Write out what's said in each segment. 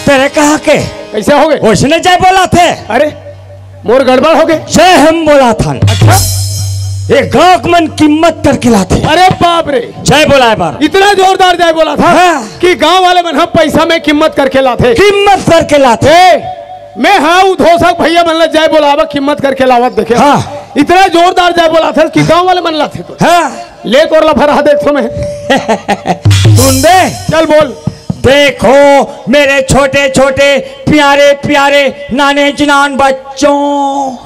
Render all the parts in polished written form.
तेरे कहा के कैसे हो गए? उसने जय बोला थे। अरे मोर गड़बड़ हो गए। जय हम बोला था। अच्छा एक गाँव मन कीमत करके लाते। अरे बाप रे, जय बोला है बार। इतना जोरदार जय बोला था कि गांव वाले मन हम पैसा में कीमत करके लाते। कीमत करके लाते। मैं हाँ उधोसक भैया मन जय बोला कीमत करके लावत देखे। हाँ इतना जोरदार जय बोला था कि गांव वाले मन लाते। तो हाँ ले तो लफड़ा देख तो मैं सुन दे। चल बोल। देखो मेरे छोटे छोटे प्यारे प्यारे नाने जनान बच्चों,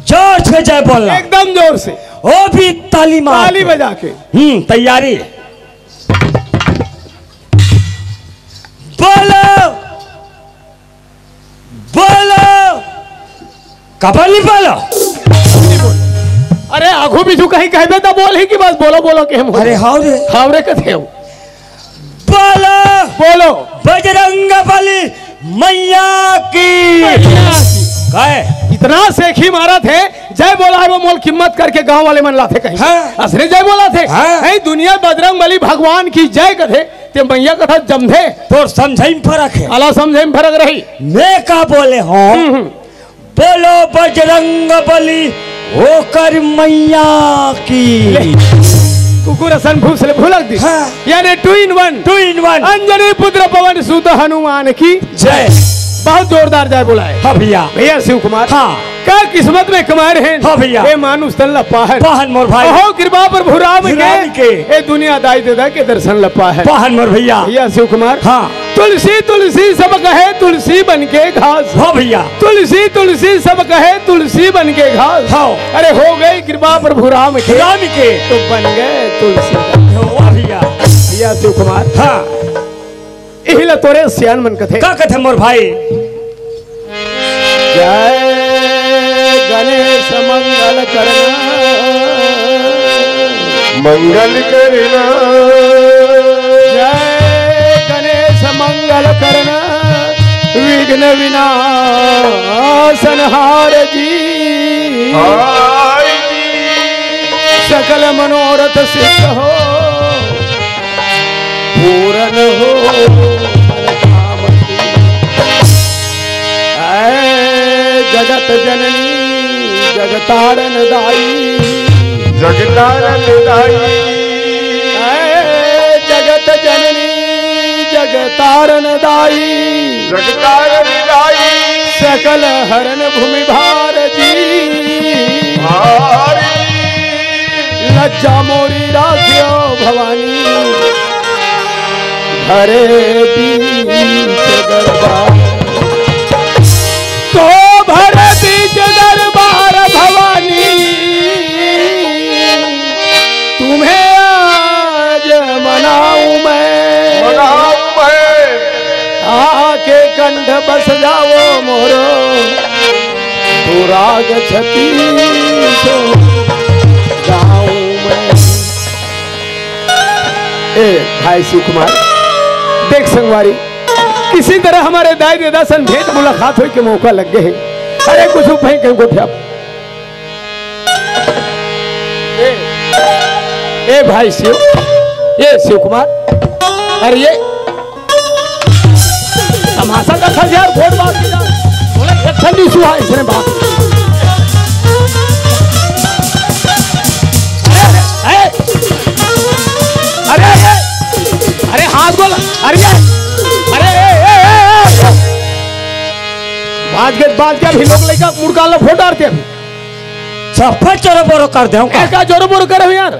जोर से जय बोलना। एकदम जोर से। वो भी ताली मार, ताली बजा के। तैयारी। बोलो बोलो, कबली बोलो। अरे आगू बीजू कहीं कहबे तो बोल ही कि बस बोलो बोलो के हम। अरे हावरे हावरे कथे हो। बोलो बोलो बजरंगबली मैया की। कहे इतना सेखी मारा थे जय बोला है वो मोल कीमत करके गांव वाले मन लाते कहीं। हाँ। असली जय बोला थे। हाँ। दुनिया बजरंगबली भगवान की जय कथे ते मैया कथा जमधे तो समझे में फर्क है। अला समझे में फर्क रही। मैं का बोले हो बोलो बजरंगबली होकर मैया की। कुकुर असन भूसले भूलक दी। हाँ। यानी 2 in 1 अंजनी पुत्र पवन सुत हनुमान की जय। बहुत जोरदार जय बोला है। हाँ भैया। भैया शिव कुमार। हाँ क्या किस्मत में कमार है। हाँ भैया। ए मानुष तन लपा है। पाहन मोर भाई। हो कृपा पर भुराम के ए दुनिया दाई देदा के दर्शन लपा है। पाहन मोर भैया। भैया शिव कुमार। हाँ तुलसी तुलसी सब कहे तुलसी बन के घास। हाँ भैया। तुलसी तुलसी सब कहे तुलसी बन के घास। हाँ। अरे हो गई कृपा प्रभु राम के तो बन गए तुलसी। भैया भैया शिव कुमार। हाँ इहिला तोरे सियान मन कथे का कथे मोर भाई। जय गणेश मंगल करना मंगल करना। जय गणेश मंगल करना विघ्न विनाशन हार जी। सकल मनोरथ सिद्ध हो पूर्ण हो जगत जननी जगतारण दाई। जगतारण दाई। जगत जननी जगतारण दाई। जगतारण दाई। सकल हरण भूमि भारती। लज्जा मोरी राखियो भवानी हरे बीच दरबार। तो भरे बीच दरबार भवानी तुम्हें आज मनाऊं मैं। आके कंठ बस जाओ मोरो तू राग छती सो गाऊं मैं। ए भाई शिव कुमार देख संगवारी किसी तरह हमारे दाई दादा सन भेंट मुलाकात हुई के मौका लग गए। अरे कुछ फेंक को ए भाई शिव, ये शिव कुमार। अरे ये तमाशा का खर्च यार वोट बात की बोले ठंडी सुहा इसने बात। अरे अरे अरे हाथ बोला। अरे बाज के भी लोग लेकर मुड़का लो फोटो आते अभी सफर चोरो बोरो कर दे। क्या जोरो बोरो करे यार।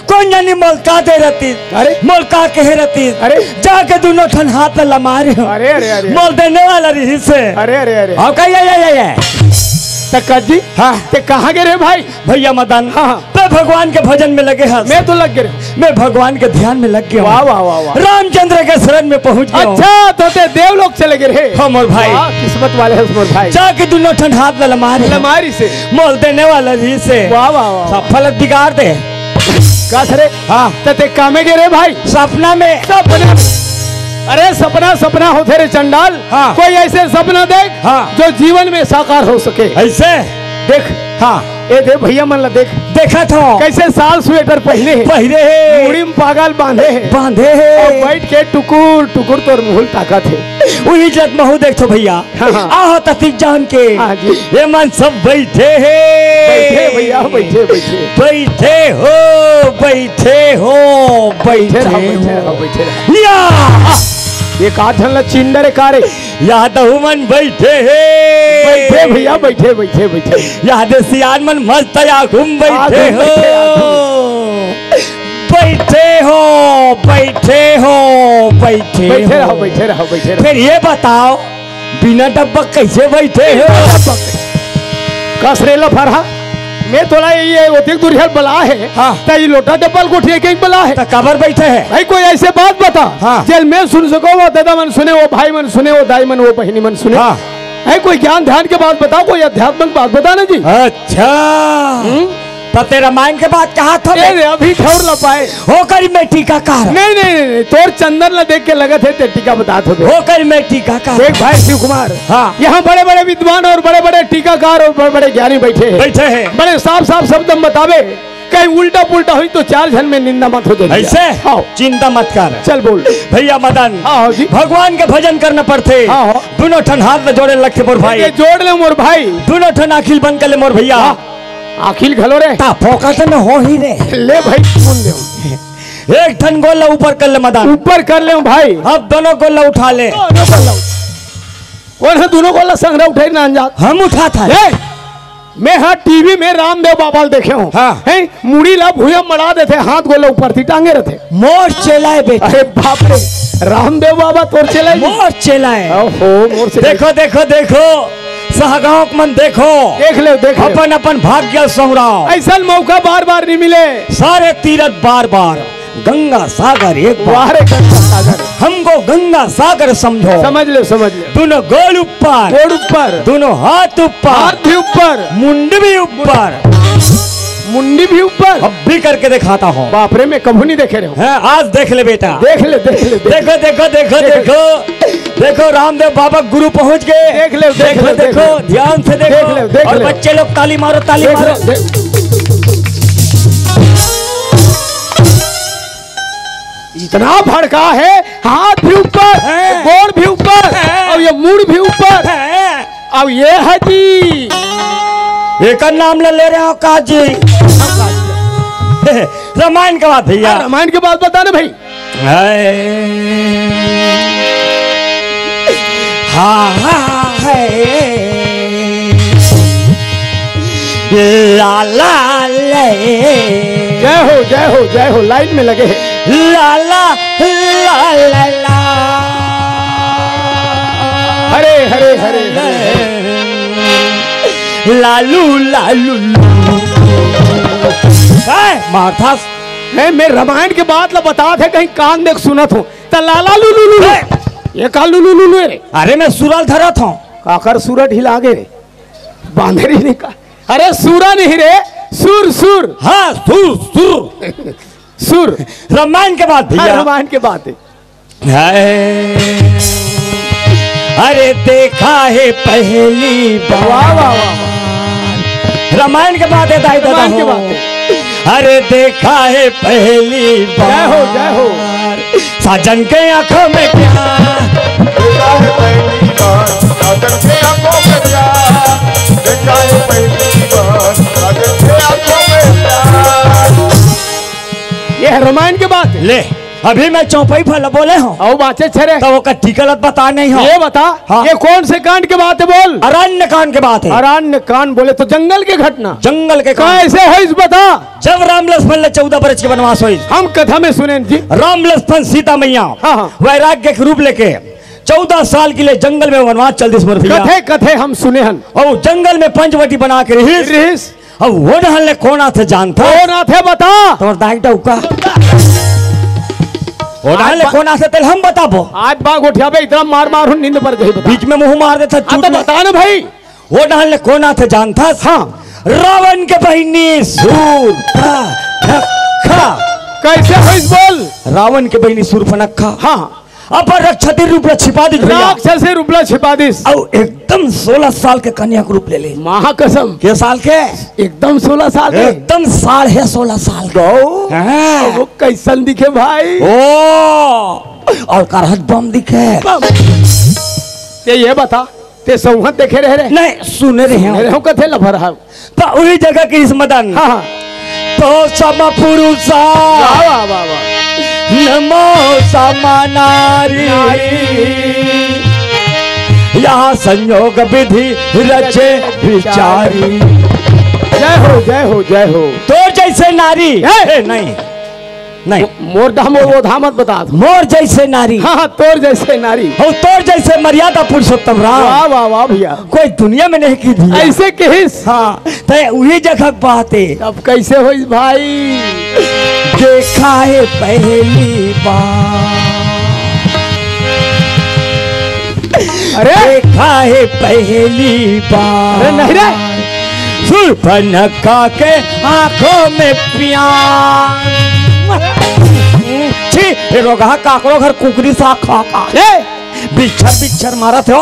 कौन जानी मोलका दे रहती। अरे मोलका कहे रहती। अरे जाके दोनों ठन हाथ में लमारे हो। अरे अरे अरे मोल देने वाला रही से। अरे अरे अरे हाँ कहिए ये तक्का जी। हाँ ते कहाँ गए रे भाई। भैया मदन। हाँ मैं भगवान के भजन में लगे हैं। मैं तो लग गए। मैं भगवान के ध्यान में लग गया। वाह वाह वाह वाह। रामचंद्र के शरण में पहुंच गया। अच्छा तो ते देवलोक चले गए रे। हाँ मोर भाई किस्मत वाले हैं मोर भाई। जाके दोनों ठन हाथ में लमारी से मोल देने वाला रही से। वाह वाह वाह। सफल बिगाड़ दे का सरे। हाँ ते कामे गए रे भाई। सपना में। सपना। अरे सपना सपना होते रे चंडाल। हाँ। कोई ऐसे सपना देख हाँ। जो जीवन में साकार हो सके। ऐसे देख। हाँ ए दे भैया मन ला देख। देखा था कैसे साल स्वेटर पहने है। पहले है मुड़ी में पागल बांधे है। बांधे है और बैठ के टुकुर टुकुर तोर मुहल ताकत है। वही इज्जत महू देख तो भैया हाँ, हाँ। आहो तती जान के हाँ जी। ये मन सब बैठे बैठे भैया हैं बैठे बैठे बैठे हो बैठे हो बैठे बैठे रहो हो बैठे रहो। या ये काठन चिंडर कारे यादव मन बैठे बैठे हैं भैया बैठे बैठे बैठे याद सियान मन मस्त या घूम बैठे आघूम हो बैठे हो बैठे हो बैठे बैठे हो। रहो बैठे रहो बैठे रहो। फिर ये बताओ बिना डब्बा कैसे बैठे हो कसरेला फरहा मैं थोड़ा ये होती दुरिहर बला है हाँ। तो ये लोटा डब्बल को ठीक एक बला है तो कबर बैठे है भाई कोई ऐसे बात बता हाँ। जेल में सुन सको वो दादा मन सुने वो भाई मन सुने वो दाई मन वो बहनी मन सुने हाँ। है कोई ज्ञान ध्यान के बात बताओ कोई अध्यात्मक बात बता ना जी अच्छा तो तेरा मांग के बाद कहा था ए रे, अभी ठौर ल पाए होकर मैं टीकाकार नहीं नहीं नहीं नहीं, तोर चंदन ला देख के लगा थे ते टीका बता दो होकर मैं टीकाकार देख भाई शिव कुमार हाँ। यहाँ बड़े बड़े विद्वान और बड़े बड़े टीकाकार और बड़े बड़े ज्ञानी बैठे हैं बैठे हैं बड़े साफ साफ शब्द में बतावे कहीं उल्टा पुल्टा हुई तो 4 जन में निंदा मत हो जाए ऐसे हाँ चिंता मत कर चल बोल भैया मदन हाँ जी भगवान के भजन करना पड़ते हाँ। दोनों ठन हाथ में जोड़े लगे मोर भाई ये जोड़ ले मोर भाई दोनों ठन अखिल बन कर ले मोर भैया आखिल घलो रे ता फोकस में हो ही रे ले भाई सुन दे एक ठन गोला ऊपर कर ले मदन ऊपर कर ले भाई अब दोनों गोला उठा ले कौन है दोनों को संग्रह उठाई ना अंजात हम उठा था मैं हाँ टीवी में रामदेव बाबा देखे हूँ हाँ। मुड़ी ला भूया मड़ा देते हाथ गोला ऊपर थी टांगे रहते मोर चेलाए बेटा अरे बाप रे रामदेव बाबा तोर चले मोर चेलाए ओहो मोर से देखो देखो देखो सहगांव मन देखो देख ले अपन अपन भाग्य सोहराओ ऐसा मौका बार बार नहीं मिले सारे तीरथ बार बार गंगा सागर एक बार वारे गंगा सागर हमको गंगा सागर समझो समझ ले दोनों गोल ऊपर गोड़ ऊपर दोनों हाथ ऊपर हाथ भी ऊपर मुंड भी ऊपर मुंडी भी ऊपर अब भी करके दिखाता हूँ बाप रे मैं कभी नहीं देखे रहे हैं आज देख ले बेटा देख ले देखो देखो देखो देखो देखो रामदेव बाबा गुरु पहुंच गए देख ले, देख ले, देखो देख ले। ध्यान से देखो देख ले, देख और ले। बच्चे लोग ताली मारो ताली मारो इतना भड़का है हाथ भी ऊपर है। गोड़ भी ऊपर है। और ये मुड़ भी ऊपर हैं? अब ये है जी एक नाम ले रहे हो काजी रामायण का बात भैया रामायण की बात बता ना भाई हाँ हाँ है ला ला ले जय हो लाइन में लगे हैं ला ला ला ला ला हरे हरे हरे लालू लालू मार्थास है मैं रामायण के बात ला बता थे कहीं कान देख सुनत हूँ तो लाला लुलू ये का लुलू रे अरे मैं सुरल धरा था काकर सूरा ढीला गे रे बांधे नहीं का अरे सूरा नहीं रे सुर सुर हाँ सुर सुर सुर रामायण के बाद भैया रामायण के बात अरे देखा है पहली वाह वाह वाह रामायण के बाद है दाई दादा रामायण के हो। बाद अरे देखा है पहली बार जय हो साजन के आंखों में प्यार देखा है पहली बार साजन के आंखों में प्यार देखा है पहली बार साजन के आंखों में प्यार ये है रामायण के बात ले अभी मैं चौपाई फल बोले हूँ आओ बातें छरे तो वो कट्टी गलत बता नहीं हो ये बता हाँ। ये कौन से कांड के बात है बोल अरण्य कांड के बात है अरण्य कांड बोले तो जंगल की घटना जंगल के कांड कैसे है इस बता जब राम लक्ष्मण ने 14 वर्ष के वनवास हुई हम कथा में सुने जी राम लक्ष्मण सीता मैया हाँ। वैराग्य के रूप लेके 14 साल के लिए जंगल में वनवास चल दी कथे कथे हम सुने हन और जंगल में पंचवटी बना के रही रिहिस अब वो नहल कोना थे जानता कौन आथे बता तो दाई टौका वो नहल कोना से तेल हम बताबो आज बाग उठिया बे इतना मार मार नींद पर गई बता बीच में मुंह मार देता हाँ तो बता ना भाई वो नहल कोना थे जानता हाँ रावण के बहिनी सूर्पनखा कैसे है इस बोल रावण के बहिनी सूर्पनखा हाँ अपर रक्षति रूप में छिपा दी राक्षस से रुपला छिपा दिस और एकदम 16 साल के कन्या के रूप ले ले महाकसम के साल के एकदम 16 साल के एकदम साल है 16 साल का हाँ। वो कैसन दिखे भाई ओ और करहत बम दिखे ते ये बता ते सौहत देखे रहे नहीं सुने रहे मेरे हो कथे लफर है तो वही जगह की इस मदन हाँ हाँ तो सम पुरुषा वाह वाह वाह वाह नमो समानारी यहाँ संयोग विधि रचे विचारी। जय हो जय हो जय हो। तो जैसे नारी नहीं नहीं मोर धाम वो धाम मत बता दो। मोर जैसे नारी हाँ हाँ तोर जैसे नारी और तोर जैसे मर्यादा पुरुषोत्तम राम। वाह वाह वाह भैया कोई दुनिया में नहीं की दिया ऐसे कहिस। हाँ तो वही जगह बात है। अब कैसे हो भाई देखा है पहली बार अरे देखा है पहली बार अरे नहीं रे सुर्पनखा के आंखों में प्यार छी रोगा काकरो घर कुकरी सा खा खा बिच्छर बिच्छर मारा थे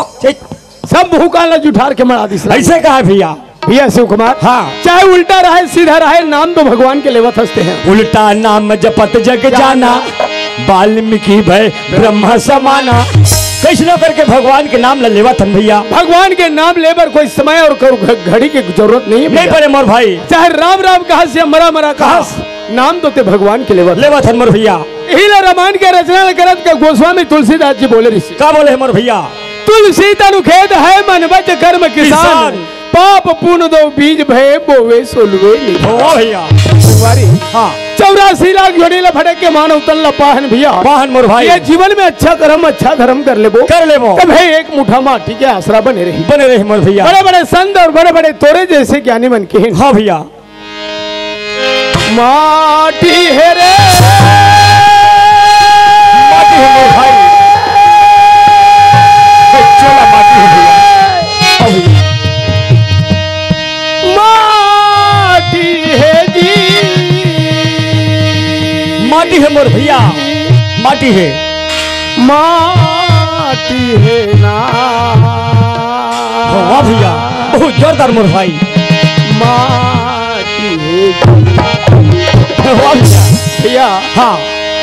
सब भूखा जुठार के मरा दी ऐसे कहा भैया भैया शिव कुमार हाँ चाहे उल्टा रहे सीधा रहे नाम तो भगवान के लेवत हंसते हैं। उल्टा नाम जपत जग जाना वाल्मीकि भय ब्रह्म समाना कैसनो करके भगवान के नाम लेवा थन भैया। भगवान के नाम लेबर कोई समय और घड़ी की जरूरत नहीं है नहीं पड़े मोर भाई चाहे राम राम कहा से मरा मरा कहा नाम तो ते भगवान के लेवा थन मोर भैया। यही रामायण के रचना करत के गोस्वामी तुलसीदास जी बोले ऋषि का बोले मोर भैया तुलसी तनु खेत है मन बच कर्म किसान पाप पुण्य दो बीज भय बोवे सोलवे भैया। हाँ 84 लाख जोड़ी फटक के मानव तल्ला पाहन भैया पाहन मोर भाई ये जीवन में अच्छा कर्म अच्छा धर्म कर ले तब है एक मुठा माटी के आसरा बने रही मोर भैया। बड़े बड़े संत और बड़े बड़े तोरे जैसे ज्ञानी मन के हाँ भैया माटी है रे माटी है मोर भाई चला माटी है भैया माटी है जी माटी है मोर भैया माटी है ना हाँ भैया बहुत जोरदार मोर भाई माटी है हाँ भैया हाँ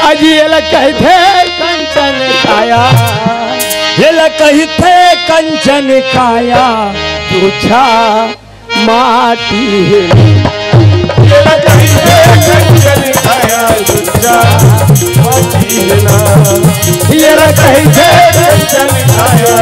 आज ये लग कहते कंचन खाया ये लग कहते कंचन खाया पूछा माटी है ये लग कहते ये लग कहते कंचन खाया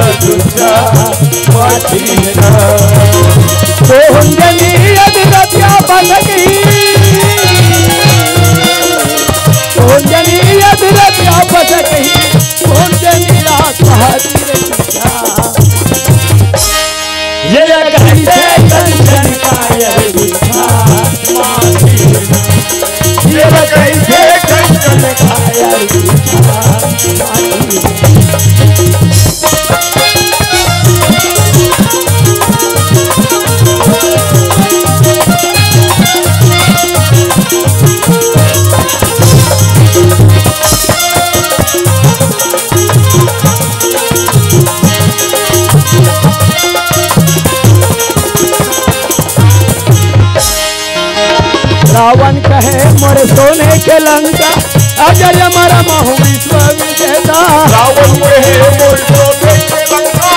ये लग कहते कंचन खाया रावण कहे मोरे सोने के लंका अजय हमारा महु विश्व विजेता रावण कहे मोरे सोने के लंका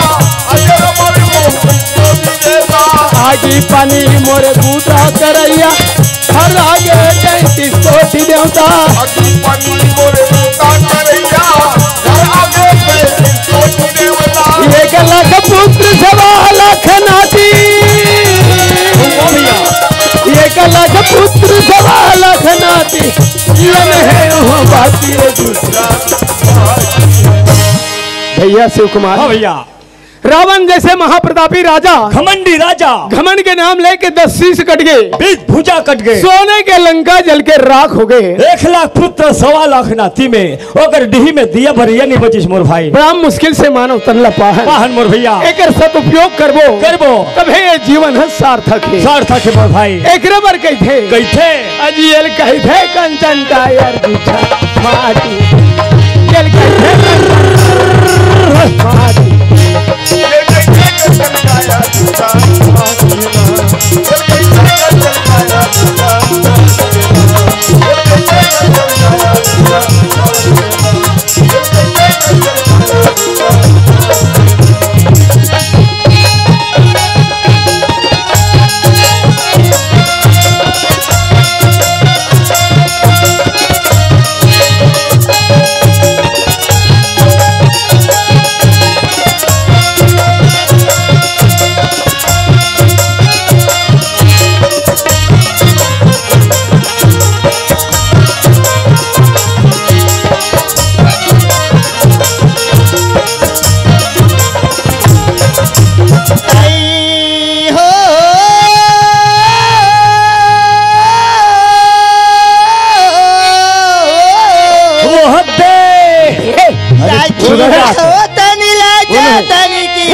अजय हमारा महु विश्व विजेता आगी पानी मोरे बूटा करैया हर आगे 33 कोटि देवता आगी पानी मोरे बूटा करैया हर आगे 33 कोटि देवता 1 लाख पुत्र 1.25 लाख नाती 1 लाख पुत्र 1.25 लाख नाती जीवन है वो बाकी दूसरा भैया शिव कुमार हाँ भैया रावण जैसे महाप्रतापी राजा घमंडी राजा घमंड के नाम लेके 10 शीश कट गए 20 भुजा कट गए सोने के लंका जल के राख हो गए 1 लाख पुत्र 1.25 लाख नाती में अगर डीही में दिया भरिया नहीं बचिस मोर भाई बड़ा मुश्किल से मानव तनला पाहन मोर भैया एक सदुपयोग करबो तबे ये जीवन है सार्थक है मोर भाई एक बार कहते अजियल कहते कंचन का यार बिछा माटी जल कहते माटी जातन की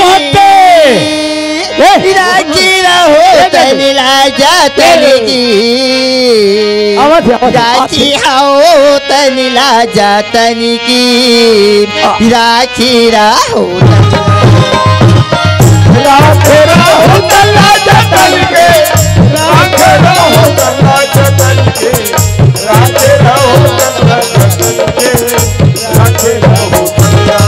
राखी रहो तनिला जातन की राखी हो तनिला जातन की राखी रहो राखे रहो तल्ला जतन के राखे रहो तल्ला जतन के राखे रहो तल्ला जतन के राखे रहो तल्ला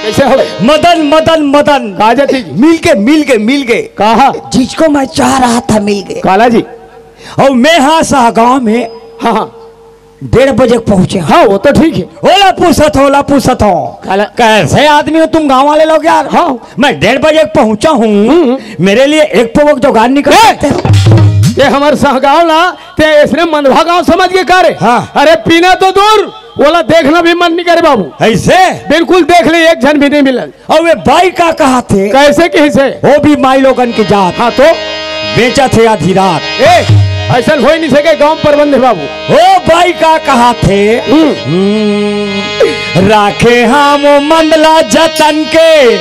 कैसे हो मदन मदन मदन काजा थी मिल के कहा जिसको मैं चाह रहा था मिल गए। काला जी और मैं हाँ सा गाँव में हाँ हाँ 1:30 बजे पहुंचे। हाँ वो तो ठीक है ओला पूछत हो कैसे आदमी हो तुम गांव वाले लोग यार। हाँ मैं 1:30 बजे पहुंचा हूँ, मेरे लिए एक पवक जो गान निकल सकते हो। ये हमारे सहगांव ना ते इसने मनवा गांव समझ के करे। हाँ। अरे पीना तो दूर बोला देखना भी मन नहीं करे बाबू। ऐसे बिल्कुल देख ले एक जन भी नहीं मिला। और वे भाई का कहा थे कैसे कैसे वो भी माई लोगन की जात। हाँ तो बेचा थे आधी रात। ऐसा हो ही नहीं सके गांव प्रबंध बाबू। ओ भाई का कहा थे राखे हम मंदला जतन के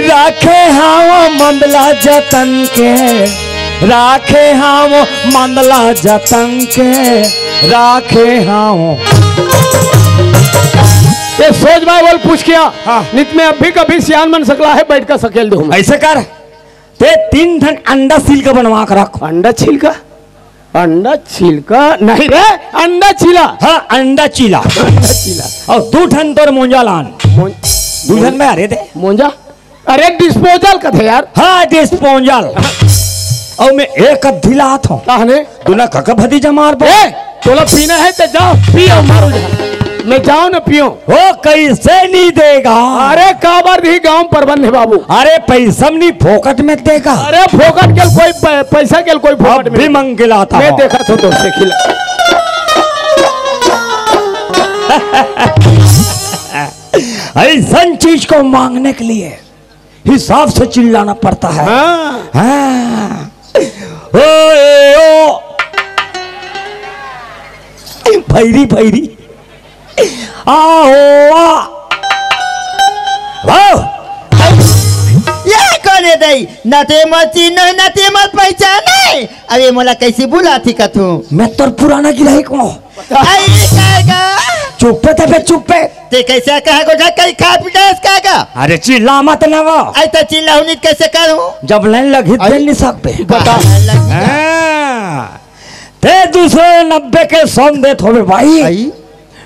राखे हम मंदला जतन के राखे हम मंदला जतन के राखे हम। ये सोच भाई बोल पूछ किया। हाँ। नित में अब भी कभी सियान बन सकला है बैठ कर सकेल दो। ऐसे कर ते 3 धन अंडा सील का बनवा कर रख। अंडा छिलका नहीं रे अंडा छिला। हाँ अंडा चीला अंडा छिला और 2 धन तोर मोंजा लान 2 धन में अरे दे मोंजा। अरे डिस्पोजल का थे यार। हाँ डिस्पोजल और मैं एक दिलात हूँ कहने तूने कक भतीजा मार पो तोला पीना है तो जाओ पियो मारो जा। मैं जाओ ना पियो। वो कैसे नहीं देगा। अरे काबर दी गांव प्रबंध है बाबू। अरे पैसा नहीं फोकट में देगा। अरे फोकट के कोई पैसा के कोई फोकट में भी मंगलाता मैं देखा तो दोस्त खिला। ऐसा चीज को मांगने के लिए हिसाब से चिल्लाना पड़ता है। हाँ। हाँ। ओ भैरी भैरी आओ ये कौन है दई नते मत चिन्ह नते मत पहचाने। अरे मोला कैसे बुला थी कथू मैं तो पुराना गिराही को आई कहेगा चुप्पे थे चुप्पे ते कैसे कहा को जा कहीं खा पी गया कहेगा। अरे चिल्ला मत ना वो आई तो चिल्लाऊं नहीं कैसे करूं जब लाइन लगी दे नहीं सकते बता। ते 290 के 100 दे थोड़े भाई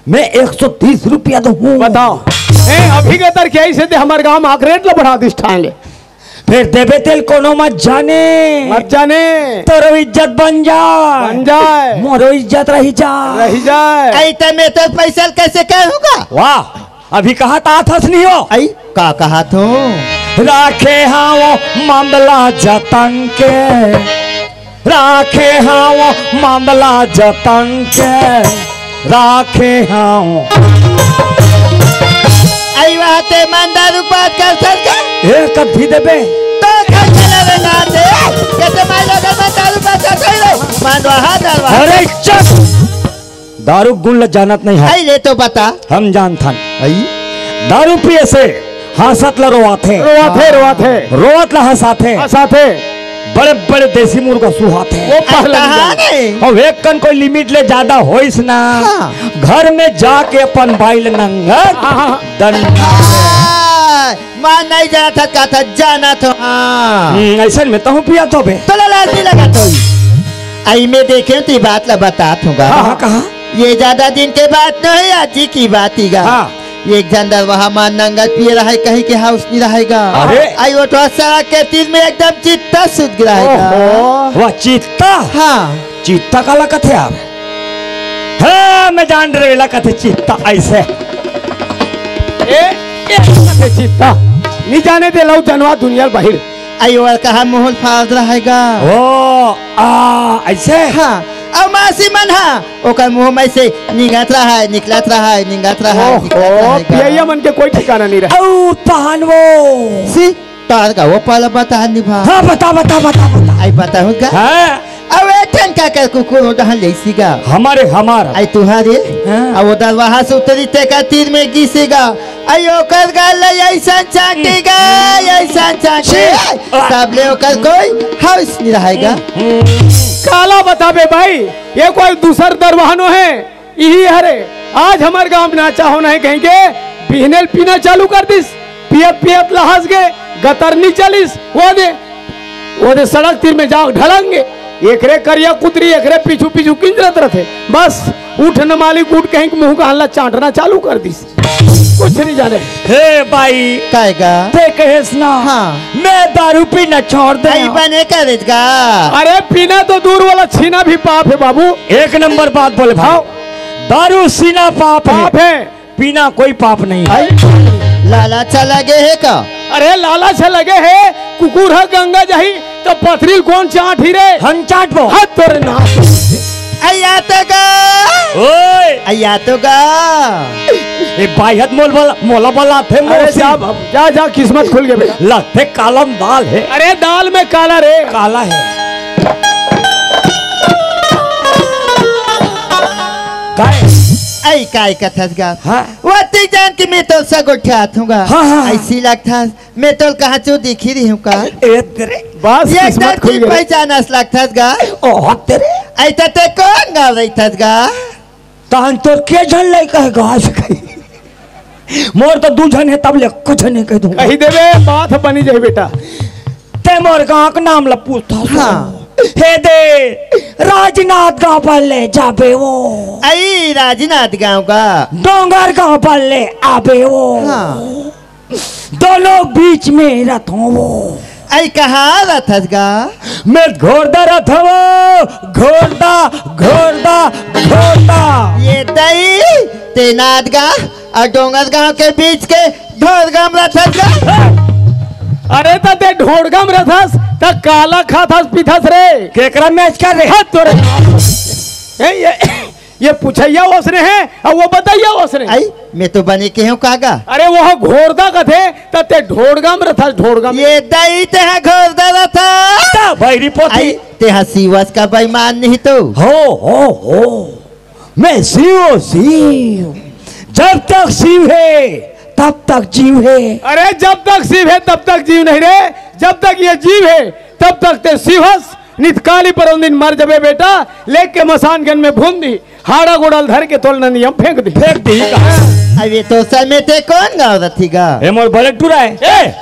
मैं 130 रुपया दूँ। बताओ अभी के तर क्या से हमारे गांव में आकरेट ला बढ़ा दिस ठान ले फिर देवे तेल कोनो मत जाने तोरो इज्जत बन जाए मोरो इज्जत रही जाए। आई तो मैं तो पैसा कैसे कहूँगा। वाह अभी कहा ताथस नहीं हो। आई का कहा तू राखे हाँ वो मामला जतन के राखे हाँ वो मामला जतन के राखे हाँ आई वहाँ ते मंदार ऊपर कर सकते एक कभी देबे तो घर चले ना दे कैसे मैं लोग मंदार ऊपर कर सकते मानवा हाथ अरे चल दारू गुण जानत नहीं है। आई ले तो बता हम जानथन आई दारू पिए से हंसत ला रोवाथे रोवत ला हंसाथे बड़े बड़े देसी मुर्गा सुहाते वो पहले और एक कन कोई लिमिट ले ज्यादा होइस ना। हाँ। घर में जाके अपन बाइल नंगर मान नहीं जाना था क्या था जाना था। ऐसा में तो पिया तो बे तो लालची लगा तो आई मैं देखे तो बात ला बता दूंगा। कहा ये ज्यादा दिन के बात नहीं आज जी की बात ही गा। एक झंडा वहाँ मान नंगल पिए रहा है कहीं के हाउस नहीं रहेगा। अरे आई वो तो सड़क के तीर में एकदम चित्ता सुध गिराएगा। वह चित्ता हाँ चित्ता का लकत है यार। हाँ मैं जान रहे लकत है चित्ता ऐसे चित्ता नहीं जाने दे लो जनवा दुनिया बाहर आई और कहा मोहल फाड़ रहेगा। ओ ऐसे हाँ अब मासी मन हा ओकर मुंह में से निकलत रहा है निकलत रहा है निकलत रहा है निकलत पिया मन के कोई ठिकाना नहीं रहा। औ पहन वो सी तार का वो पाला बता निभा। हाँ बता बता बता बता आई बताऊंगा हाँ अब एठन का कर कुकुर उठा लेसीगा हमारे हमारा आई तुहारे हाँ। अब उधर वहां से उतरी ते का तीर में घिसेगा आई ओकर गाल ऐसा चाटेगा ऐसा चाटे तब ले ओकर कोई हाउस नहीं रहेगा। काला बताबे भाई ये कोई दूसर दरवानो है यही हरे आज हमारे गांव में नाचा होना है कहेंगे पीने पीना चालू कर दिस पियत पियत लहस गए गतरनी चलिस वो दे सड़क तीर में जाओ ढलंगे एकरे करिया कुतरी एकरे पीछू पीछू किंजरत रहे बस उठ न मालिक उठ कहीं मुंह का हल्ला चाटना चालू कर दिस कुछ नहीं जाने। हे भाई काएगा ते कहेस ना हाँ। मैं दारू पीना छोड़ दे आई बने करेगा। अरे पीना तो दूर वाला छीना भी पाप है बाबू। एक नंबर बात बोले भाव दारू सीना पाप पाप है है पीना कोई पाप नहीं है। लाला चला गए है का अरे लाला से लगे है कुकुर है गंगा जही तो पथरील कौन चाट ही रे हम चाट बो हाथ तोरे ना आया तो गा ओए आया तो गा ये बाइहत मोला वाला थे अरे मोसी जा बाबू जा जा किस्मत खुल गई बेटा। लगते कालम दाल है अरे दाल में काला रे काला है काय आई काय कथस गा हाँ वती जान की मैं तो सगो ठाथूंगा हाँ, हाँ। ऐसी लगता मैं तो कहा चो दिखी रही हूँ का ए तेरे बस ये किस्मत खुल की गई। पहचानस लगता गा ओ तेरे ऐसा ते कौन गाव रही थस गा तहन तो के जन ले कहे घास कही मोर तो दू जन है तब ले कुछ नहीं कह दूंगा कही देवे बात बनी जाए बेटा। ते मोर गांव का नाम ला पूछता हाँ। हे दे राजनाथ गांव पर ले जाबे वो आई राजनाथ गांव का डोंगर गांव पर ले आबे वो हाँ। दोनों बीच में रथ हो वो आई कहा रथस गा मैं घोड़दा रथ वो घोड़दा घोड़दा घोड़दा ये दई तेनाद गा और डोंगर गांव के बीच के ढोरगाम रथस गा अरे ते ढोड़गम रथस त काला खाथस पिथस रे केकरा मैच कर रहे हाथ तोरे ये पूछैया उसने है और वो बताइया उसने आई मैं तो बने के हूँ कागा अरे वो घोड़दा कथे ते ढोड़गम रथस ढोड़गम ये दई ते घोरदा रथा भाई पोती आई ते हसीवस का बेईमान नहीं तो हो मैं शिव जब तक शिव है तब तक जीव है। अरे जब तक शिव है तब तक जीव नहीं रे जब तक ये जीव है तब तक ते शिवस नितकाली पर उन दिन मर जबे बेटा लेके मसानगन में भून दी हाड़ा गोड़ल धर के तोलना नियम फेंक दी अभी तो समय ते कौन गाँव रथी गा ए मोर बलक टूरा है ए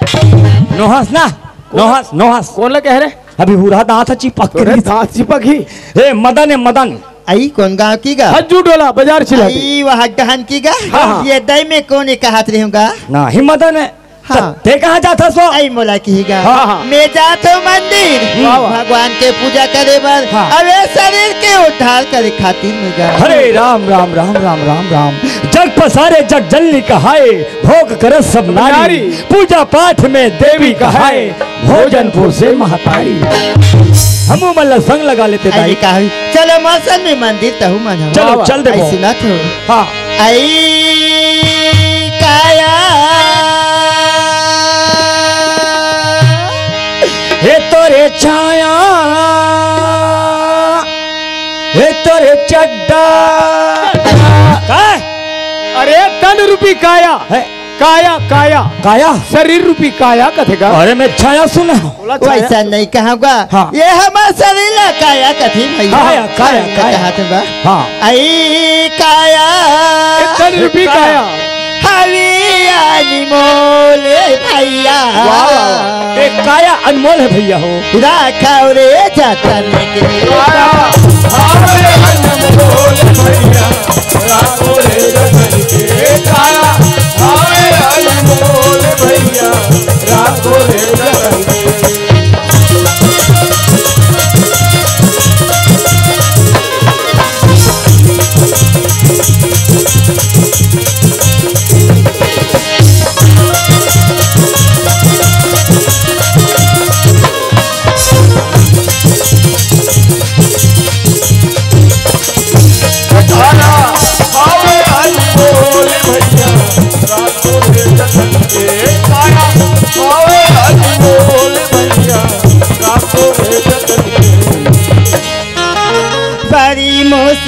नोहस ना नोहस कौन लगे रे अभी बुरा दांत चिपक तोरे के दांत चिपक ही ए मदन है मदन आई कौन गाँव की गा हज्जू डोला बाजार चिल्ला आई वहाँ गहन की गा हाँ। ये दई में कौन एक हाथ रहूंगा ना ही मदन है हाँ। ते कहाँ जाता सो आई मोला की गा हाँ, हाँ। मैं जाता हूँ मंदिर वाह, वाह। भगवान के पूजा करे बर हाँ। अरे शरीर के उद्धार करे खातिर में गा हरे राम राम राम राम राम राम जग पसारे जग जल्ली कहाए भोग कर सब नारी नारी। पूजा पाठ में देवी कहाए भोजनपुर से महतारी हम मल्ला संग लगा लेते आई दाई कहा चलो मौसम में मंदिर तहु मन चलो चल दे आई सुना तो हाँ आई काया हे तोरे छाया हे तोरे चड्डा काय अरे तन रूपी काया है काया काया काया शरीर रूपी काया कथेगा अरे मैं छाया सुना बोला छाया। वैसा नहीं कहूँगा हाँ। ये हमारा शरीर ला काया कथी भैया काया, काया, काया। कहा तुमगा हाँ ये आई काया तन रूपी काया हरिया निमोले भैया एक काया अनमोल है भैया हो राखा रे जतन के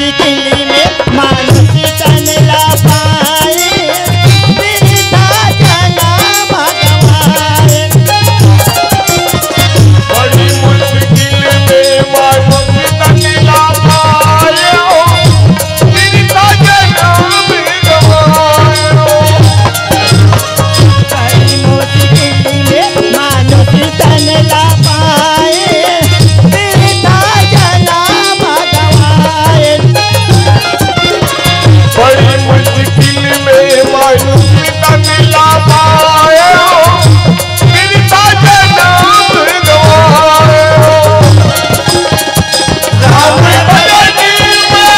मुश्किल में मानुष तन ला पाए बिरथा जना भगवाए बड़ी मुश्किल में मानुष तन ला पाए बिरथा जना भगवाए बड़ी मुश्किल में मानुष तन ला पाए बिरथा जना भगवाए बड़ी मुश्किल में मानुष तन ला पाए बिरथा जना भगवाए राम भजनी में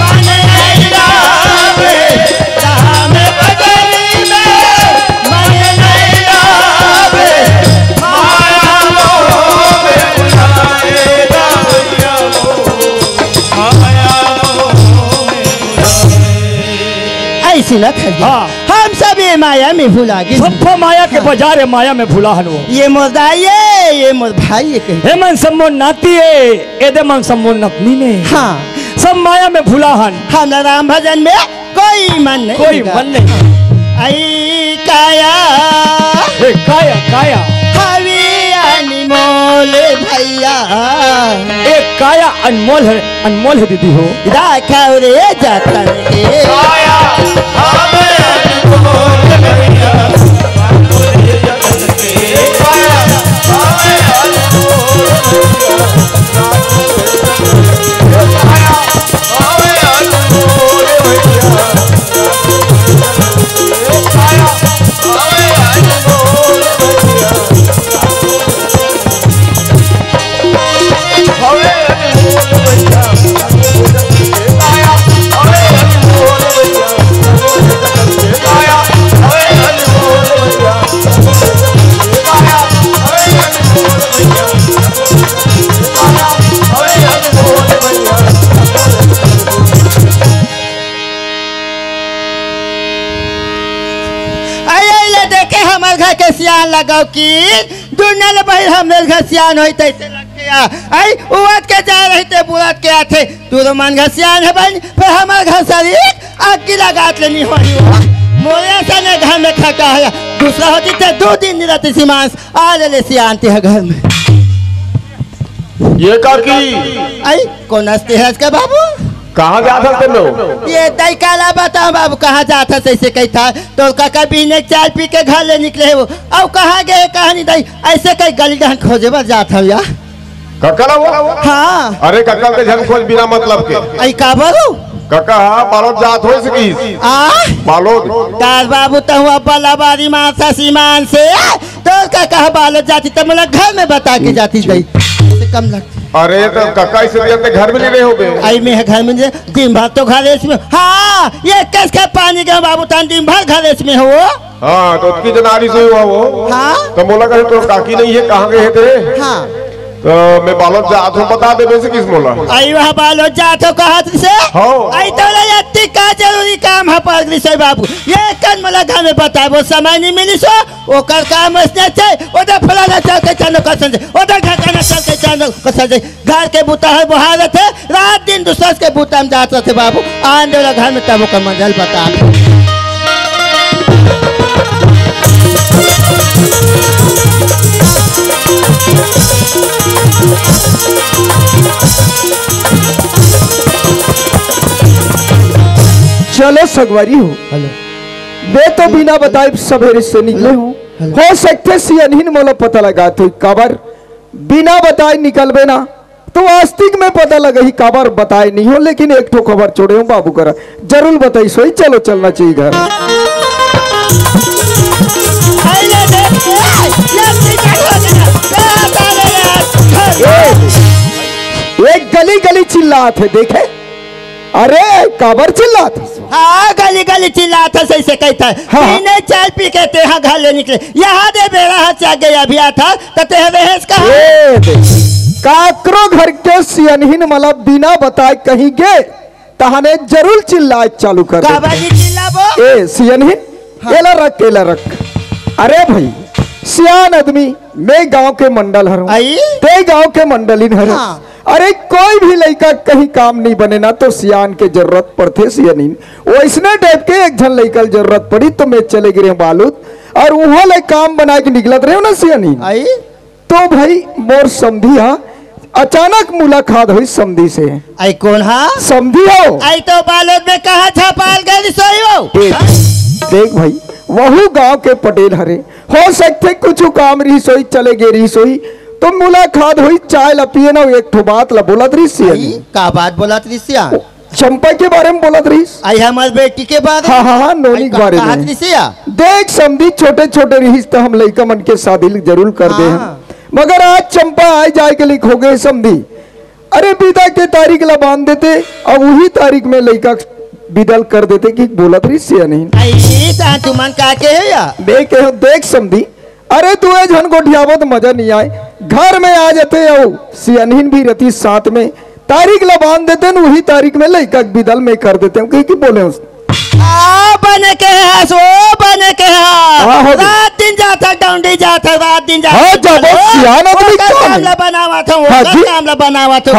मन नहीं लावे राम भजनी में मन नहीं लावे माया मोह में बुलाए रामैया माया मोह में ऐसी न कर हाँ। हम सब ये माया में भुला गए सब माया के बाजार है, माया में भूला हन वो। ये मोदाइए ये मोर भाई ये कहे हे मन सम्मो नाती है, एदे मन सम्मो नपनी ने। हाँ सब माया में भूला हन, हम राम भजन में कोई मन नहीं कोई लगा। मन नहीं। आई काया हे काया काया, हवी अनमोल भैया एक काया अनमोल है दीदी हो। राखव रे जतन के आया हमें अनमोल भैया बाबूरे जगत के आया हमें अनमोल भैया आया हमें अनमोल भैया आया हमें अनमोल भैया हमें अनमोल भैया आया हमें अनमोल भैया आया हमें अनमोल भैया आया हमें अनमोल भैया आया हमें अनमोल भैया अये देखे हमारे घर के सियान लगाओ की दुनिया भाई हमारे घर सियान होई तैसे लग गया आई उवत के जा रही थे बुरात के आते तू तो मन घर सियान है बन फिर हमारे घर शरीर आग की लगात लेनी हो रही हो मोरे से ने घर में खका है दूसरा होती थे 2 दिन रहती सी मांस आ ले सियान थे घर में ये काकी आई कौन हंसते है इसका बाबू कहाँ जाता तुम लोग ये दई काला बताओ बाबू कहाँ जाता था ऐसे कही था तो काका भी ने चाय पी के घर ले निकले है वो अब कहाँ गए कहानी दई ऐसे कहीं गली ढंग खोजे बस जाता हूँ यार कक्का वो हाँ अरे कक्का के झन खोज बिना मतलब के आई का बरू कक्का बालोद जात हो सकी आ बालोद दास बाबू तो हुआ बलाबारी मासा सीमान से तो काका बालत जाती तो मतलब घर में बता के जाती दई कम लगती अरे तो कक्का इसे अपने घर में नहीं रहे होगे आई में है घर में दिन भर तो घर में हाँ ये किस के पानी का बाबू तान दिन भर घर में हो हाँ तो उसकी जनानी से हुआ वो हाँ तो बोला कहीं तो काकी नहीं है कहाँ गए थे हाँ तो मैं बालोद जात हूँ बता दे वैसे किस बोला आई वह बालो जातो कहा से हाँ। आई तो यत्ती का जरूरी काम है पगली से बाबू ये कन मला घर में बता वो समय नहीं मिली सो वो कर काम इसने चाहिए उधर फलाना चल के चलो कसम से उधर ढकाना चल के चलो कसम से घर के बूता है बुहार थे रात दिन दूसरा के बूता में जाते थे बाबू आंदे घर में तब का मंजल बता चलो सगवारी हो हेलो वे तो बिना बताए सवेरे से निकले हो सकते सियनहीन मोला पता लगा तो काबर बिना बताए निकलबे ना तो आस्तिक में पता लगा ही काबर बताए नहीं हो लेकिन एक ठो खबर छोड़े हो बाबू करा जरूर बताई सोई चलो चलना चाहिए घर एक गली गली चिल्लात है देखे अरे काबर चिल्लात हाँ गली गली चिल्लाता सही से कहता है हाँ। पीने चाय पी के तेहा घर ले निकले यहाँ दे बेरा हाथ से गया भी था तो तेह रहेस का ए दे, काकरो घर के सियनहीन मला बिना बताए कहीं गे तहाने जरूर चिल्लाए चालू कर दे। काबाजी चिल्लाबो ए सियनहीन एला रख एला रख अरे भाई सियान आदमी मैं गांव के मंडल हर आई ते गांव के मंडलिन हर हाँ। अरे कोई भी लड़का कहीं काम नहीं बने ना तो सियान के जरूरत पड़ते सियानीन। वैसने टाइप के एक जन लड़का जरूरत पड़ी तो मैं चले गिरे बालूद और वहाँ ले काम बना के निकलत रहे हो ना सियानीन। आई तो भाई मोर समझिया अचानक मुलाकात हुई समधी से। आई कौन हा समधी हो आई तो बालोद में कहा छपाल गई सोई हो। देख भाई वहू गांव के पटेल हरे हो सकते कुछ काम रही सोई चले गे रही सोई तो मुलाकात हुई चाय ला पिए ना एक ठो बात ला बोलत रही आई का बात बोला त्रिसिया चंपा के बारे में बोलत रही। आई हमार बेटी के बारे हाँ हाँ हाँ नोनी के बारे में। त्रिसिया देख समधी छोटे छोटे रही तो हम लड़का मन के शादी जरूर कर दे हाँ। मगर आज चंपा आए जाए के लिख हो गए समधी। अरे विदा के तारीख ला बांध देते और वही तारीख में लड़का विदल कर देते कि बोलत रही से नहीं। आई ता तुमन का के है या देख समधी अरे तू झन गोठियावो तो मजा नहीं आए घर में आ जाते आओ सियानीन भी रहती साथ में तारीख ला बांध देते न वही तारीख में लड़का विदल में कर देते हैं कहीं की बोले उस बने के है सो बने के है रात दिन जाता डाउंडी जाता रात दिन जाता हाँ जाबो सियान आदमी काम ला बनावा था वो काम ला बनावा था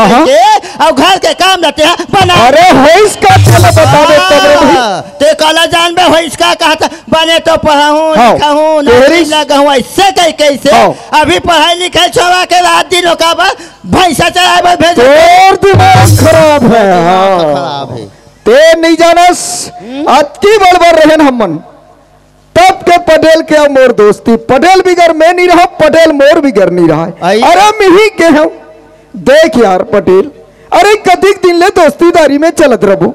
और घर के काम रहते हैं बना। अरे होइस का चला बता दे तब ते काला जान में होइस का कहा था बने तो पढ़ा हूँ लिखा हूँ नौकरी लगा हूँ ऐसे कैसे अभी पढ़ाई लिखाई छोड़ा के रात दिन का भैंसा चला भेज तोर दिमाग खराब है। खराब है ते नहीं जानस अति बड़बर रहन हमन तब के पटेल के मोर दोस्ती पटेल बिगर मैं नहीं रहा पटेल मोर बिगर नहीं रहा है। अरे मिही के हम देख यार पटेल अरे कतिक दिन ले दोस्तीदारी में चलत रहू।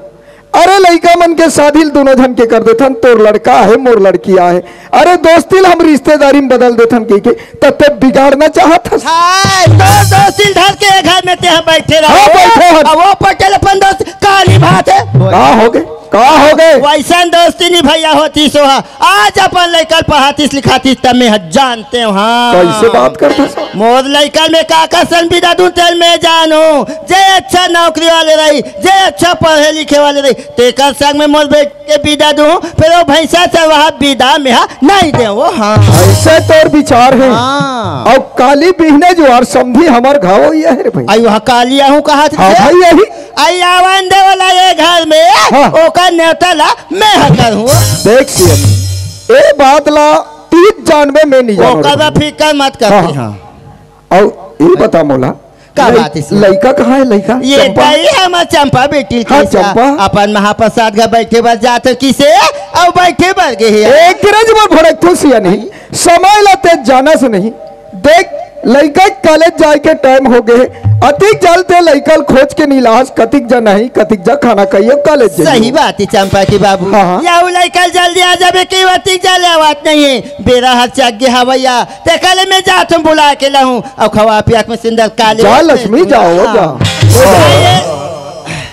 अरे लड़का मन के शादी दोनों धन के कर देथन तोर लड़का है मोर लड़किया है। अरे दोस्ती हम रिश्तेदारी में बदल देथन के तब ते बिगाड़ना चाहत हस। तो दोस्ती धर के घर में ते बैठे रहो वो पटेल अपन दोस्त काली बात है कहा हो गए वैसा दोस्ती नहीं भैया होती सोहा आज अपन लड़का पढ़ातीस लिखातीस तब मैं जानते हो। हाँ कैसे बात करते मोर लड़का में काका सन बिदा दूं तेल में जानू जे अच्छा नौकरी वाले रही जे अच्छा पढ़े लिखे वाले रही तेकर संग में मोर बेट के बिदा दूं फिर वो भैंसा से वहाँ बिदा में नहीं दे वो। हाँ ऐसे तोर विचार है। और काली बिहने जो और समझी हमार घाव ये है भाई आई वहाँ कालिया हूँ कहा भाई यही आई आवन दे वाला ये घर में ओकर न्योता ला मैं हकर हूँ। देख सियन ए बात ला 30 जानबे में नहीं जानो ओकर फिकर मत करती। हाँ और ये बता मोला का बात है लड़का कहाँ है लड़का ये दाई हमार चंपा बेटी हाँ, चंपा अपन महाप्रसाद घर बैठे बस जाते किसे और बैठे बर गए एक रज में भड़क तो सिया नहीं समय लाते जाना से नहीं। देख लड़का कॉलेज जाए के टाइम हो गए अतिक जलते लड़का खोज के नीलाश कतिक जा नहीं कतिक जा खाना कहियो कॉलेज सही बात है चंपा की बाबू। हाँ। या लड़का जल्दी आ जाबे की अतिक जले बात नहीं है बेरा हाथ चागे हवैया ते कल में जा तुम बुला के लाऊं और खवा पिया में सुंदर काले जा लक्ष्मी जाओ जा।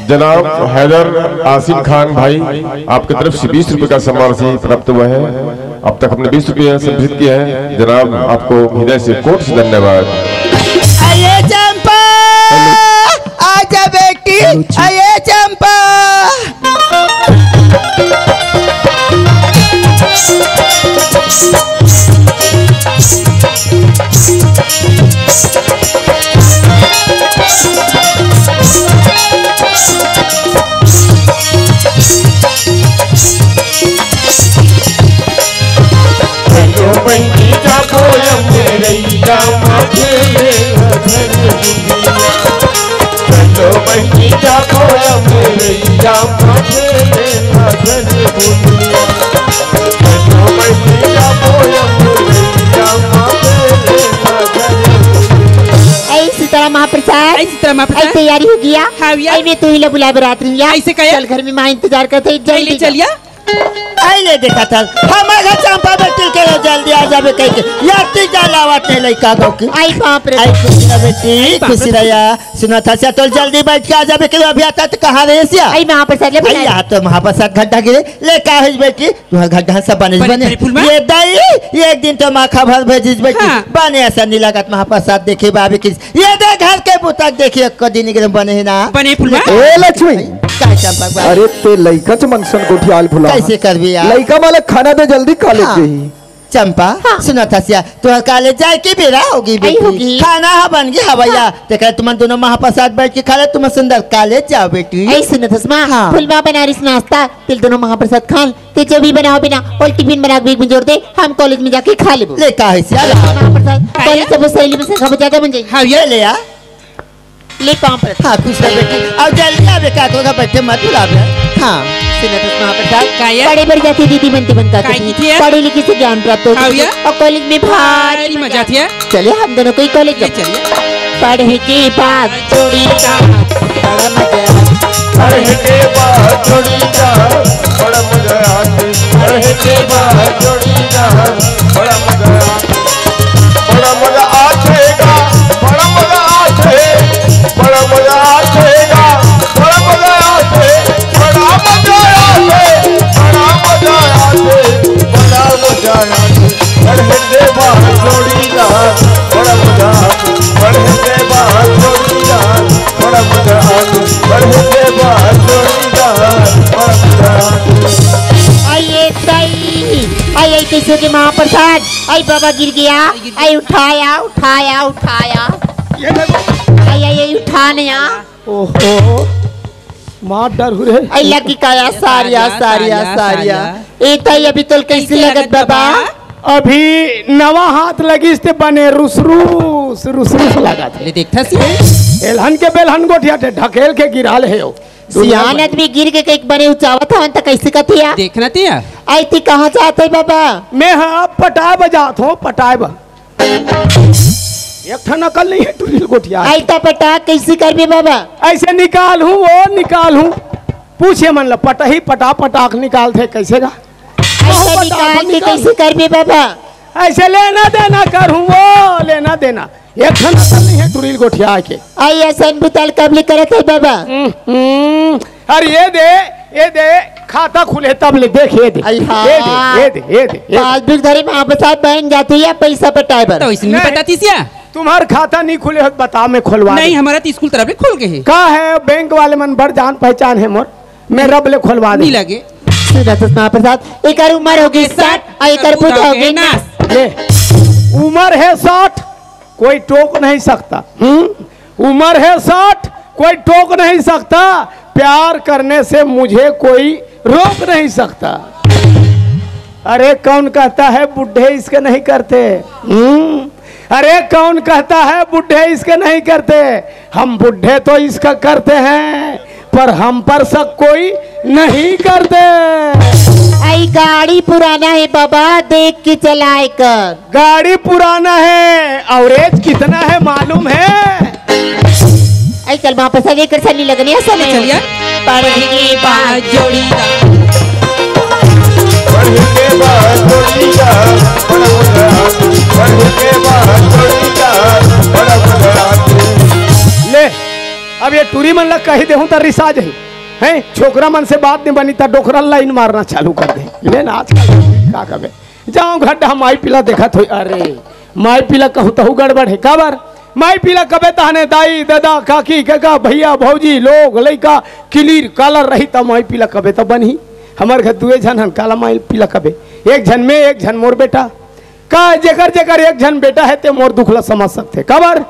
जनाब हैदर आसिम खान भाई आपकी तरफ से 20 रुपए का सम्मान से प्राप्त हुआ है। अब तक हमने 20 रुपये संग्रहित किए हैं जनाब आपको हृदय से कोट से धन्यवाद। आइए चंपा आजा बेटी आइए चंपा महाप्रसाद तैयारी हो गया। हाँ भैया मैं तो ही बुला बरातरी ऐसे चल घर में माँ इंतजार करते जल्दी चलिए। आइले देखा था हमारा चंपा बेटी के जल्दी आ जाबे कह के याती जलावत नहीं लइका गो की आई बाप रे आई खुशी ना बेटी खुशी रहा सुना था से तो जल्दी बैठ के आ जाबे के अभी आता तो कहां रहे सिया आई महाप्रसाद ले आई आ तो महाप्रसाद गड्ढा गिरे ले का है बेटी तू गड्ढा सब बने ये दाई एक दिन तो माखा भर भेजिस बेटी बने ऐसा नहीं लागत महाप्रसाद देखे बाबे की ये दे घर के पुतक देखिए को दिन के बने ना बने फुलवा ए लक्ष्मी अरे ते लइका च मनसन गोठियाल भुला कैसे करबी यार लइका वाला खाना दे जल्दी कॉलेज गई चंपा सुना था सिया तो कॉलेज जाए की बेरा होगी बेटी खाना बन गया भैया देखा तुम दोनों महाप्रसाद बैठ के खा ले तुम सुंदर कॉलेज जाओ बेटी सुना था फुलवा बनारस नाश्ता तिल दोनों महाप्रसाद खान ते जो भी बनाओ बिना और टिफिन बना बैग में जोड़ दे हम कॉलेज में जाके खा ले ले का है सिया महाप्रसाद कॉलेज सब सहेली में से सब ज्यादा बन जाए हाँ ये ले आ ले पाँव पर हाँ खुश रह बेटी अब जल्दी आ बेटा तो बैठे मत बुला हाँ बड़े बड़ी जाती दीदी बनते बनता पढ़े लिखे से ज्ञान प्राप्त होता है और कॉलेज में भारी मजा आती है। चलिए हम दोनों को ही कॉलेज चलिए पढ़े के बाद जोड़ी का बड़ा मजा पढ़े के बाद जोड़ी का बड़ा मजा आते पढ़े के बाद जोड़ी का बड़ा मजा बड़ा मजा आएगा बड़ा मजा आते बड़ा मजा आएगा बड़ा मजा आते बड़ा मजा आते बड़ा मजा आते बड़ा मजा आते पढ़े के बाद जोड़ी का बड़ा मजा आते पढ़े के बाद जोड़ी का बड़ा मजा आते पढ़े के बाद जोड़ी का बड़ा मजा आते आइए ताई आइए कैसे के महाप्रसाद आई बाबा गिर गया आई उठाया उठाया उठाया आई आई उठाने ओहो माँ डर हो रहे आई लगी काया सारिया सारिया सारिया ए ताई अभी तो कैसे लगत बाबा अभी नवा हाथ लगी इसते बने रुसरुस रुसरुस लगा थे देखता सी एलहन के बेलहन गोठिया थे ढकेल के गिराल है हो सियान आदमी गिर के कई बने उचावा था अंत कैसे कथिया देखना तिया आई थी कहाँ जाते बाबा मैं हाँ पटाए बजात हूँ पटाए बा एक ठन अकल नहीं है टूरिल गोठिया आई था पटा कैसे कर बाबा ऐसे निकाल हूँ वो निकाल हूँ पूछे मन ला पटही पटा पटाख निकाल थे कैसे का ऐसे निकाल के कैसे कर बाबा ऐसे लेना देना कर हूँ वो लेना देना एक ठन अकल नहीं है टूरिल गोठिया के आई ऐसा बुताल कबली करे थे बाबा अरे ये दे खाता खुले तब ले देख ये दे ये दे पासबुक धरी महाप्रसाद बहन जाती है पैसा पटाए बर तो इसमें बताती सिया तुम्हार खाता नहीं खुले हो बता मैं खुलवा नहीं हमारा तो स्कूल तरफ खोल के है का है बैंक वाले मन बड़ जान पहचान है मोर मैं रब ले खुलवा दे नहीं लगे महाप्रसाद एक उम्र होगी 60 और एक बुढ़ा होगी 90 ले उम्र है 60 कोई टोक नहीं सकता उम्र है 60 कोई टोक नहीं सकता प्यार करने से मुझे कोई रोक नहीं सकता अरे कौन कहता है बुढ़े इसके नहीं करते अरे कौन कहता है बुढ़े इसके नहीं करते हम बुढ़े तो इसका करते हैं पर हम पर शक कोई नहीं करते आई गाड़ी पुराना है बाबा देख के चलाए कर गाड़ी पुराना है एवरेज कितना है मालूम है आई चल महाप्रसाद एक सनी लगनी है समय चलिए पढ़ने के बाद जोड़ी पढ़े के बाद जोड़ी का बड़ा मजा आते पढ़े के बाद जोड़ी का बड़ा मजा आते ले अब ये टूरी मन लग कही देहूं तो रिसाज है छोकरा मन से बात नहीं बनी तो डोकरा लाइन मारना चालू कर दे ले ना आजकल का कबे जाऊं घड्डा माई पिला देखा तो अरे माई पिला कहूं तो गड़बड़ है काबर माई पिला कबे तहने दाई दादा काकी काका भैया भौजी लोग लइका क्लियर कलर रही तो माई पिला कबे तो बनी हमार घर दुए झन हन काला माई पिला कबे एक झन में एक झन मोर बेटा का जेकर जेकर एक झन बेटा है ते मोर दुखला समझ सकते काबर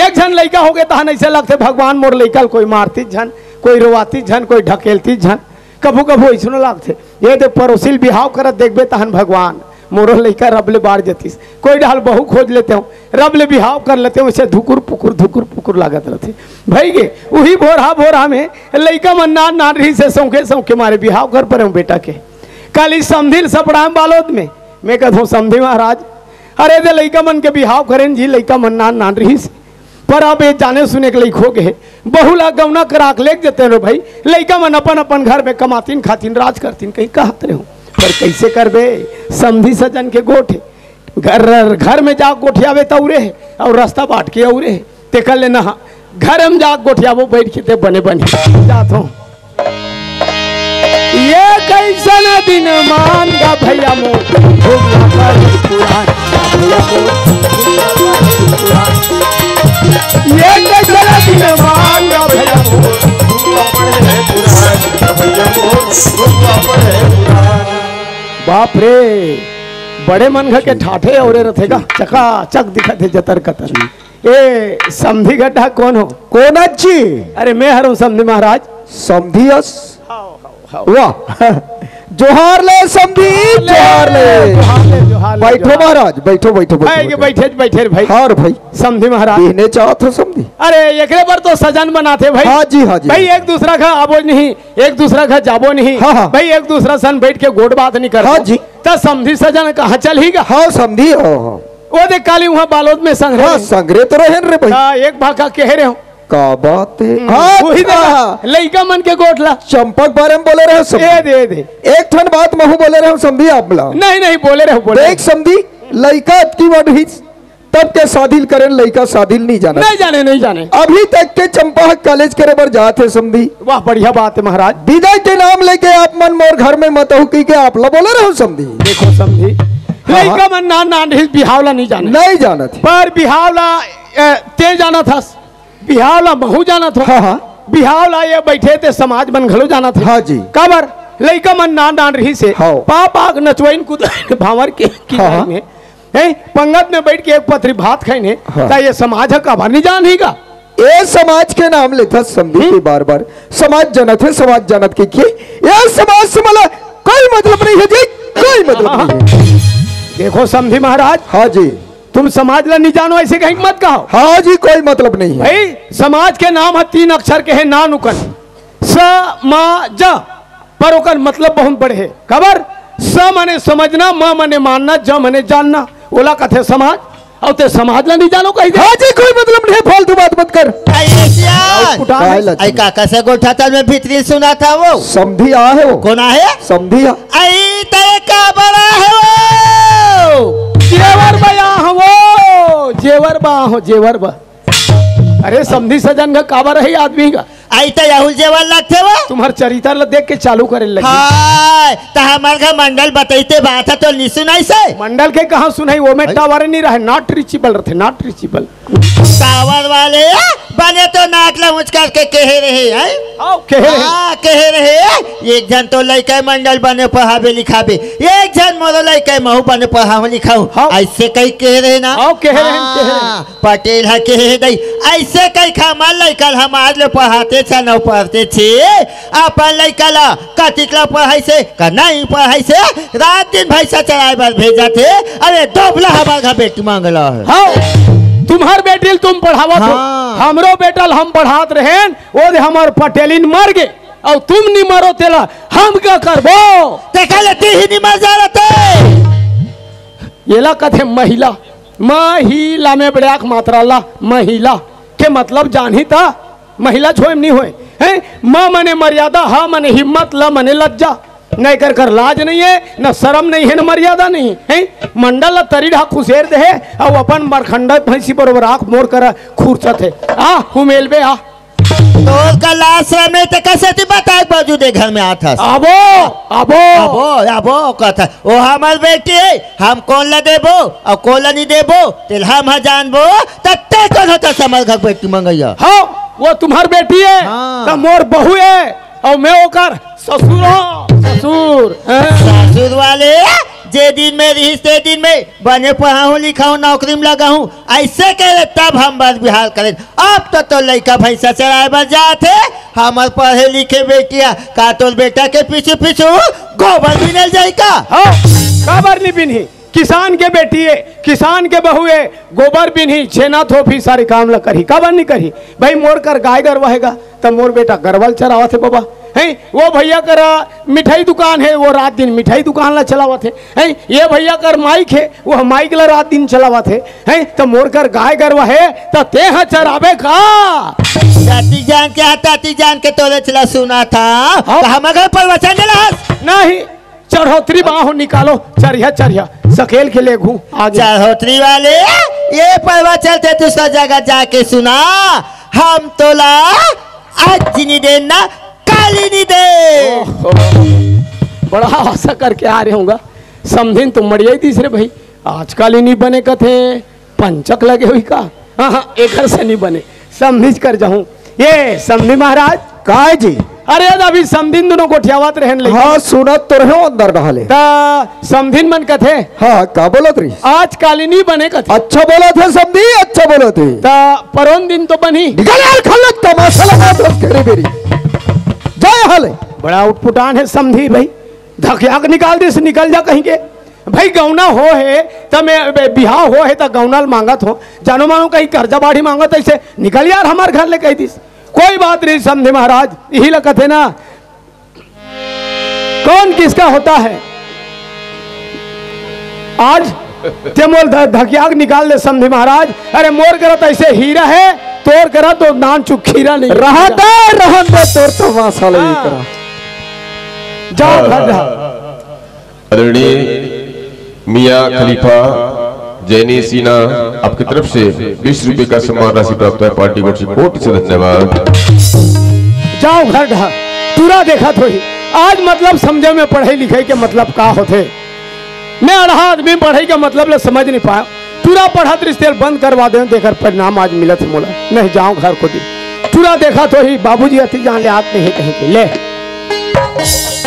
एक झन लइका हो गए तहन ऐसे लगते भगवान मोर लइका कोई मारती झन कोई रोवाती झन कोई ढकेलती झन कभू कभू ऐसा लगते ये तो पड़ोसिल बिहाव करत देखबे तहन भगवान मोरो लइका रबले बाढ़ जतीस कोई डाल बहु खोज लेते हो रबले बिहाव कर लेते हो ऐसे धुकुर पुकुर लागत रहते भाई गे वही भोरा में लइका मन नान रही से सौखे सौखे मारे बिहाव कर पर बेटा के कल इस समधिल सपड़ाम बालोद में मैं कहूँ समझी महाराज अरे दे लइका मन के बिहाव करें जी लइका मन नान रही से पर अब ये जाने सुने के लइको के बहु ला गौना कराक ले जेते रो भाई लइका मन अपन अपन घर में कमातीन खातीन राज करतीन कहीं कहत रहे पर कैसे करबे समधी सजन के गोठे घर में जा गोठियावे तो उरे है और रास्ता बाट के उरे है ते कर लेना घर में जा गोठियावो बैठ के ते बने जात हूँ ये कैसा न दिन मान गा भैया मोर ये कैसा न दिन मान गा भैया मोर बाप रे बड़े मन के ठाठे और रथेगा चका चक दिखत है जतर कतर। ए समधी गड्ढा कौन हो? कौन अच्छी? अरे मैं हूँ समधी महाराज। समधियस वाह जोहार ले समधी जोहार ले। बैठो महाराज बैठो बैठो बैठे बैठे भाई। हाँ भाई समधी महाराज कहने चाहत हो समधी। अरे एक बार तो सजन बनाते भाई। हाँ जी हाँ जी भाई एक दूसरा का आबो नहीं एक दूसरा का जाबो नहीं। हाँ हाँ भाई एक दूसरा सन बैठ के गोट बात नहीं कर। हाँ जी तो समधी सजन कहाँ चल ही गा? हाँ समधी वो देख काली वहाँ बालोद में संग हाँ संग्रह तो रहे रे भाई। एक भागा कह रहे हो का बात है। हाँ वही लइका मन के गोटला चंपक बारे में बोले रहे हो दे दे एक ठन बात महू बोले रहे हो समझी आप बोला नहीं नहीं बोले रहे बोले देख समझी लइका की बढ़ी तब के शादी करे लइका शादी नहीं जाना नहीं जाने अभी तक के चंपा कॉलेज करे बर जाते समझी। वाह बढ़िया बात है महाराज। विदाई के नाम लेके आप मन मोर घर में मत हो की आप ला बोले रहे हो समझी। देखो समझी लइका मन ना बिहावला नहीं जाना थे पर बिहावला ते जाना था बिहावला महू जाना था। हाँ हाँ बिहावला ये बैठे थे समाज बन घलो जाना था। हाँ जी काबर लइका मन नान रही से हाँ पाप आग नचवाइन कूद भावर के हाँ में पंगत में बैठ के एक पथरी भात खाने। हाँ ये समाज है काबर नहीं जान ही का? ये समाज के नाम लेता समझी की बार बार समाज जनत है समाज जनत के ये समाज से मला कोई मतलब नहीं है जी कोई मतलब नहीं है। देखो समझी महाराज। हाँ जी तुम समाज ला नहीं जानो ऐसे कहीं मत कहो। हाँ जी कोई मतलब नहीं है भाई समाज के नाम है 3 अक्षर के है ना नुकन समाज पर ओकर मतलब बहुत बड़े है खबर। स माने समझना म माने मानना ज माने जानना ओला कथे समाज और ते समाज ला नहीं जानो कहीं। हाँ जी कोई मतलब नहीं फालतू बात मत कर। आई काका से गोठा था मैं भीतरी सुना था वो समधी आ है वो कौन है समधी आई तय का बड़ा है वो जेवर बया हो जेवर बा हो जेवर बा। अरे समधी सजन का काबर है आदमी का आई तो राहुल जेवर लगते वो तुम्हार चरित्र देख के चालू करे लगे। हाँ तो हमारे घर मंडल बताइते बात है तो नहीं सुनाई से मंडल के कहाँ सुनाई वो में टावर नहीं रहे नॉट रीचेबल रहते नॉट रीचेबल। टावर वाले बने तो नाक लमुच करके कह रहे हैं कह रहे एक जन तो लइका मंडल बने पढ़ावे लिखावे एक जन मोरो लइका महू बने पढ़ावे लिखाऊ ऐसे कहीं कह रहे ना कह रहे पटेल है कह दई ऐसे कहीं खामा लइका हमारे लिए पढ़ाते थे न पढ़ते थे अपन लइका ला कतिकला पढ़ाई से का नहीं पढ़ाई से रात दिन भैंसा चराए बार भेजा थे। अरे दोबला हमारा बेटी मांगला है तुम्हार बेटिल तुम पढ़ावा हाँ। हमरो बेटल हम पढ़ात रहे वो दे हमार पटेलिन मर गए और तुम नहीं मरो तेला हम क्या करबो ते ही नहीं मर जा रहे येला कथे महिला महिला में बड़ाक मात्राला महिला के मतलब जान ही था महिला छोम नहीं होए हैं मां मने मर्यादा हा मने हिम्मत ला मने लज्जा नहीं कर लाज नहीं है न शर्म नहीं है न मर्यादा नहीं है मंडल तरी ढा खुशेर दे है और अपन मरखंडा भैंसी बरोबर आंख मोड़ कर खूरचत है आ हुमेल बे आ तो का लाश में तो कैसे थी बताए बाजू दे घर में आता आबो आबो आबो आबो कहता ओ हमार बेटी हम कौन ला देबो और कौन ला नहीं देबो तेल हम जानबो तत्ते कौन होता समझ घर बेटी मंगैया। हाँ वो तुम्हार बेटी है तो मोर बहू है और मैं ओकर ससुर वाले जे दिन में रहीस ते दिन में बने पढ़ाऊँ लिखाऊँ नौकरी में लगा हूँ ऐसे करे तब हम बस बिहार करें। अब तो लड़का भैंसा चराए बस जाते हमारे पढ़े लिखे बेटिया का तो बेटा के पीछे पीछे गोबर भी नहीं जाएगा। हाँ गोबर नहीं बिनी किसान के बेटी है किसान के बहू है गोबर भी नहीं छेना थोपी सारी काम ला करी काबर नहीं करी भाई मोर कर गाय गरवाएगा तब मोर बेटा गरवल चरावा थे बाबा है वो भैया कर मिठाई दुकान है वो रात दिन मिठाई दुकान ला चलावा थे है ये भैया कर माइक है वो माइक ला रात दिन चलावा थे है तो मोर कर गाय गरवा है तो ते हा चरावे का ताती जान के तोरे चला सुना था तो हमारे प्रवचन दिला नहीं चढ़ोतरी बाहु निकालो चरिया चरिया सकेल के ले घू चढ़ोतरी वाले ये प्रवचन थे दूसरा जगह जाके सुना हम तोला आज नहीं देना काली नहीं दे बड़ा आशा करके आ रहे होगा समझिन तुम मरिया ही तीसरे भाई आजकल ही नहीं बने कथे पंचक लगे हुई का हाँ एक से नहीं बने समझ कर जाऊं ये समझी महाराज काय जी अरे अभी समधिन दोनों गोठियावत रहन ले। हाँ सुनत तो रहे अंदर डाले। ता समधिन मन कथे। हाँ का बोलत रही? आज कालिनी बने कथे। अच्छा बोला थे समधी, अच्छा बोला थे। ता परोन दिन तो बनी। निकल यार खलक तमाशा लगा दो तेरी मेरी। जय हाले। बड़ा उठपुटान है समधी भाई, धकिया के निकाल दे से निकल जा कहीं के। भाई गौना हो है तब मैं बिहाव हो है तब गौना मांगत हो, जानो मानो कहीं कर्जा बाढ़ी मांगत ऐसे निकल यार हमारे घर ले कही दिस। कोई बात नहीं समझे महाराज, यही लगत है ना कौन किसका होता है। आज ते मोल धकिया निकाल दे समझे महाराज। अरे मोर करत ऐसे हीरा है, तोर करा तो नान चुक खीरा नहीं रहा दे तोर तमाशा लगी करा। जाओ घर जा। आदरणीय मियां खलीफा जैनी सीना आपकी तरफ से 20 रुपए का सम्मान राशि प्राप्त है। पार्टी को कोटि से धन्यवाद। जाओ घर ढा। पूरा देखा थोड़ी आज मतलब समझे में पढ़ाई लिखाई के मतलब का होते। मैं अढ़ा आदमी पढ़ाई का मतलब ले समझ नहीं पाया। पूरा पढ़त रिश्ते बंद करवा दे, देकर परिणाम आज मिलत है मोला। नहीं जाओ घर को दी। पूरा देखा तो ही बाबूजी अति जान ले आते हैं कहीं के ले।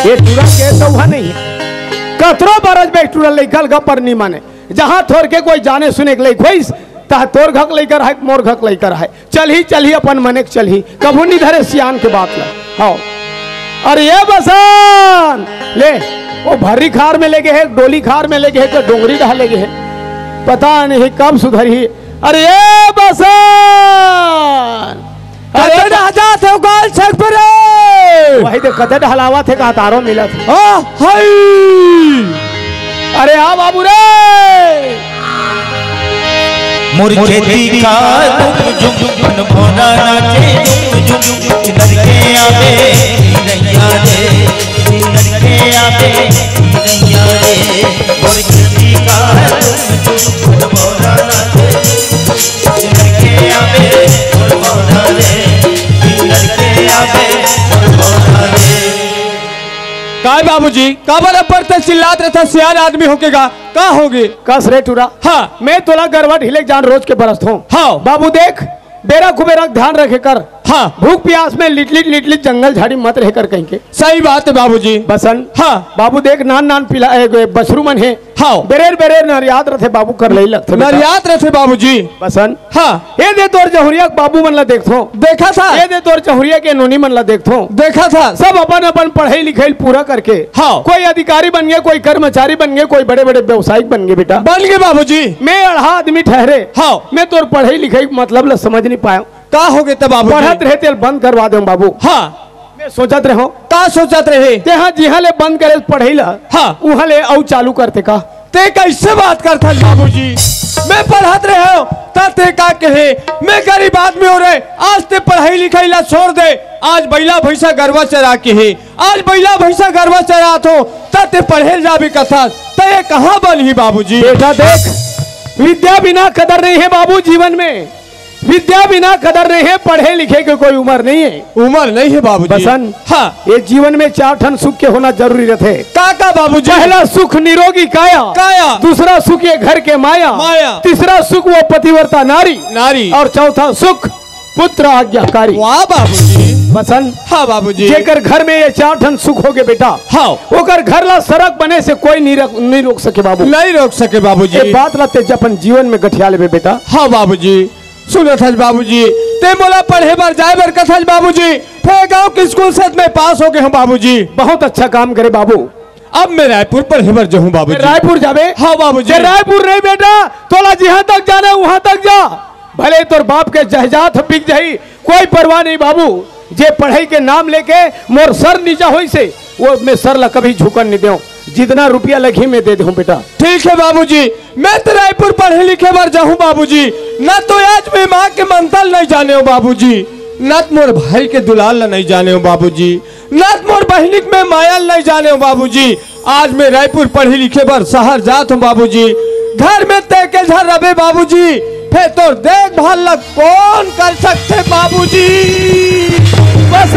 ये पूरा के तो वह नहीं है। कतरो बरज में टूरा लेकर ग पर नहीं माने। जहां थोर के कोई जाने सुने के लेकर ता तोर घक लेकर है, मोर घक लेकर है। चल ही अपन मने चल ही कभू नहीं धरे सियान के बात ला। हाँ अरे ये बसन ले वो भर्री खार में लेके है, डोली खार में लेके है, तो डोंगरी कहा लेके है, पता नहीं कब सुधरी। अरे ये बसन वही तो कते ढलावा थे का तारो मिला था। अरे हाँ बाबू रे मुर्खेती का जुम जुम भोना नाचे जुम जुम लड़के आवे रैया रे लड़के आवे रैया रे। मुर्खेती का जुम जुम भोना नाचे लड़के आवे भोना रे लड़के आवे भोना रे। काय बाबूजी काबर पर तक चिल्लात रहता सियान आदमी होकेगा का होगे कस रे टूरा। हाँ मैं तोला गरवट हिले जान रोज के बरस हूँ। हाँ बाबू देख बेरा कुबेरा ध्यान रखे कर। हाँ भूख प्यास में लिटलिट जंगल झाड़ी मत रह कर कहीं के। सही बात है बाबूजी। बसन हाँ बाबू देख नान नान पिला बसरू मन है। हाँ बेरेर नरियात रथे बाबू कर ले लगथे नरियात रथे बाबूजी। बसन हाँ ये दे तोर जहुरिया बाबू मन ला देखथो देखा था। ये दे तोर जहुरिया के नोनी मन ला देखथो देखा था। सब अपन अपन पढ़ाई लिखाई पूरा करके। हाँ कोई अधिकारी बन गए, कोई कर्मचारी बन गए, कोई बड़े बड़े व्यवसायिक बन गए। बेटा बन गए बाबूजी। मैं अढ़ा आदमी ठहरे। हाँ मैं तोर पढ़ाई लिखाई मतलब ला समझ नहीं पाया। का हो गए तब बाबू पढ़त रहते बंद करवा दे बाबू। हाँ मैं सोचत रहो का सोचत रहे ते हाँ जिहा ले बंद करे पढ़ाई ला। हाँ वहाँ ले औ चालू करते का। ते कैसे बात करता बाबूजी। मैं पढ़त रहे हो ते का कहे मैं गरीब आदमी हो रहे। आज ते पढ़ाई लिखाई ला छोड़ दे। आज बैला भैंसा गरवा चरा के है। आज बैला भैंसा गरवा चरा तो ते पढ़े जाबे कथा ते कहाँ बन ही बाबूजी। बेटा देख विद्या बिना कदर नहीं है बाबू। जीवन में विद्या बिना कदर नहीं है। पढ़े लिखे की कोई उम्र नहीं है। उम्र नहीं है बाबूजी। बसन हाँ ये जीवन में 4 ठन सुख के होना जरूरी रहते। का बाबूजी। पहला सुख निरोगी काया, काया। दूसरा सुख ये घर के माया, माया। तीसरा सुख वो पतिव्रता नारी, नारी। और चौथा सुख पुत्र आज्ञाकारी। वाह बाबूजी। बसन हाँ बाबूजी। जेकर घर में ये 4 ठन सुख हो गए बेटा। हाँ ओकर घर ला सड़क बने से कोई नहीं रोक सके बाबू। नहीं रोक सके बाबूजी। ये बात ला तेज अपन जीवन में गठिया ले बेटा। हाँ बाबूजी सुनो था बाबूजी। ते मोला पढ़े बार जाए बर कथा बाबूजी। फिर गांव के स्कूल से मैं पास हो गए हूँ बाबूजी। बहुत अच्छा काम करे बाबू। अब मैं रायपुर पढ़े बार जाऊँ बाबूजी। रायपुर जावे। हाँ बाबूजी। रायपुर नहीं बेटा तोला जहाँ तक जाना वहाँ तक जा। भले तोर बाप के जहजात बिक जाही कोई परवाह नहीं बाबू। जे पढ़ाई के नाम लेके मोर सर नीचा हो से वो मैं सर ला कभी झुकन नहीं दे। जितना रुपया लगी मैं दे दूं बेटा। ठीक है बाबूजी। मैं तो रायपुर पढ़े लिखे बार जाऊँ बाबूजी। न तो आज मैं माँ के मंतल नहीं जाने हो बाबूजी, न मोर भाई के दुलाल नहीं जाने हो बाबूजी, न मोर बहनिक में मायल नहीं जाने हो बाबूजी। आज मैं रायपुर पढ़े लिखे बार शहर जात हूँ बाबूजी। घर में तय के घर रबे बाबूजी। फिर तो देखभाल लग कौन कर सकते बाबूजी। बस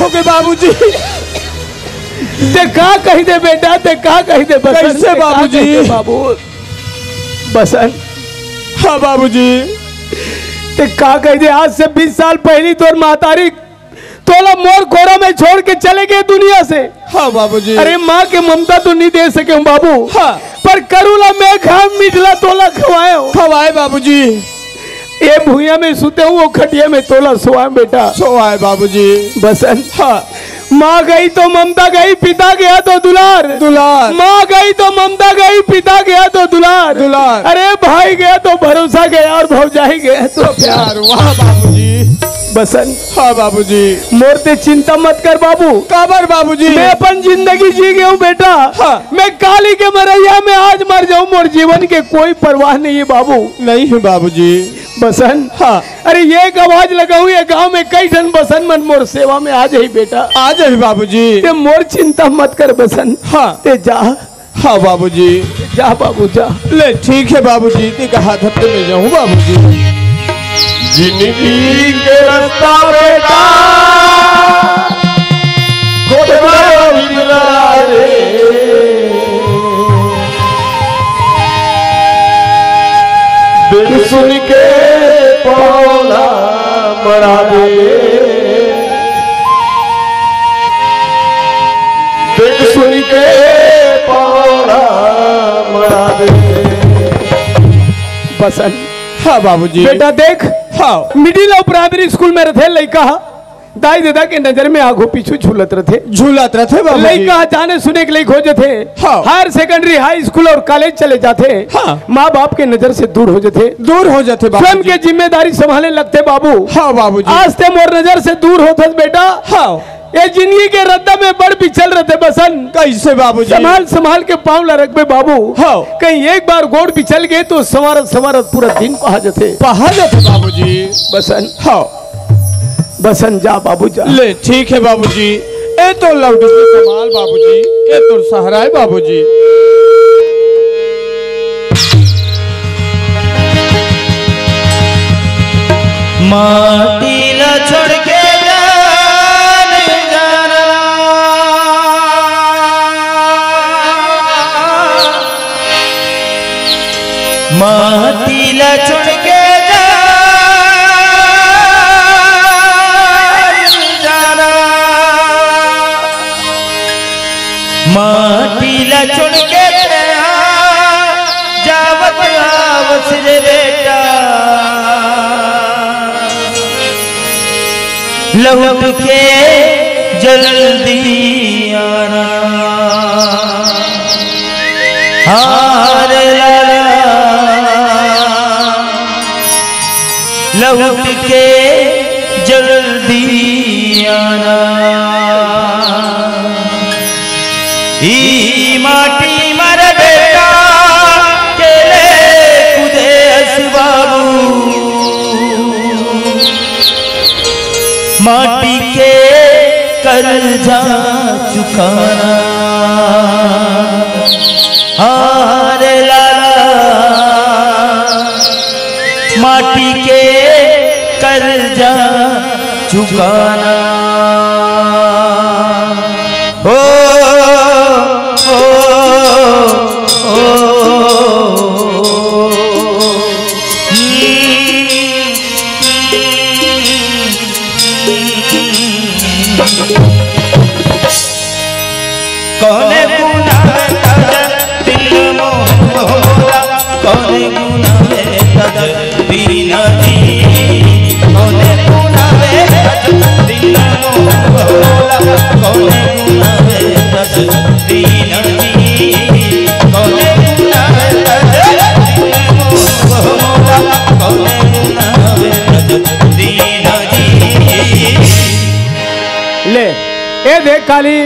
हो गए बाबूजी। ते का कही दे बेटा, ते का कही दे बसन। कैसे बाबूजी। बाबू बसन। हाँ बाबूजी। ते का कही दे आज से 20 साल पहली तोर मातारी तोला मोर कोरा में छोड़ के चले गए दुनिया से। हाँ बाबूजी। अरे माँ के ममता तो नहीं दे सके बाबू। हाँ। पर करूला मैं खा मिठला तोला खवाए हो। खवाए बाबूजी। ये भूया में सुते हूँ, वो खटिया में तोला सोआ बेटा। सोआए बाबूजी। बसंत। हाँ। माँ गई तो ममता गई, पिता गया तो दुलार। दुलार। माँ गई तो ममता गई, पिता गया तो दुलार। दुलार। अरे भाई गया तो भरोसा गया, और भौजाई गया तो प्यार। वाह बाबूजी। बसंत। हाँ बाबूजी। मोरते चिंता मत कर बाबू। काबर बाबूजी। मैं अपन जिंदगी जी गया हूँ बेटा। हाँ। मैं काली के मरैया में आज मर जाऊं, मोर जीवन के कोई परवाह नहीं है बाबू। नहीं है बाबूजी। बसन। हाँ। अरे ये एक आवाज लगा हुई है गांव में, कई ठन बसन मन मोर सेवा में आ जाई बेटा। आ जाए बाबूजी। ते मोर चिंता मत कर बसन। हाँ। ते जा। हाँ बाबूजी। जा बाबू जा। ले ठीक है बाबूजी, ते कहा हफ्ते में जाऊँ बाबूजी। जिंदगी के रास्ता बेटा घोटना बिगड़ा रे, बिन सुन के पौला मरा दे, बिन सुन के पौला मरा दे। बसन। हाँ बाबूजी। बेटा देख। हाँ। मिडिल और प्राइमरी स्कूल में रहे लड़का, दाई दादा के नजर में आगो पीछू झूलत रहे। झूलत रहे बाबूजी। लड़का जाने सुने के लिए खोजे थे। हाँ। हायर सेकेंडरी हाई स्कूल और कॉलेज चले जाते। हाँ। माँ बाप के नजर से दूर हो जाते। दूर हो जाते बाबूजी। स्वयं के जिम्मेदारी संभालने लगते बाबू। हाँ बाबूजी। आज ते मोर नजर से दूर होते बेटा। हाँ। ये जिंदगी के रद्दा में बड़ पिछल रहते बसन। कैसे बाबूजी? संभाल संभाल के पाँव लरक में बाबू। हाँ। कहीं एक बार गोड़ पिछल गए तो संवारत संवारत पूरा दिन पहा जाते। पहा जाते बाबूजी। बसन। हाँ। बसन जा बाबू जा। ले ठीक है बाबूजी। ए तो लौटी से संभाल बाबूजी, ए तो सहारा है बाबूजी। माटी ला छोड़ के माटी ला छोड़ के जाना, माटी ला छोड़ के जावत आवस रे बेटा, लौट के जल्दी आना। हार लाला लौट के जल्दी आना। ई माटी मर बेटा केले कुदे बाबू, माटी के कर्जा चुकाना। हार लाला माटी के कर्जा चुकाना। ओ ओ कौने गुनाह दिल मोहला, कौने गुनाह दीना जी, कौने गुनाह दिल मोहला, कौने गुनाह दीना जी, कौने गुनाह दिल मोहला, कौने गुनाह दीना जी। ले ए देख काली,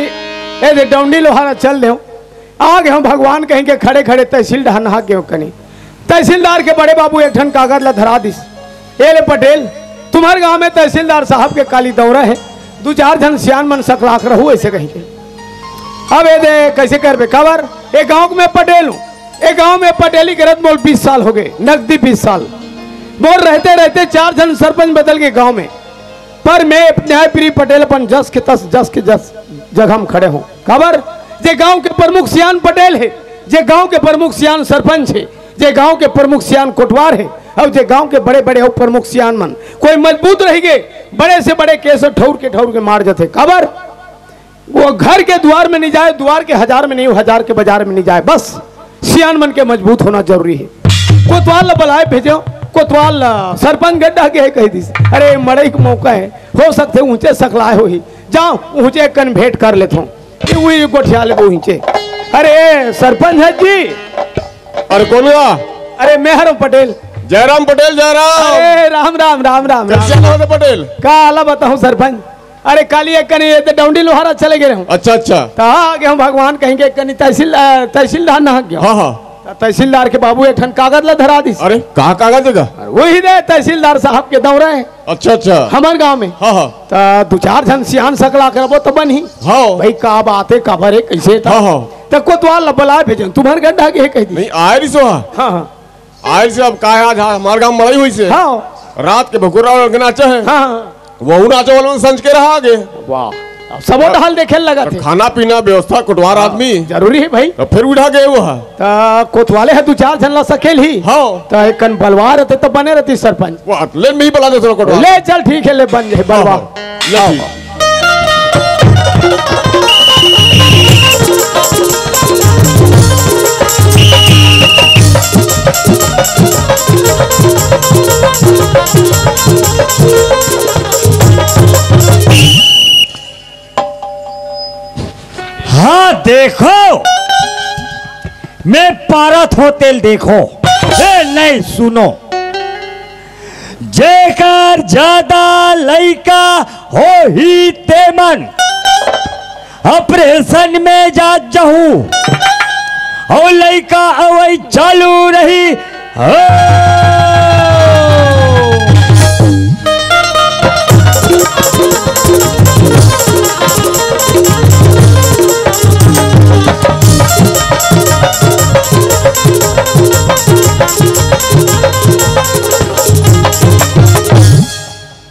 ए दे डौंडी लोहारा चल दे आगे हम भगवान कहेंगे खड़े खड़े तहसीलदार नहा के कनी। तहसीलदार के बड़े बाबू एक ठन कागज ला धरा दिस। ए ले पटेल, तुम्हारे गांव में तहसीलदार साहब के काली दौरा है, दो चार जन सियान मन सकलाख रहू ऐसे कहेंगे। अब ए दे कैसे कर बे खबर, एक गाँव में पटेल हूँ, एक गाँव में पटेली के रत मोल 20 साल हो गए, नकदी 20 साल मोर रहते रहते 4 जन सरपंच बदल गए गाँव में। पर मैं न्यायप्रिय पटेल अपन जस के जस जगह में खड़े हूँ। खबर जे गांव के प्रमुख सियान पटेल है, जे गांव के प्रमुख सियान सरपंच है, जे गांव के प्रमुख सियान कोटवार है, अब जे गांव के बड़े बड़े प्रमुख सियान मन कोई मजबूत रह गए, बड़े से बड़े केस ठौर के मार जाते। खबर वो घर के द्वार में नहीं जाए, द्वार के हजार में नहीं, हजार के बाजार में नहीं जाए, बस सियान मन के मजबूत होना जरूरी है। कोतवाल बुलाए भेजो, कोतवाल सरपंच गड्ढा के है कही दी, अरे मरे का मौका है, हो सकते ऊंचे सकलाए हो ही, जाओ ऊंचे कन भेंट कर लेता हूँ, गोठिया ले ऊंचे। अरे सरपंच है जी। अरे कौन हुआ? अरे मैं हूँ पटेल। जयराम पटेल, जयराम। अरे राम राम राम राम कैसे हो पटेल? का आला बताऊं सरपंच, अरे काली एक कनी ये डौंडी लोहारा चले गए हूँ। अच्छा अच्छा। तो आगे हम भगवान कहेंगे कनी तहसीलदार ना गया। हाँ हाँ। तहसीलदार के बाबू एक ठन कागज ला धरा दी। अरे कहाँ कागज देगा? वही दे तहसीलदार साहब के दौरा है। अच्छा अच्छा। हमारे गांव में। हाँ हाँ। तो दो चार जन सियान सकला करबो तो बनी। हाँ भाई का बात है, खबर है कैसे था। हाँ हाँ। तो कोतवाल बुलाए भेजो, तुम्हारे गड्ढा के कह दी। नहीं आए नहीं सो। हाँ हाँ। आए से अब का है, आज हमारे गांव मड़ई हुई से। हाँ। रात के भकुरा नाचे है। हाँ। वहू नाचे वालों संज के रहा आगे। वाह। सबो ढाल देखे लगा थे। खाना पीना व्यवस्था कोटवार आदमी जरूरी है भाई। तो फिर उठा गए वो है। तो कोतवाले है दो चार जन ला सकेल ही। हाँ। तो एक कन बलवा रहते तो बने रहती सरपंच। वो अटले में ही बला दे कोटवार। ले चल ठीक है, ले बन जाए बलवा। हाँ देखो, मैं पारत हो तेल देखो, नहीं सुनो, जेकर ज्यादा लइका हो ही तेमन ऑपरेशन में जा जाऊं और लइका अवई चालू रही।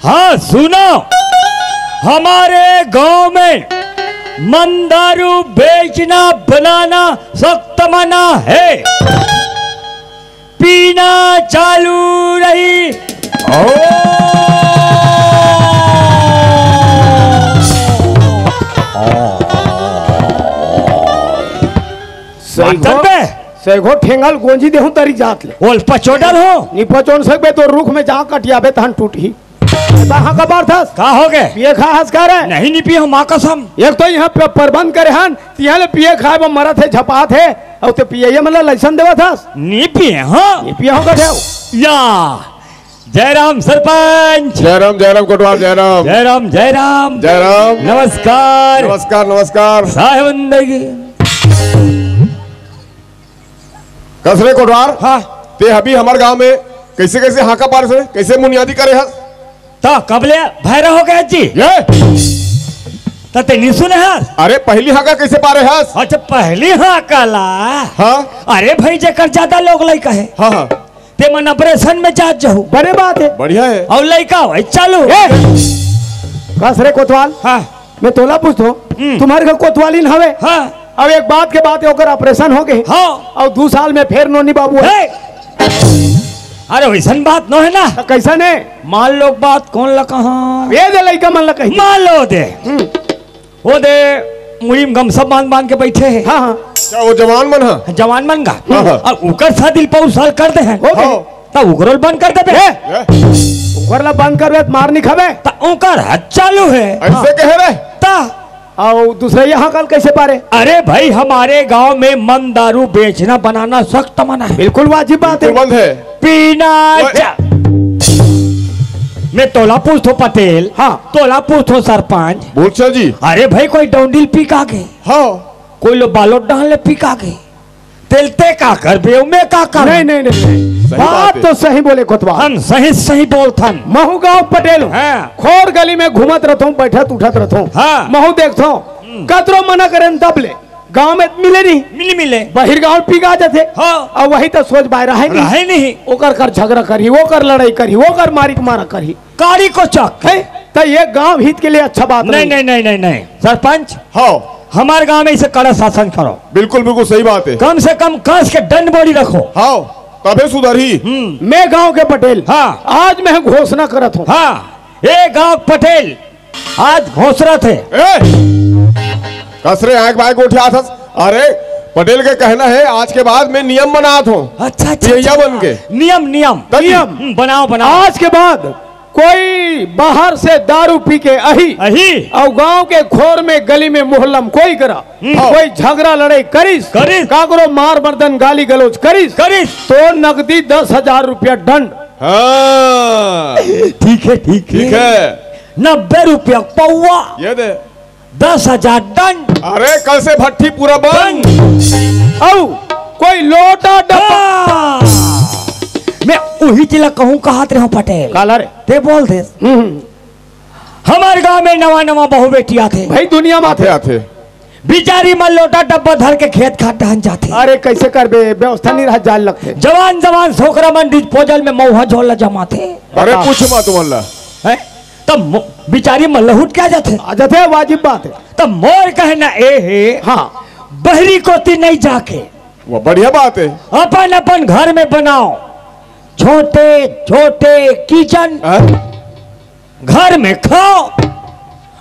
हाँ सुनो, हमारे गांव में मंदारू बेचना बनाना सख्त मना है, पीना चालू रही। सेगो ठेंगल गोंजी देहूं तरी जात ले बोल पचोडल हो नी पचोन सकबे तो रुख में जा कटियाबे तहन टूटी। कहाँ का बार था का हो गए पिए खा हंस कर नहीं नहीं पिए माँ कसम। एक तो यहाँ पे प्रबंध करे हन तिहा ले पिए खाए वो मरा थे झपा थे और ते पिए ये मतलब लाइसेंस देवा था नहीं पिए। हाँ नहीं पिए हो गए या जयराम सरपंच। जयराम जयराम कोटवाल, जयराम जयराम जयराम जयराम। नमस्कार नमस्कार नमस्कार। साहेब कसरे कोटवार। हाँ ते अभी हमारे गांव में कैसे कैसे हाका पार से कैसे मुनियादी करे है तो कबले भैरव हो गया जी ये ते नहीं सुने हैं। अरे पहली हाका कैसे पारे है? अच्छा पहली हाका ला। हाँ अरे भाई जेकर ज्यादा लोग लइका है हाँ हाँ ते मन ऑपरेशन में जा जाऊ बड़े बात है बढ़िया है और लइका भाई चालू कसरे कोतवाल। हाँ मैं तोला पूछतो तुम्हारे घर कोतवाली न हवे। हाँ अब एक बात के बात ओकर ऑपरेशन हो गए। हाँ और 2 साल में फिर नोनी बाबू है। अरे वैसन बात न है ना। कैसा ने मान लो बात कौन ला कहाँ ये दे लइका मन ला कही मान लो दे वो दे मुड़ीम गम सब बांध के बैठे है। हाँ हाँ क्या वो जवान मन है? जवान मन गा हाँ, हाँ। और उकर सा दिल पर साल कर दे हैं तब उगरोल बंद कर दे ऊपर ला बंद कर मार नहीं खबे तो उकर हद चालू है। ऐसे कह रहे ता और दूसरे यहाँ कल कैसे पारे? अरे भाई हमारे गांव में मन दारू बेचना बनाना सख्त मना है। बिल्कुल वाजिब बात है। बंद है पीना मैं तोला पूछो पटेल। हाँ तोला पूछो सरपंच। बोलचा जी। अरे भाई कोई डोंडिल पी का गए हाँ कोई लो बालोट डाल पी का गए तेलते का कर बे में का कर नहीं नहीं नहीं बात तो सही बोले कोतवाल। हम सही सही बोलथन। महू गाँव पटेल हाँ। खोर गली में घूमत रहता हूँ बैठत उठत रहता हूँ। हाँ। महू देखता हूँ कतरो मना करे तब ले गाँव में मिले नहीं मिली मिले बहिर गाँव पी गा जाते। हाँ। और वही तो सोच बाहर है नहीं ओकर कर झगड़ा करी वो कर लड़ाई करी वो कर मारी मारा करी कारी को चक है तो ये गांव हित के लिए अच्छा बात नहीं नहीं नहीं नहीं नहीं सरपंच हाँ हमारे गांव में इसे कड़ा शासन करो। बिल्कुल बिल्कुल सही बात है। कम से कम कस के दंड बोली रखो। हाँ तबे सुधरी। मैं गांव के पटेल। हाँ। आज मैं घोषणा करत हूँ। हाँ, ए गांव पटेल आज घोषणा थे। कसरे आंख बाय को उठा था। अरे पटेल के कहना है आज के बाद मैं नियम बनात हूँ। अच्छा ये बन के नियम नियम नियम बनाओ बनाओ। आज के बाद कोई बाहर से दारू पी के अही और गांव के खोर में गली में मोहल्ला में कोई करा कोई झगड़ा लड़ाई करिस काकरो मार मर्दन गाली गलौज करिस तो नकदी 10,000 रुपया दंड। हाँ ठीक है ठीक है 90 रुपया पौवा ये दे 10,000 दंड। अरे कल से भट्टी पूरा बंद। औ कोई लोटा डब्बा मैं वही जिला कहूँ कहा रहा पटेल काला रे ते बोल दे। हमारे गांव में नवा नवा बहु बेटिया थे भाई दुनिया में आते बिचारी मन लोटा डब्बा धर के खेत खाट ढहन जाते। अरे कैसे कर बे व्यवस्था नहीं रहा जाल लगते। जवान जवान छोकरा मन डिस्पोजल में मऊहा झोला जमाते। अरे पूछ मत मोहल्ला तब बिचारी मल्लहुट क्या जाते आ जाते वाजिब बात है। तब मोर कहना ए है हाँ बहरी कोती नहीं जाके वो बढ़िया बात है। अपन अपन घर में बनाओ छोटे छोटे किचन घर में खाओ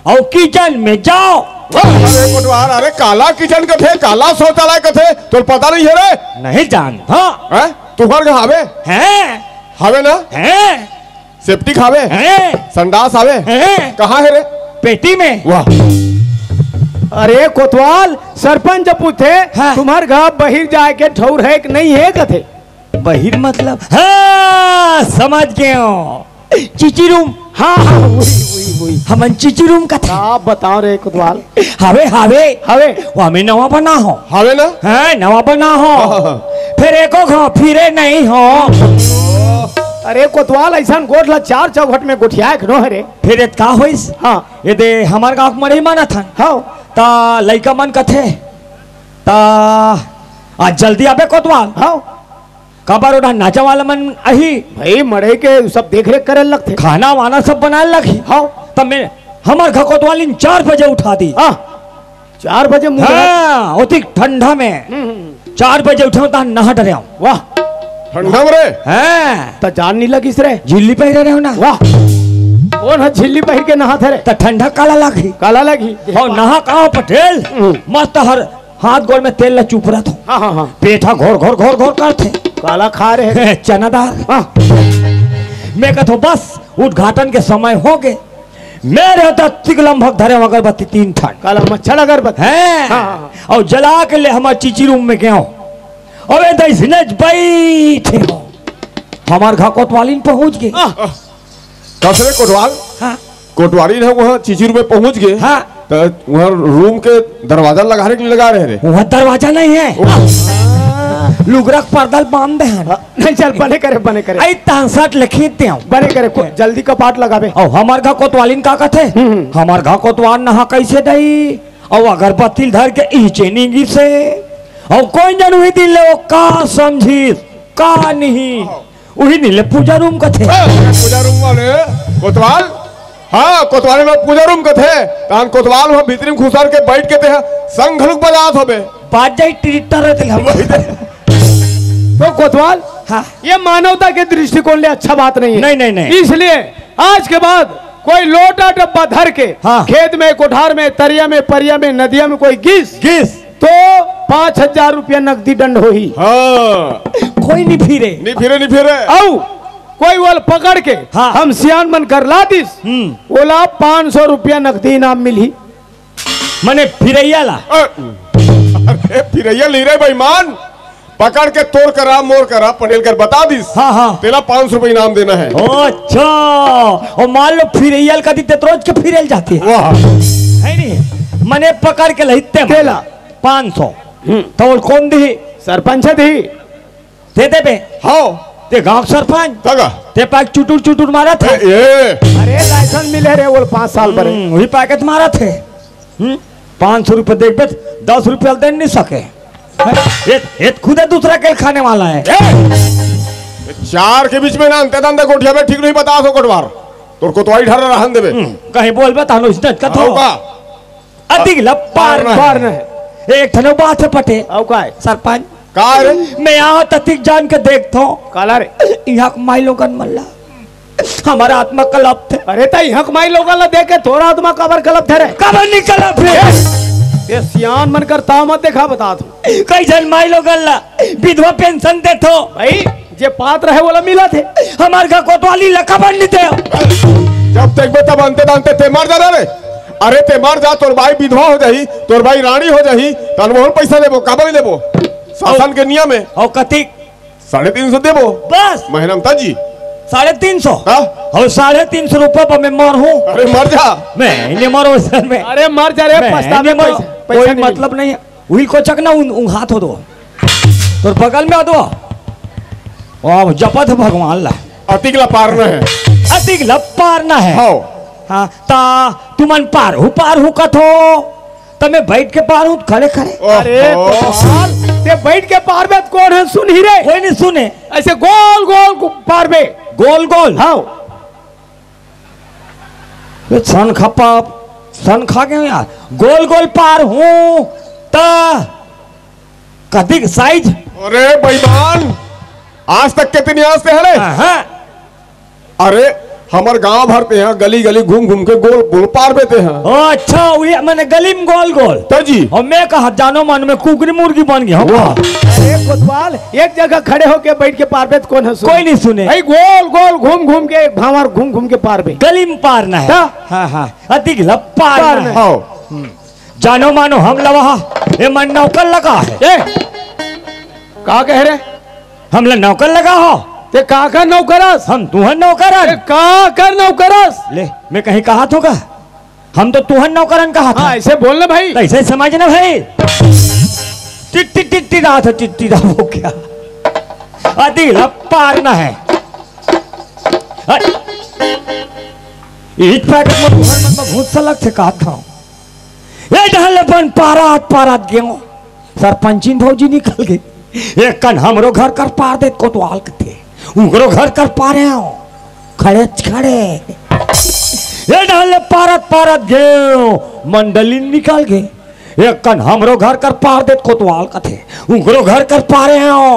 और किचन में जाओ। अरे कोटवार अरे काला किचन का थे काला शौचालय का थे तो पता नहीं है रे। नहीं जानता तुम्हारे हावे हैं हावे ना हैं सेफ्टी खावे हैं संडास आवे हैं कहाँ है रे पेटी में। वाह अरे कोतवाल सरपंच जब पूछे हाँ। तुम्हारे गाँव बहिर जाए के ठौर है कि नहीं है कथे बहिर मतलब हाँ समझ गए हो चिची रूम। हाँ हाँ वही हमन चिची रूम का था। आप बताओ रे कोतवाल हवे हवे हवे वो हमें नवा बना हो हावे ना है नवा बना हो फिर एको घो फिरे नहीं हो। अरे कोतवाल ऐसा गोठला 4 चौखट में गोठिया नो है रे। फिर का होइस हाँ ये दे हमार गाँव में नहीं माना था हाँ ता लइका मन कथे ता आज जल्दी आबे कोतवाल हाँ कबर उड़ा नाचा वाला मन अही भाई मरे के सब देख रेख करे लगते खाना वाना सब बना लगी। हाँ तब मैं हमार घर कोतवाली 4 बजे उठा दी। हाँ 4 बजे मुँह हाँ होती ठंडा में 4 बजे उठे ता नहा डरे वाह ठंडा में रे हैं तो जान नहीं लगी रे झिल्ली पहरे रहे हो ना। वाह कौन है झिल्ली पहन के नहा थे तो ठंडा काला लगी काला लगी और नहा कहा पटेल मस्त हर हाथ गोल में तेल ला चुप रहा था। हाँ हाँ हाँ पेठा घोर घोर घोर घोर करते काला खा रहे चना दाल। हाँ मैं कहता बस उद्घाटन के समय हो गए मेरे होता तिगलम धरे अगरबत्ती 3 ठन काला मच्छर अगरबत्ती है हाँ। और जला के ले हमारे चीची रूम में गया अबे दसनज बैठे हो हमार घर कोतवाली पहुंच गए। कसरे कोटवाल हाँ कोटवाली है वहाँ चिचिर में पहुंच गए। हाँ तो वहाँ रूम के दरवाजा लगाने के लिए लगा रहे रे। वहाँ दरवाजा नहीं है लुगरक पर्दा बांध दे नहीं चल बने करे आई तांसठ लिखीते हूँ बने करे जल्दी कपाट लगावे और हमार घर कोतवालीन का कहते हमार घर कोतवाल नहा कैसे दई और अगरबत्ती धर के ईचे नींगी से और कोई जन हुई दिल वो का समझी का नहीं वही नीले पूजा रूम का थे। पूजा रूम वाले कोतवाल हाँ कोतवाल में पूजा रूम का थे तान कोतवाल वहाँ भीतरी में घुसर के बैठ के थे संग घलुक बजात होबे बात जाई ट्रीटर रहते हम तो कोतवाल हाँ ये मानवता के दृष्टिकोण ले अच्छा बात नहीं है। नहीं इसलिए आज के बाद कोई लोटा डब्बा धर के हाँ। खेत में कोठार में तरिया में परिया में नदिया में कोई गिस तो 5,000 रुपया नकदी दंड हो ही। हाँ कोई नहीं फिरे औ कोई वाल पकड़ के हाँ। हम सियान मन कर ला दिस बोला 500 रुपया नकदी इनाम मिली मने फिरैया ला अरे फिरैया ले रहे बेईमान पकड़ के तोड़ करा मोड़ करा पटेल कर बता दिस। हाँ हाँ तेला 500 रुपये इनाम देना है। अच्छा और मान लो फिरैयल का दिते रोज के फिरैल जाती है वाह है नहीं मने पकड़ के लहिते तेला 500 तो कौन दी सरपंच दी दे दे बे हाँ ते गांव सरपंच तगा ते पैक चुटुर मारा थे ये अरे लाइसेंस मिले रे वो 5 साल पर वही पैकेट मारा थे 500 रुपए देख बे 10 रुपया दे नहीं सके ये खुद दूसरा के खाने वाला है। चार के बीच में ना अंते दंदे कोठिया में ठीक नहीं बता सो कोटवार तोर कोतवाई ढर रहन देबे कहीं बोल बे तानो इसने का तो अधिक लपार पार न एक ठनो बात है पटे औ काय सरपंच का रे मैं यहाँ ततिक जान के देखता हूँ काला रे यहाँ माई लोगन मल्ला हमारा आत्मा कलप थे। अरे तई हक माई लोग देखे थोड़ा आत्मा कबर कलप थे रे कबर नहीं कलप है ये सियान मन करता मत देखा बता तू कई जन माई लोगन विधवा पेंशन दे थो भाई जे पात्र है बोला मिला थे हमारे घर कोतवाली लकबर नहीं थे। जब तक बता बनते बनते ते मर जा रे अरे ते मर जा तोर भाई विधवा हो जाही तोर भाई रानी हो जाही तो अनमोल पैसा देबो काबर देबो शासन के नियम है और कतिक 350 देबो बस महीना में ताजी 350 हाँ? और 350 रुपए पर मैं मर हूँ। अरे मर जा मैं इन्हें मरो सर में अरे मर जा रे पछतावे मरो पैसा कोई मतलब नहीं है वही को चकना उन हाथ हो दो तो बगल में आ दो और जपत भगवान ला अतिकला पारना है अतिकला पारना है हाँ हाँ ता तुमन पार हूँ कथो तमें बैठ के पार हूँ खड़े खड़े अरे गोपाल ते बैठ के पार में कौन है सुन ही रे कोई नहीं सुने ऐसे गोल गोल पार में गोल गोल हाँ सन खा गए यार गोल गोल पार हूँ ता कदी साइज अरे बेईमान आज तक कितनी आस से है हाँ अरे हमार गांव भर पे यहाँ गली गली घूम घूम के गोल गोल पार बेते हैं अच्छा वही मैंने गली में गोल गोल तो जी और मैं कहा जानो मन में कुकरी मुर्गी बन गया अरे कोतवाल एक जगह खड़े होके बैठ के पार पे कौन है सुन कोई नहीं सुने भाई गोल गोल घूम घूम के भावर घूम घूम के पार पे गली में पारना है हाँ हाँ अधिक पारना है हाँ जानो मानो हम लवा ये मन नौकर लगा है का कह रहे हम नौकर लगा हो ते का नौकरस हम तुहन नौकरन का कर नौकरस ले मैं कहीं कहा तो का हम तो तुहन नौकरन कहा था ऐसे बोलना भाई कैसे समझना भाई टिट्टी टिट्टी रहा था टिट्टी रहा वो क्या अधिक पारना है इस पैकेट में तुहन मन में भूत सलग थे कहा था ये ढलपन पारात गेहूं सरपंचिन भौजी निकल गई एक कन हमरो घर कर पार दे कोतवाल के थे उगरो घर कर पा रहे हो खड़े खड़े ये डाले पारत गेहूं मंडली निकल गए एक कन हमरो घर कर पार दे कोतवाल का थे उगरो घर कर पा रहे हो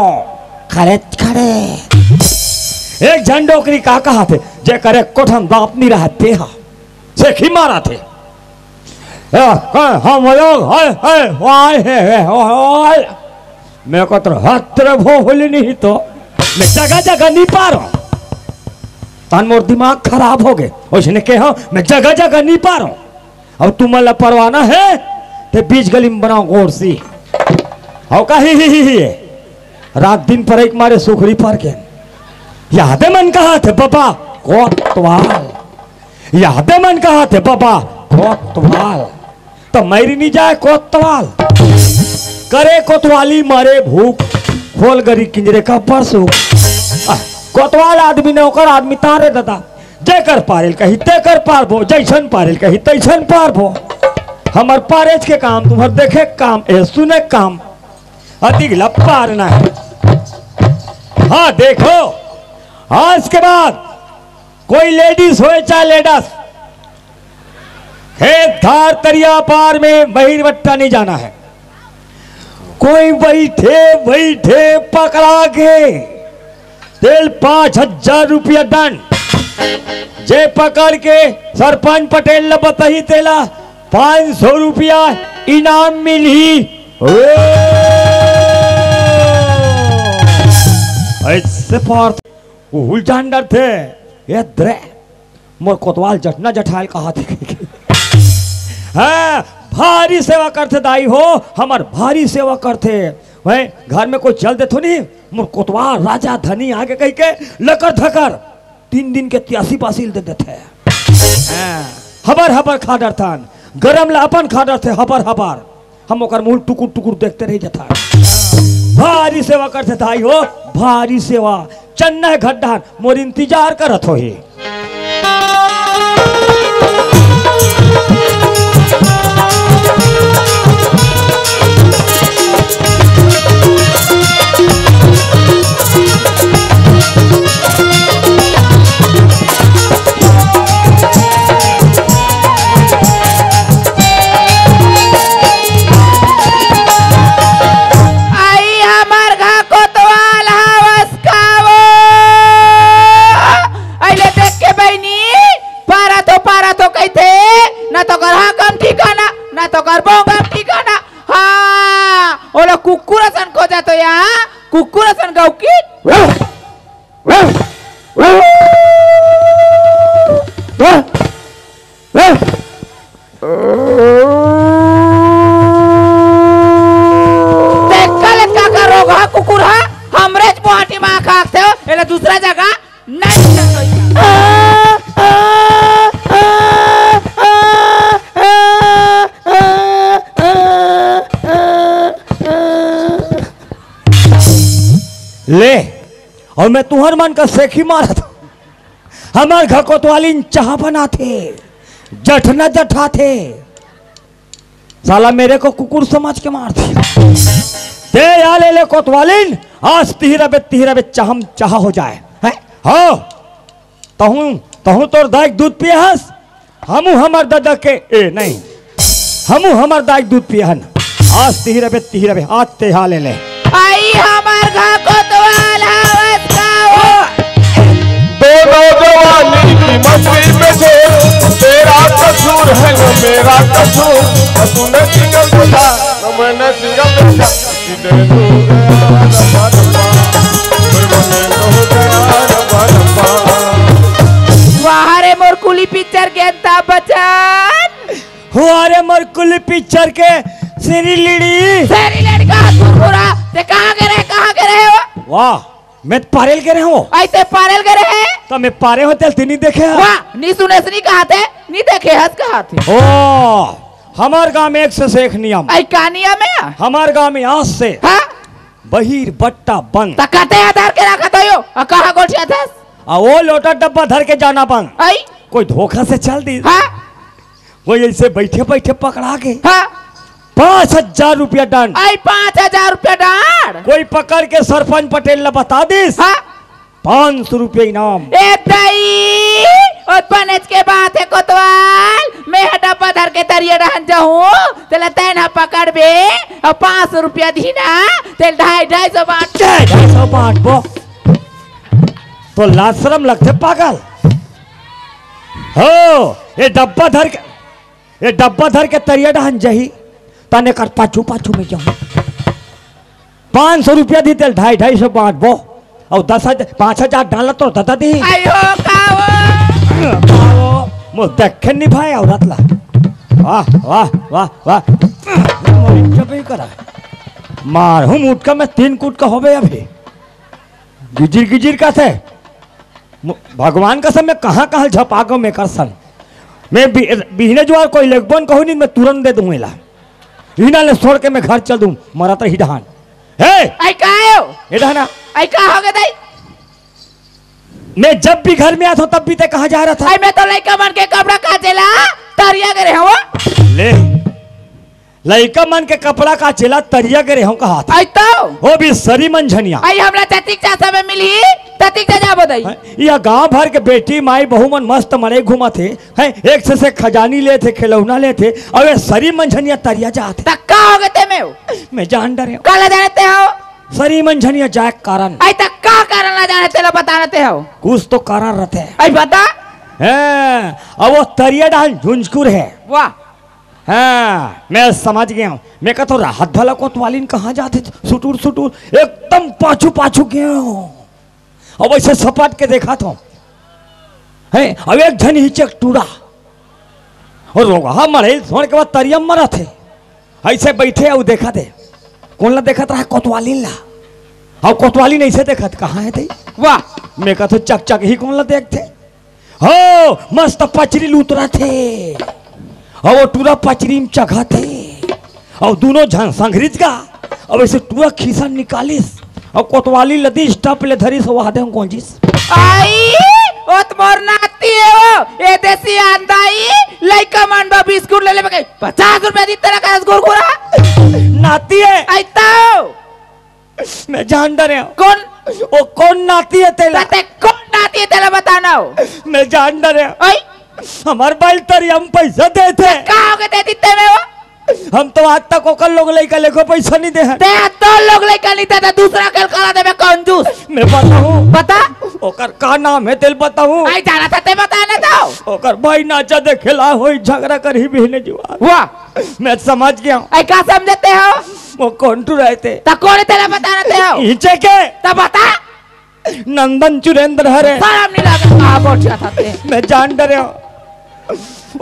खड़े खड़े एक झंडोकरी का कहा थे जे करे कोठम बाप नहीं रहते हा सेखी मारा थे हम लोग मैं को तो हत्र भोली नहीं तो मैं जगह जगह नहीं पा रहा तान मोर दिमाग खराब हो गए उसने कहा मैं जगह जगह नहीं पा रहा हूं अब तुम अल्लाह परवाना है ते बीच गली में बनाओ गौर सी हो का ही रात दिन पर एक मारे सुखरी पर के याद मन कहा थे बाबा कोतवाल याद मन कहा थे बाबा कोतवाल तो मेरी नहीं जाए कोतवाल करे कोतवाली मारे भूख खोल गरी किंजरे का परसू कोतवाल आदमी नौकर आदमी तारे दादा जय कर पारेल कही ते कर पार भो जैसन पारेल कही तैसन पार भो हमार पारेज के काम तुम्हार देखे काम ए सुने काम अधिक पारना है। हाँ देखो आज के बाद कोई लेडीज हो चाहे लेडस खेत धार तरिया पार में बहिर्वट्टा नहीं जाना है। कोई बैठे बैठे पकड़ा के तेल 5,000 रुपया दंड जे पकड़ के सरपंच पटेल बताही तेला 500 रुपया इनाम मिली। ऐसे पार उल जानडर थे ये द्रे मोर कोतवाल जटना जठाल कहा थे हाँ भारी सेवा करते दाई हो हमार भारी सेवा करते वही घर में कोई चल दे तो नहीं मोर कोतवाल राजा धनी आगे कह के लकर धकर 3 दिन के 83 पासिल दे देते हबर हबर खा डरथान गरम ला अपन खा डरते हबर हबर हम ओकर मुंह टुकुर टुकुर देखते रह जाता भारी सेवा करते दाई हो भारी सेवा चन्ना गड्ढा मोर इंतजार करत हो ही बहनी पारा तो कहते ना तो कर हाँ कम ठिकाना ना तो कर बोंगम ठिकाना। हाँ ओला कुकुर सन को जातो या कुकुर सन गाँव की कुकुर हा हमरेज मोहाटी में खाते हो एला दूसरा जगह नहीं ले और मैं तुहर मन का सेखी मारा था। हमार घर कोतवाली चाह बनाते जठ न जठाते साला मेरे को कुकुर समझ के मारती। दे या ले कोतवालिन आज तिहरा बे चाहम चाह हो जाए है। हाँ तहूँ तोर दाई दूध पिए हस हमू हमार दादा के नहीं हमू हमार दाई दूध पिए हन आज तिहरा बे आज ते हा ले आई हमार घर कोतवाल हवस का दोनों जवानी की मस्ती में से तेरा कसूर है न मेरा कसूर तूने सिंगल देखा न मैंने सिंगल देखा किधर तू गया रब्बा रब्बा मैंने तो गया रब्बा रब्बा वाहरे मोरकुली पिक्चर के अंता बचन हुआरे मरकुली पिक्चर के सेरी लड़ी का कुकुरा ते कहाँ के रहे हो। वाह मैं पारेल के रहे हूँ ऐसे पारेल के रहे तो मैं पारे होते नहीं देखे वाह नी सुने से नहीं कहा थे नहीं देखे हंस कहा थे। ओ हमार गांव में एक से एक नियम आई का नियम है हमार गांव में आज से हाँ बहिर बट्टा बंद तकते आधार के रखा तो यो कहाँ गोठिया था वो लोटा डब्बा धर के जाना बंद आई कोई धोखा से चल दी हाँ वो ऐसे बैठे बैठे पकड़ा के हाँ 5,000 रुपया दंड आई 5,000 रुपया दंड कोई पकड़ के सरपंच पटेल ने बता दिस हाँ 500 रुपया इनाम उत्पन्नज के बात है कोतवाल मैं डब्बा धर के तरिया रहन जाऊँ तेला तैना पकड़ बे और 500 रुपया दीना तेल 250 बांट 250 बांट बो तो लाज शर्म लगते पागल हो ये डब्बा धर के तरिया रहन जही तने कर पाछू में जाऊँ 500 रुपया दी तेल 250 बांट बो और 5,000 डाला तो दादा दी आयो मो देखे नहीं भाई औरत ला वाह वाह वाह वाह जब ही करा मार हूँ उठ का मैं 3 कूट का हो गया अभी गिजिर का थे भगवान का सब मैं कहाँ झपागो में कर सन मैं बिहने जो कोई लेगबन कहूँ नहीं मैं तुरंत दे दूंगा हिना ले छोड़ के मैं घर चल दूं मरा तो हिडहान हे आई कहाँ हो हिडहाना आई कहाँ हो गए दाई मैं जब भी घर में आता हूँ तब भी ते कहाँ जा रहा था आई मैं तो लड़का मन के कपड़ा काचेला तरिया करे हो ले लड़का मन के कपड़ा काचेला तरिया करे हूँ कहा था आई तो वो भी सरी मंझनिया आई हमरा ततिक चाचा में मिली ततिक जा बताई यह गांव भर के बेटी माई बहू मन मस्त मरे घुमा थे हैं एक से खजानी ले थे खिलौना ले थे और वे सरी मंझनिया तरिया जाते तक्का हो गए थे मैं जान डरे काला जानते हो सरी मंझनिया जाए कारण आई तक्का कारण ना जाने तेरा बताते हो कुछ तो कारण रहते हैं आई बता हैं अब वो तरिया डाल झुंझकुर है वाह हाँ मैं समझ गया हूँ मैं कहता हूँ राहत भला कोतवालिन कहाँ जाते सुटूर एकदम पाछू गया हूँ अब ऐसे सपाट के देखा था है अब एक जन ही चेक टूरा और रोगा मरे सोने के बाद तरियम मरा थे ऐसे बैठे और देखा थे कौन ला देखा था कोतवालिन ला और कोतवालिन ऐसे देखा था कहाँ है थे वाह मैं कहता हूँ चक ही कौन ला देखते हो मस्त पचरी लूतरा थे और वो टूरा पचरी में चघा थे और दोनों संघरित का अब ऐसे टूरा खीसा निकालिस और कोतवाली लदी स्टॉप ले धरी सो वादे कौन चीज आई ओत मोर नाती है वो ये देसी आंदाई लइका मन बा बिस्कुट ले ले 50 रुपया दी तेरा का गुरगुरा नाती है आई तो मैं जान डरे कौन वो कौन नाती है तेरा कौन नाती है तेरा बताना मैं जान डरे आई हमारे बाल तरी हम पैसा देते कहाँ हो गए देते में वो हम तो आज तक ओकर लोग लइका लेको पैसा नहीं दे ते तो लोग लइका नहीं देता दूसरा कल करा दे मैं कंजूस मैं बताऊं बता ओकर का नाम है तेल बताऊं आई जाना था ते बताना ओकर भाई नाचा देखेला होई झगड़ा कर ही बहने जुआ वाह मैं समझ गया हूँ। ऐ का समझते हो? वो कौन टू रहते तो कौन तेरा बताते हो? नीचे के तो बता। नंदन चुरेंद्र हरे शर्म नहीं लगा कहाँ बैठा था ते? मैं जान डरे हूँ।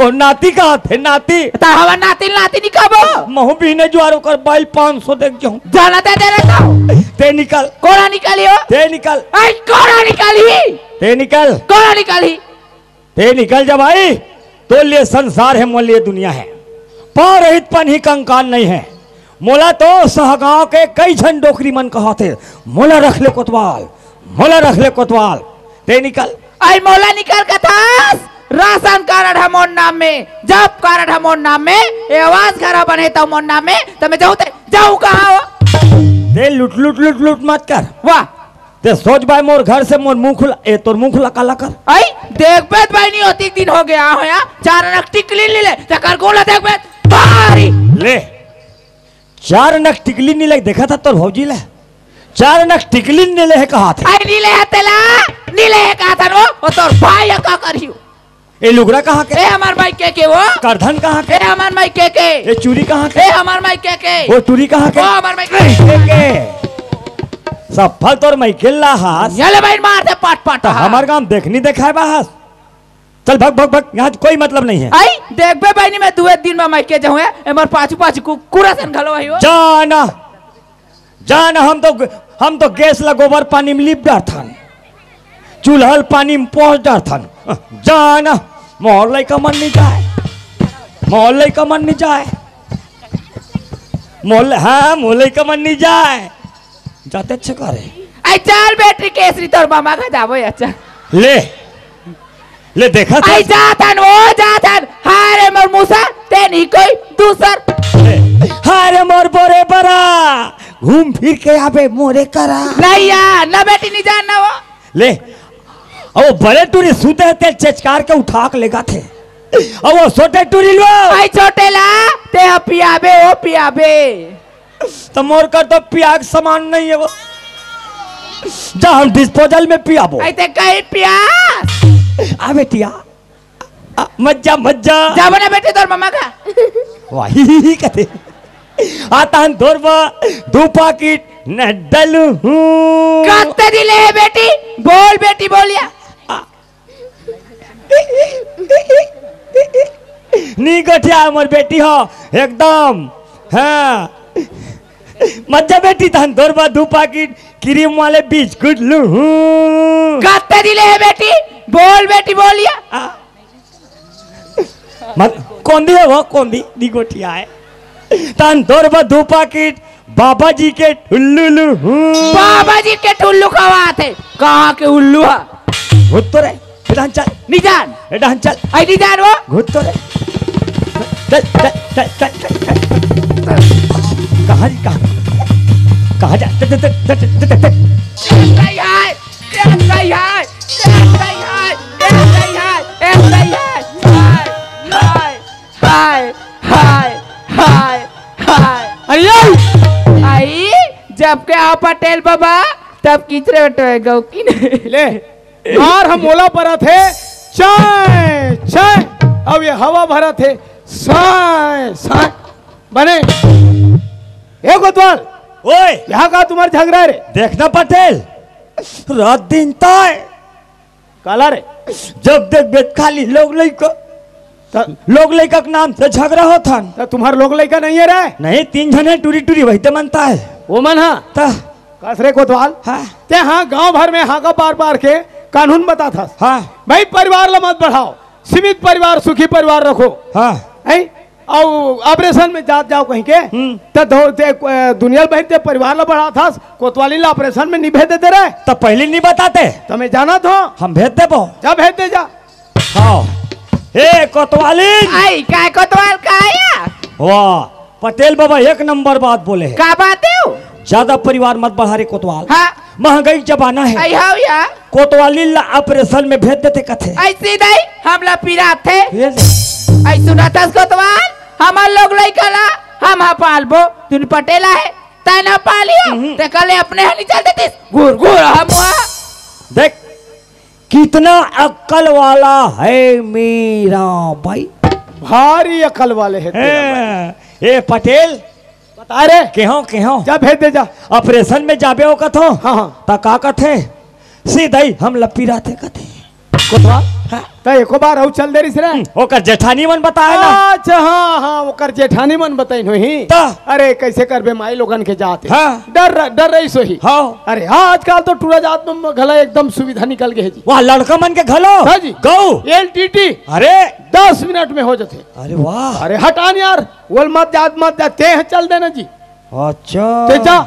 और नाती कहाँ थे नाती? तो हवा नाती नहीं कबो महू बहने जुआर ओकर बाई 500 देख जाऊँ जाना ते दे रहा था। ते निकल कोड़ा निकाली हो? ते निकल ऐ कोड़ा निकाली? ते निकल कोड़ा निकाली? ते निकल जा भाई। तो लिए संसार है मोल लिए दुनिया है परहित पन ही कंकाल नहीं है। मोला तो सहगांव के कई झन डोकरी मन कहा थे मोला रख ले कोतवाल मोला रख ले कोतवाल। ते निकल ऐ मोला निकल का था राशन कार्ड हमोर नाम में जब कार्ड हमोर नाम में ये आवाज घर बने तो मोर नाम में तो मैं जाऊँ कहाँ हो? ते लुट लुट लुट लुट मत कर। वाह ते सोच भाई मोर घर से मोर मुंह खुला ए तोर मुंह खुला काला कर। आई देख बेत भाई नहीं होती दिन हो गया हो या 4 अनक टिकली ले तकर गोला देख बेत भारी ले 4 अनक टिकली नहीं ले देखा था तोर भौजी ले 4 अनक टिकली नहीं ले कहा थे। आई नीले हतेला नीले कहा था वो तोर भाई का करियो। ए लुगड़ा कहाँ के? ए हमार भाई के वो करधन कहाँ के? ए हमार भाई के ए चूड़ी कहाँ के? ए हमार भाई के वो टूरी कहाँ के? ओ हमार भाई के सब फल तोर मैं केला हास चले भाई मार दे पाट पाट। हमार गांव देखनी देखाए बाहस चल भग भग भग यहाँ कोई मतलब नहीं है। आई देख बे भाई मैं 2 दिन में मैं के जाऊँ एमर पाछू कुकुरा सन घलो भाई हो जाना जाना हम तो गैस ला गोबर पानी में लिप डार था चूल्हल पानी में पहुंच डार था जाना मोहल्ले का मन नहीं जाए मोहल्ले का मन नहीं जाए मोहल्ले हाँ मोहल्ले का मन नहीं जाए जाते अच्छे करे। आई चल बैटरी केसरी तोर मामा का जाबो अच्छा ले ले देखा था आई जातन वो जातन हारे मोर मूसा ते नहीं कोई दूसर हारे मोर बोरे बरा घूम फिर के आबे मोरे करा नहीं यार ना बेटी नहीं जानना वो ले वो बड़े टूरी सूते थे चचकार के उठा के लेगा थे और वो छोटे टूरी लो आई छोटे ला ते पियाबे वो पियाबे तो मोर कर तो पियाग सामान नहीं है वो जा हम डिस्पोजल में पियाबो आई ते कहीं पियास आ बेटिया मज्जा मज्जा जाबो ना बेटी तोर मामा का वही कहते आता हम दौड़बा 2 पाकिट न डलू हूँ कत्ते दिले है बेटी बोल बेटी बोलिया नी गठिया मोर बेटी हो एकदम हाँ मज्जा बेटी तहन दौड़बा 2 पाकिट क्रीम वाले बिस्कुट लू कत्ते दिले है बेटी बोल बेटी बोलिया मत कौंदी है वो कौंदी नी गठिया है तहन दौड़बा 2 पाकिट बाबा जी के ठुल्लू बाबा जी के ठुल्लू खवा थे कहाँ के उल्लू है घुट तो रे इधर चल निजान इधर चल आई निजान वो घुट तो रे चल चल चल चल चल कहाँ कहाँ जा चल चल चल चल चल चल सही है सही है सही है सही है सही है हाय हाय हाय हाय हाय अरे आई जब के आ पटेल बाबा तब किचरे बैठेगा कि ले और हम ओला भरा थे चाय चाय अब ये हवा भरा थे साय साय बने ए कोतवाल ओए यहाँ का तुम्हारे झगड़ा रे देखना पटेल रात दिन ताय काला रे जब देख बेत खाली लोग लड़का के नाम से झगड़ा होता तो तुम्हारे लोग लड़का नहीं है रे नहीं 3 जने टूरी टूरी वही मनता है वो मन हाँ कसरे कोतवाल हाँ ते हाँ गांव भर में हाँ का पार पार के कानून बता था हाँ भाई परिवार ला मत बढ़ाओ सीमित परिवार सुखी परिवार रखो हाँ और ऑपरेशन में जाओ कहीं के तो दुनिया भर ते परिवार ला बढ़ा था कोतवाली ला ऑपरेशन में नहीं भेज देते रहे तो पहले नहीं बताते तुम्हें जाना था हम भेज दे जा भेज दे जा हाँ ए कोतवाली आई काय कोतवाल का आया वाह पटेल बाबा 1 नंबर बात बोले हैं का बात है ज्यादा परिवार मत बढ़ा रे कोतवाल हाँ महंगाई जमाना है आई हाउ या कोतवाली ला ऑपरेशन में भेज देते कथे आई सीधे हम ला पिरा थे भेज आई सुना था कोतवाल हमार लोग लइका ला हम हा पालबो तुम पटेला है तै ना पालियो ते कले अपने हनी चल देती घूर घूर हम देख कितना अक्ल वाला है मेरा भाई। भारी अकल वाले है तेरा भाई। ए पटेल बता रे केहो जा भेज दे जा। ऑपरेशन में जाबे हो कथो हाँ हाँ ता का कथे सीधा ही हम लपी रहते कथे कोतवाल तो एको बार हऊ चल देरी से रे। ओकर जेठानी मन बताए ना। अच्छा हाँ हाँ ओकर जेठानी मन बताई नहीं। ता अरे कैसे करबे माई लोगन के जाते हाँ। डर रही सो ही। हाँ अरे आजकल तो टूरा जात में घला एकदम सुविधा निकल गए जी। वहाँ लड़का मन के घलो हाँ जी गौ LTT अरे 10 मिनट में हो जाते। अरे वाह अरे हटान यार बोल मत जाते हैं चल देना जी। अच्छा ते जा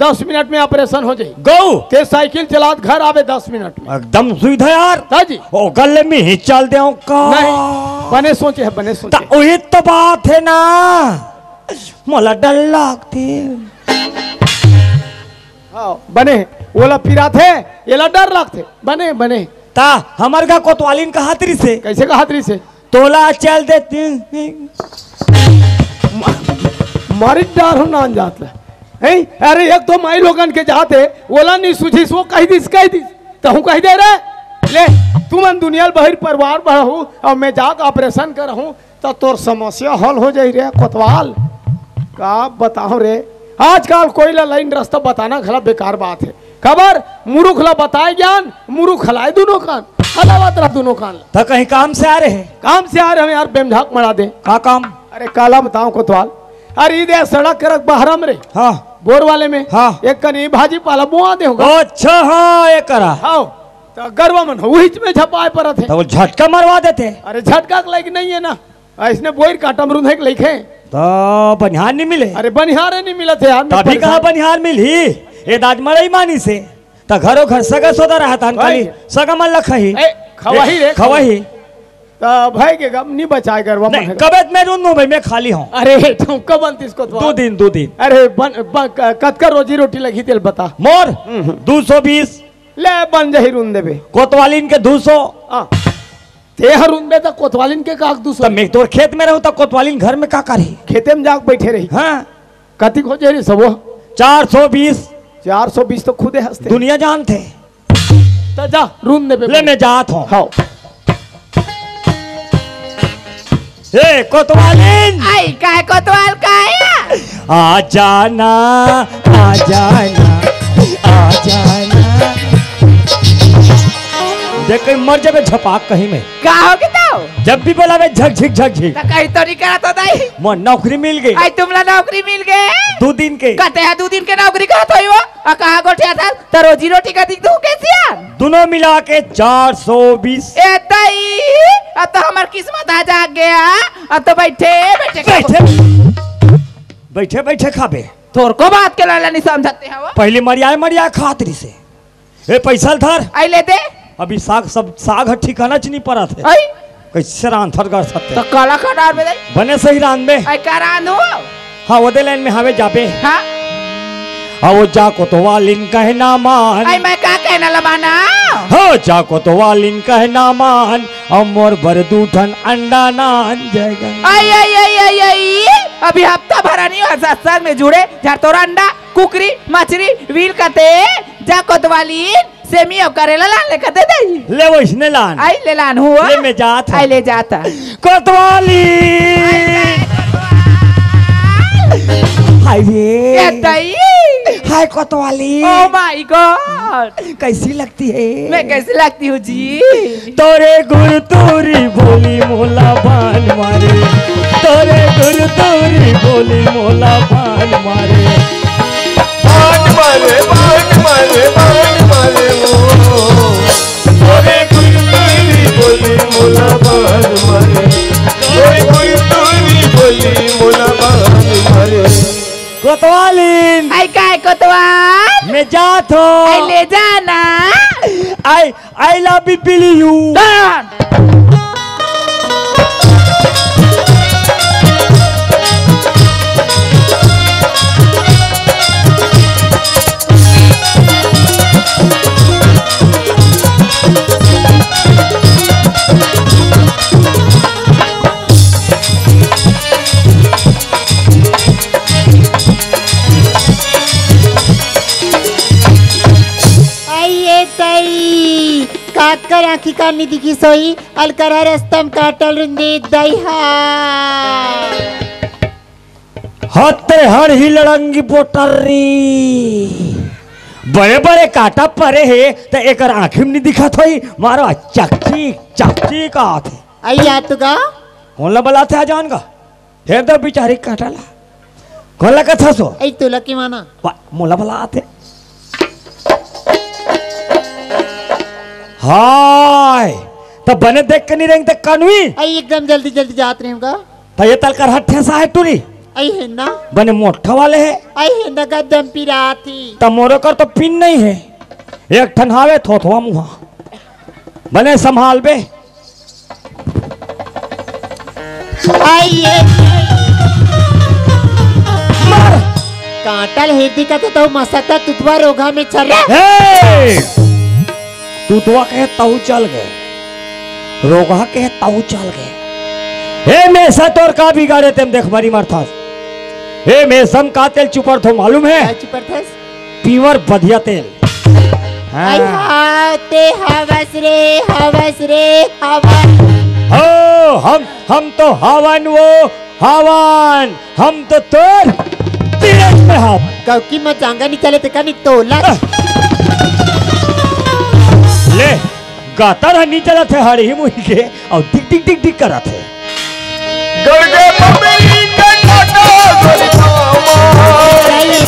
10 मिनट में ऑपरेशन हो जाए। गौ ते साइकिल चलात घर आवे 10 मिनट में एकदम सुविधा यार। ता जी ओ गले में ही चल दे का नहीं बने सोचे है बने सोचे। वही तो बात है ना मोला डर लगते। हाँ बने ओला फिरा थे ये ला डर लगते बने बने ता हमार का कोतवालिन का हाथरी से कैसे का हाथरी से तोला चल देती मारी डर हो ना जाता है। अरे एक तो माई लोगन के जाते ओला नहीं सूझी सो कह दिस तो हूँ कह दे रहे ले तुम दुनिया बहिर परिवार बढ़ू और मैं जाकर ऑपरेशन करहूँ तो तोर समस्या हल हो जाई रे कोतवाल। का बताओ रे आजकल कोई ला लाइन रास्ता बताना खला बेकार बात है। खबर मुरुख ला बताए ज्ञान मुरुख खलाए दोनों कान हलावत रहा दोनों कान। तो कहीं काम से आ रहे हैं काम से आ रहे हैं यार बेमझाक मरा दे का काम। अरे काला बताओ कोतवाल अरे दे सड़क करक बहरा में रे हाँ बोर वाले में हाँ एक कनी भाजी पाला बुआ दे होगा। अच्छा हाँ ये करा हाँ तो गरवा मन वही में झपाए पर थे तो वो झटका मरवा देते। अरे झटका के लायक नहीं है ना इसने बोर काटा अमरूद है के लिखे तो बनिहार नहीं मिले। अरे बनिहार नहीं मिला थे यार तभी कहा बनिहार मिली ये दाज मरई मानी से तो घरों घर सगा सोदा रहा था खाली सगा मन लखही खवाही रे खवाही तो भाई के गम नहीं बचाए गरवा मन कबत मैं रूम भाई मैं खाली हूँ। अरे तुम कब बनती इसको 2 दिन अरे कतका रोजी रोटी लगी तेल बता मोर 220 ले बन जाही रूम देबे कोतवालिन के 200 ते हरून बे तो कोतवालिन के काक 200 मैं तो खेत में रहूं तो कोतवालिन घर में का करी खेते में जाके बैठे रही। हाँ कति हो जाए सब 420 तो खुदे हंसते दुनिया जानते तो जा रूम देबे ले मैं जात हूँ। हाँ ए कोतवालिन आई काय कोतवाल काय आ जाना आ जाना आ जाना देख कहीं मर जाबे झपाक कहीं में का होगी तो जब भी बोला बे झक झिक झक झिक तो कहीं तो नहीं करा तो दाई मोर नौकरी मिल गई। आई तुमला नौकरी मिल गए 2 दिन के कहते हैं 2 दिन के नौकरी करत होई वो आ कहां गोठिया था तो रोजी रोटी का दिख दू कैसे यार दोनों मिला के 420। ए ताई अब तो हमार किस्मत आ जा गया अब तो बैठे बैठे बैठे खाबे तोर को बात के लाला नहीं समझते हैं वो पहले मरिया खातरी से ए पैसा धर आई ले दे अभी साग ठिकाना च नहीं पड़ा थे आई कैसे रान थर कर सकते तो काला खटार में दे बने सही रान में आई करान हो हाँ वो दे लाइन में हमें जाबे हां आओ जा कोतवालिन कहना मान आई मैं का कहना लबाना हो जा कोतवालिन कहना मान और मोर भर दूठन अंडा नान जाएगा। आई आई आई आई आई अभी हफ्ता भरा नहीं हुआ सत्संग में जुड़े जहाँ तोरा अंडा कुकरी मछली वील कते जा कोतवालिन सेमी और करेला लान ले कते दे ले वो इसने लान आई ले लान हुआ ले में जात आई ले जाता कोतवालिन हाय ये ताई हाय कोतवाली ओह माय गॉड कैसी लगती है मैं कैसी लगती हूँ जी तोरे गुरु तोरी बोली मोला बान मारे तोरे गुरु तोरी बोली मोला बान मारे बान मारे बान मारे बान मारे वो तोरे गुरु तोरी बोली मोला बान मारे तोरे गुरु तोरी बोली मोला बान मारे। कोतवालिन आई काय कोतवाल मैं जात हूँ आई ले जाना आई लव यू कर आँखी कानी दिखी सोई अलकरा रस्तम काटल रुंदी दईहा हत्ते हर ही लड़ंगी पोटरी बड़े बड़े काटा परे है तो एक आँखी में नहीं दिखा थोई मारो चकची चकची का थे आई आ तू का होला बला थे जान का फिर तो बिचारी काटाला कोला का था सो आई तुला की माना मोला बला आते हाय तो बने देख के नहीं रहेंगे कानवी आई एकदम जल्दी जल्दी जात रहे होगा तो ये तलकर हट्ठे सा है टूरी आई है ना बने मोटा वाले है आई है ना का दम पिरा थी तो मोरो कर तो पिन नहीं है एक ठनहावे थोथवा मुहा बने संभाल बे आइए काटल हेदी का तो मसकता तुतवा रोगा में चल रहा तुतवा कहे ताऊ चल गए रोगा कहे ताऊ चल गए हे मेसा तोर का बिगाड़े तेम देख मरी मरथास हे मेसम का तेल चुपर थो मालूम है चुपर थस पीवर बढ़िया तेल आई हाते हवस रे हवा हो हम तो हवन वो हवन हम तो तोर तीरथ में हम कौकी में चांगा नहीं चले तका नहीं तोला ले गाता रहा नहीं चला थे हरी मुही के और टिक टिक टिक टिक करा थे गड़गे पपड़ी के काटा गोरी मामा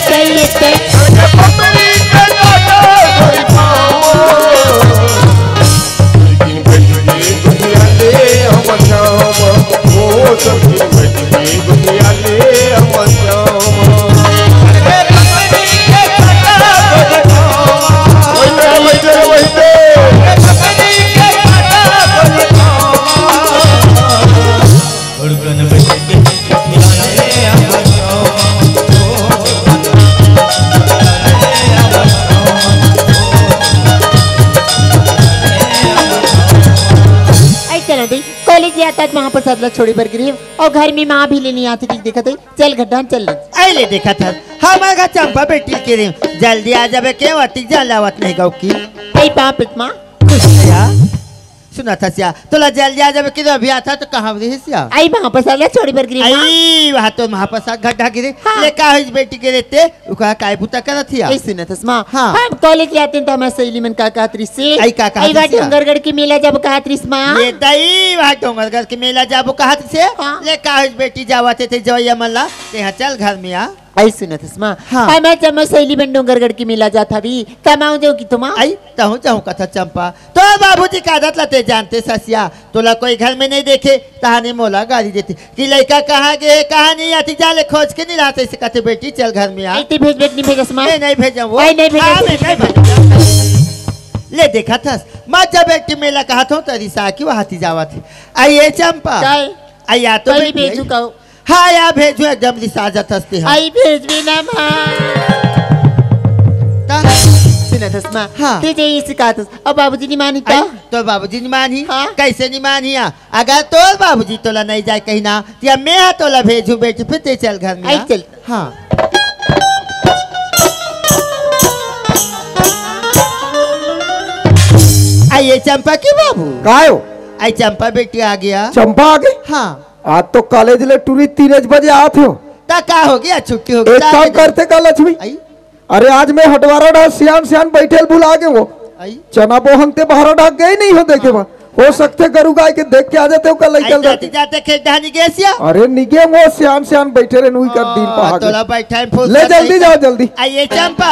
सही गड़गे पपड़ी के काटा गोरी मामा लेकिन बैठे दुनिया ले हम शाम वो सब बैठे दुनिया ले हम शाम गड़गे पपड़ी के काटा गोरी मामा वही कॉलेज आता वहाँ पर साथ छोड़ी पर गिरी और घर में माँ भी लेनी आती थी देखा थे चल गड्ढा चल ले देखा था हमारा चंपा बेटी के रे जल्दी आ जावे के वती जलावत नहीं गाँव की आई पाप इतना सुना था सिया तोला जल्दी आ जावे के अभी आता तो कहाँ रही सिया आई वहाँ पर साथ छोड़ी पर गिरी आई वहाँ तो वहाँ पर साथ गड्ढा गिरे ले का है बेटी के रहते उका काय पुता कर थी आई सुना था माँ हम कॉलेज आते तो मैं सहेली मन का कहतरी से आई का आई वहाँ डोंगरगढ़ के मेला जब कहतरी माँ ले दई वहाँ डोंगरगढ़ के मेला जब कहत से ले का है बेटी जावते थे जवैया मल्ला ते चल घर में आ आई सुनत हसमा हाँ मैं जब मैं सहेली बन डोंगरगढ़ की मिला जाता भी कमाऊं जो कि तुम आई ताहू जाऊं कथा चंपा तो बाबूजी का आदत लाते जानते ससिया तोला कोई घर में नहीं देखे तहाने मोला गाली देते कि लड़का कहाँ गए कहाँ नहीं आती जाले खोज के नहीं लाते से कहते बेटी चल घर में आ भेज बेट नहीं भेज हसमा नहीं भेजा वो नहीं भेजा ले देखा था मैं जब एक मेला कहा था तरी सा की वहाँ जावा थी आइए चंपा आई आ तो भेजू कहो हाँ यार भेजू एकदम रिसाजत हस्ती आई भेज भी ना माँ सुना था हाँ तुझे ये सिखा था अब बाबूजी नहीं मानी था तो बाबूजी नहीं मानी हाँ कैसे नहीं मानी अगर तो बाबूजी तोला नहीं जाए कहीं ना या मैं तोला भेजू बेटी फिर ते चल घर में आई चल हाँ आइए चंपा की बाबू कायो आई चंपा बेटी आ गया चंपा आ गई हाँ आज तो कॉलेज ले टूरी 3 बजे आते हो ता का हो गया छुट्टी हो गई एक काम करते का लक्ष्मी अरे आज मैं हटवारा डाल सियान बैठे भुला गए वो चना बोहंगते बाहर डाक गए नहीं हो देखे वहाँ हो सकते गरु गाय के देख के आ जाते हो कल जाते जाते खेत ढानी गैसिया अरे निगे वो सियान बैठे रहे नुई कर दिन पहाड़ तोला बैठा ले जल्दी जाओ जल्दी आइए चंपा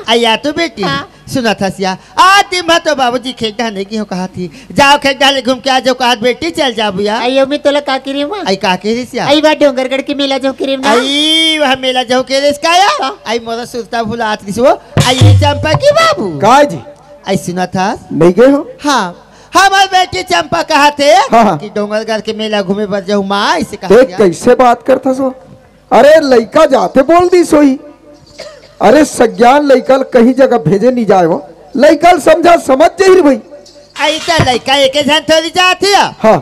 आइया तो बेटी सुना था सिया आज दिन भर तो बाबूजी खेत ढाने की हो कहा थी जाओ खेत ढाले घूम के आ जाओ कहा बेटी चल जाओ भैया आइयो मैं तोला का करी मां आई का करी सिया आई बात डोंगरगढ़ के मेला जो करी ना आई वह मेला जो करे इसका आई मोरा सुरता भुला आती से वो आइए चंपा की बाबू काय जी आई सुना था नहीं गए हो हाँ हमारे बेटी चंपा कहा थे कि डोंगरगढ़ के मेला घूमे पर जाऊँ माँ इसे कहा कैसे बात करता सो अरे लड़का जाते बोल दी सोई अरे सज्ञान लड़का कहीं जगह भेजे नहीं जाए वो लड़का समझा समझ जाहिर भाई ऐसा लड़का एक जन थोड़ी जाती है हाँ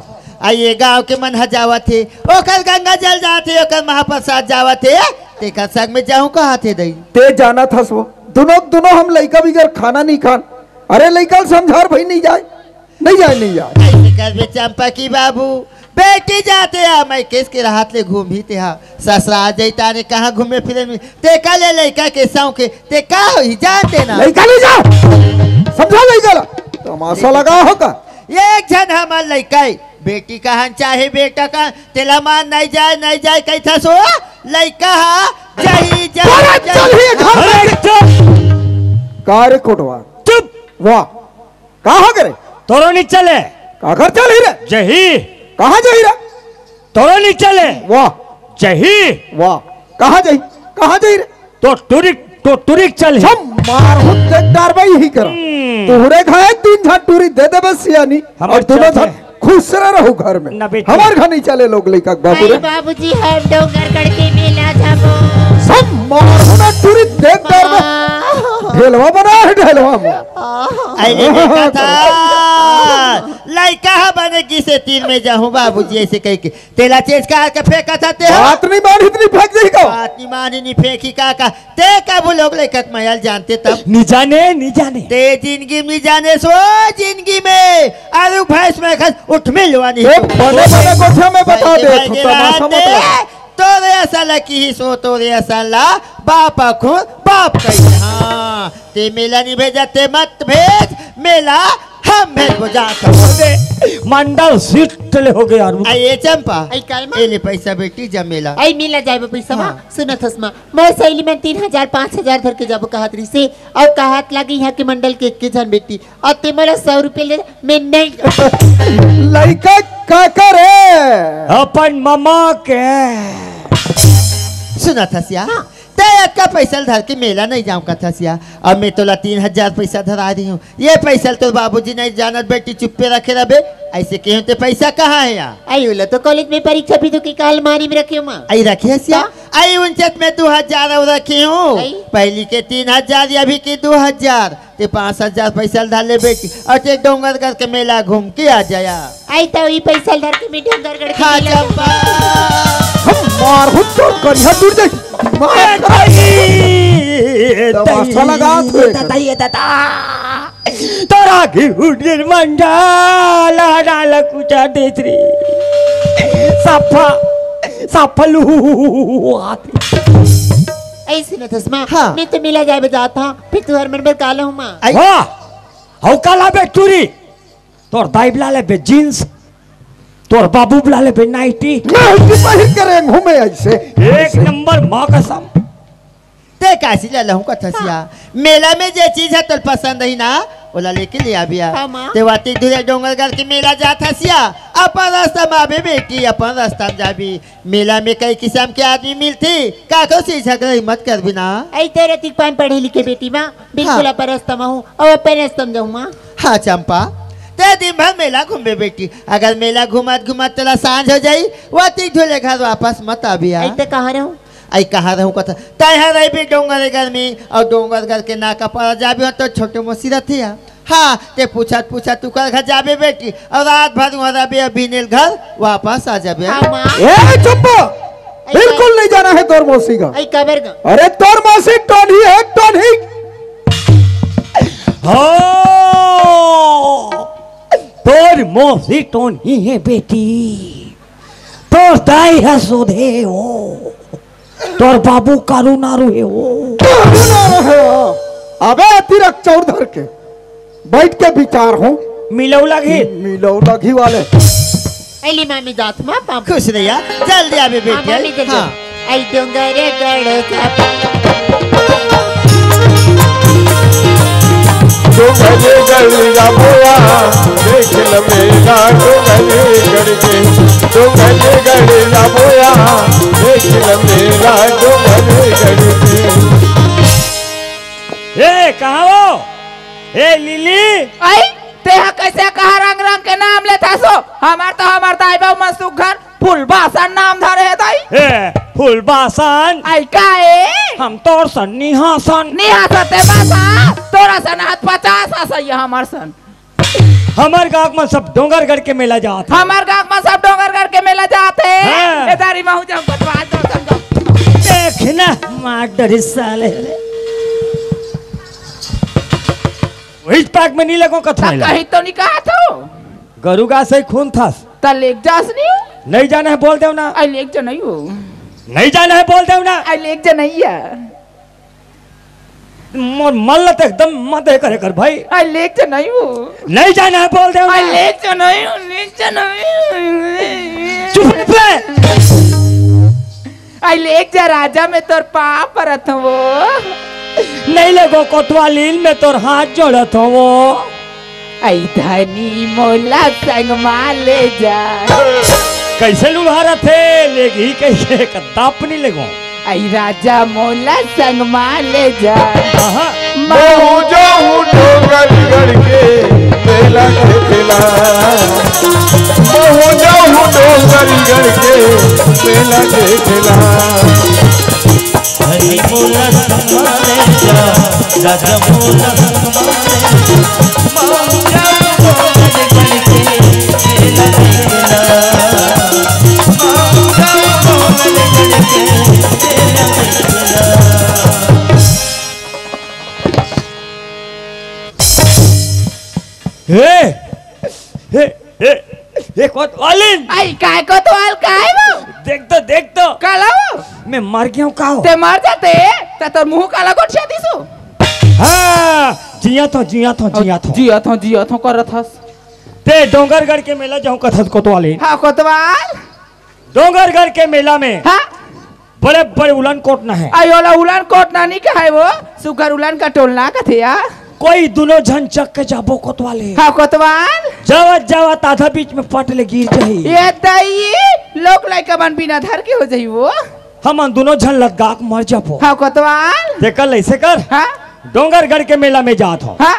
आइए गांव के मन हजावा थे ओकर गंगा जल जाते ओकर महाप्रसाद जावा थे तेका संग में जाऊं कहा थे दई ते जाना था सो दोनों हम लड़का बिगर खाना नहीं खान अरे लड़का समझार भाई नहीं जाए नहीं जाए नहीं जाए। ऐसे कर बे चंपा की बाबू, बेटी जाते हैं मैं किसके राहत ले घूम ही ते ससुरा जैता ने कहाँ घूमे फिरे में ते का ले लड़का के सौ के ते का ही जानते ना लड़का ले जा, समझा लड़का तमाशा लगा होगा। एक जन हमार लड़का बेटी कहाँ चाहे बेटा का तेला मान नहीं जाए कैसा सो लड़का जाही कार्य कोटवा चुप वाह कहाँ करे तोरो नहीं चले का घर चल ही रे जही कहाँ जाही रे तोरो नहीं चले वाह जही वाह कहाँ जाही रे तो टूरिक चल मार हुत्तेदार भाई ही कर तोहरे खाए 3 झट टूरी दे दे बस यानी और दोनों झट खुश रहो घर में हमारे घर नहीं चले लोग लेका बाबू रे बाबूजी हम डोंगर करके मेला जाबो सब मार होना टूरी देख कर में ढेलवा बना है ढेलवा में आइले देखा था लड़का बनेगी से 3 में जाऊं बाबूजी ऐसे कह के तेला चेज का के फेंका था ते बात नहीं मानी इतनी फेंक देही का बात नहीं मानी नहीं फेंकी का ते का वो लोग लेकत महल जानते तब नहीं जाने ते जिंदगी में जाने सो जिंदगी में आलू भैंस में खस उठ में लवानी बड़े कोठे में बता दे तमाशा मत तोरे असल की ही सो तोरे असल बाप खून बाप कही हाँ ते मेला नहीं भेजा ते मत भेज मेला हम भेज को जा मंडल सीट ले हो गया ये चंपा आई काय मा ले पैसा बेटी जब मेला आई मिला जाबो पैसा मा सुनत हसमा मैं सहेली में 3000 5000 धर के जाबो कहत रही से और कहत लगी यहाँ के मंडल के जन बेटी और ते मला 100 रुपए ले मैं नहीं लड़का का करे अपन मामा के सुना था सिया तय का पैसा धर के मेला नहीं जाऊँ का था सिया अब मैं तोला 3000 पैसा धरा रही हूँ ये पैसा तो बाबूजी नहीं जानत बेटी चुप्पे रखे रहे ऐसे कहे ते पैसा कहाँ है यार आई बोला तो कॉलेज में परीक्षा भी तो की काल मारी में रखी हूँ माँ आई रखी है सिया आई 59 में 2000 रखी हूँ पहली के 3000 या अभी के 2000 ते 5000 पैसा धर ले बेटी और ते डोंगर करके मेला घूम के आ जाया आई तो ये पैसा धर के मैं डोंगर करके हाँ मेला चंपा मार हुत्तो करिया दूर दे तमाशा लगा तोरा की उड़न मंडल डाल कुचा देत्री सफलू ऐसे न थसमा हाँ। मैं तो मिला जाए बजा था फिर तू हर मन काला हूँ माँ वाह हौ काला बे टूरी तोर दाई बुला ले बे जींस तोर बाबू बुला ले बे नाइटी नहीं करे घूमे ऐसे एक नंबर माँ कसम ते काशी ले लहू का थसिया मेला में जे चीज है तो पसंद ही ना ओला लेके ले आबिया ते वाती धुरे डोंगरगढ़ के मेला जा थसिया अपन रास्ता माबे बेटी अपन रास्ता जाबी मेला में कई किस्म के आदमी मिलती काको से झगड़ा मत कर बिना ऐ तेरे तिक पान पढ़े लिखे बेटी माँ बिल्कुल अपन रास्ता में हूँ और अपन रास्ता में जाऊँ माँ हाँ चंपा ते दिन भर मेला घूमे बेटी अगर मेला घुमत घुमत तेरा सांझ हो जाई वाती धुले घर वापस मत आबिया ऐ तो कहाँ रहूँ आई कहाँ रहूँ कथा तय रही भी डोंगरगढ़ में और डोंगरगढ़ के नाका पर जाबे तो छोटे मोसी रहती है हाँ ते पूछत तू कर घर जाबे बेटी और रात भर वहाँ रहे अभी नील घर वापस आ जाबे ए चुप्पा बिल्कुल नहीं जाना है तोर मौसी का ऐ कबर का अरे तोर मौसी टोनी है टोनी तोर मौसी टोनी है बेटी तोर दाई है सोधे हो तोर बाबू कारू नारू है वो अबे तिरक चौर धर के बैठ के विचार हूँ मिलौ लगी वाले ऐली मामी जात माँ पाप खुश रहिया जल्दी आबे बेटी हाँ ऐ डोंगरे गड़ का डोंगरे गड़िया बोया देख ल मेला डोंगरे गड़के डोंगरे गड़िया बोया देख ल मेला डोंगरे गड़के ए कहाँ हो ए लिली आई तेहा कैसे कहा रंग रंग के नाम लेता सो हमार दाई बाबू मसुक घर फुलबासन नाम धरे है दाई ए फुलबासन आई काए हम तोर सन निहासन निहासते बासा तोरा सन हाथ 50 आसा ये हमार सन हमार गांव में सब डोंगरगढ़ के मेला जात हमार गांव में सब डोंगरगढ़ के मेला जाते हाँ। ए दारी महू जाऊं बतवा दो समझो देखना मार डरी साले इस पैक में नहीं लगो कथा कहीं तो नहीं कहा था गरुगा से खून था ता लेक जास नहीं जाना है बोल दे ना आई लेक जा नहीं हो नहीं जाना है बोल दे ना आई लेक जा नहीं है मल्लत एकदम मत करे कर भाई आई लेक जा नहीं हो नहीं जाना है बोल दे आई लेक जा नहीं हो लेक जा नहीं चुप पे आई लेक जा राजा में तोर पाप परत वो नहीं लगो कोतवालीन में तोर हाथ जोड़त हो वो आई धनी मोला संग मार ले जा कैसे लुढ़ा थे लेगी कैसे कद्दाप नहीं लगो आई राजा मोला संग मार ले जा महू जाऊं डोंगर गढ़ के मेला देखला महू जाऊं डोंगर गढ़ के मेला देखला हरी मोला संभाले जा राजा मोला संभाले महू जाऊं डोंगर गढ़ के मेला देखला महू जाऊं डोंगर गढ़ के मेला देखला हे कोतवालीन आई काय कोतवाल काय वो देख तो काला वो मैं मर गया हूँ का हो ते मर जाते ता तोर मुंह काला कोट छाती सो हाँ जिया तो करत हस ते डोंगरगढ़ के मेला जाऊँ कथस कोतवालीन हाँ कोतवाल डोंगरगढ़ के मेला में हाँ बड़े बड़े उलन कोट ना है आई वाला उलान कोट ना नहीं का है वो सुगर उलान का टोलना का थे यार कोई दोनों झंझक के जाबो कोतवाले हाँ कोतवाल जावत आधा बीच में पटले गिर जाही ये दई लोक लाइका बन बिना धर के हो जाई वो हम दोनों झन लगा के मर जाबो हाँ कोतवाल देखल ऐसे कर हाँ डोंगरगढ़ के मेला में जात हो हाँ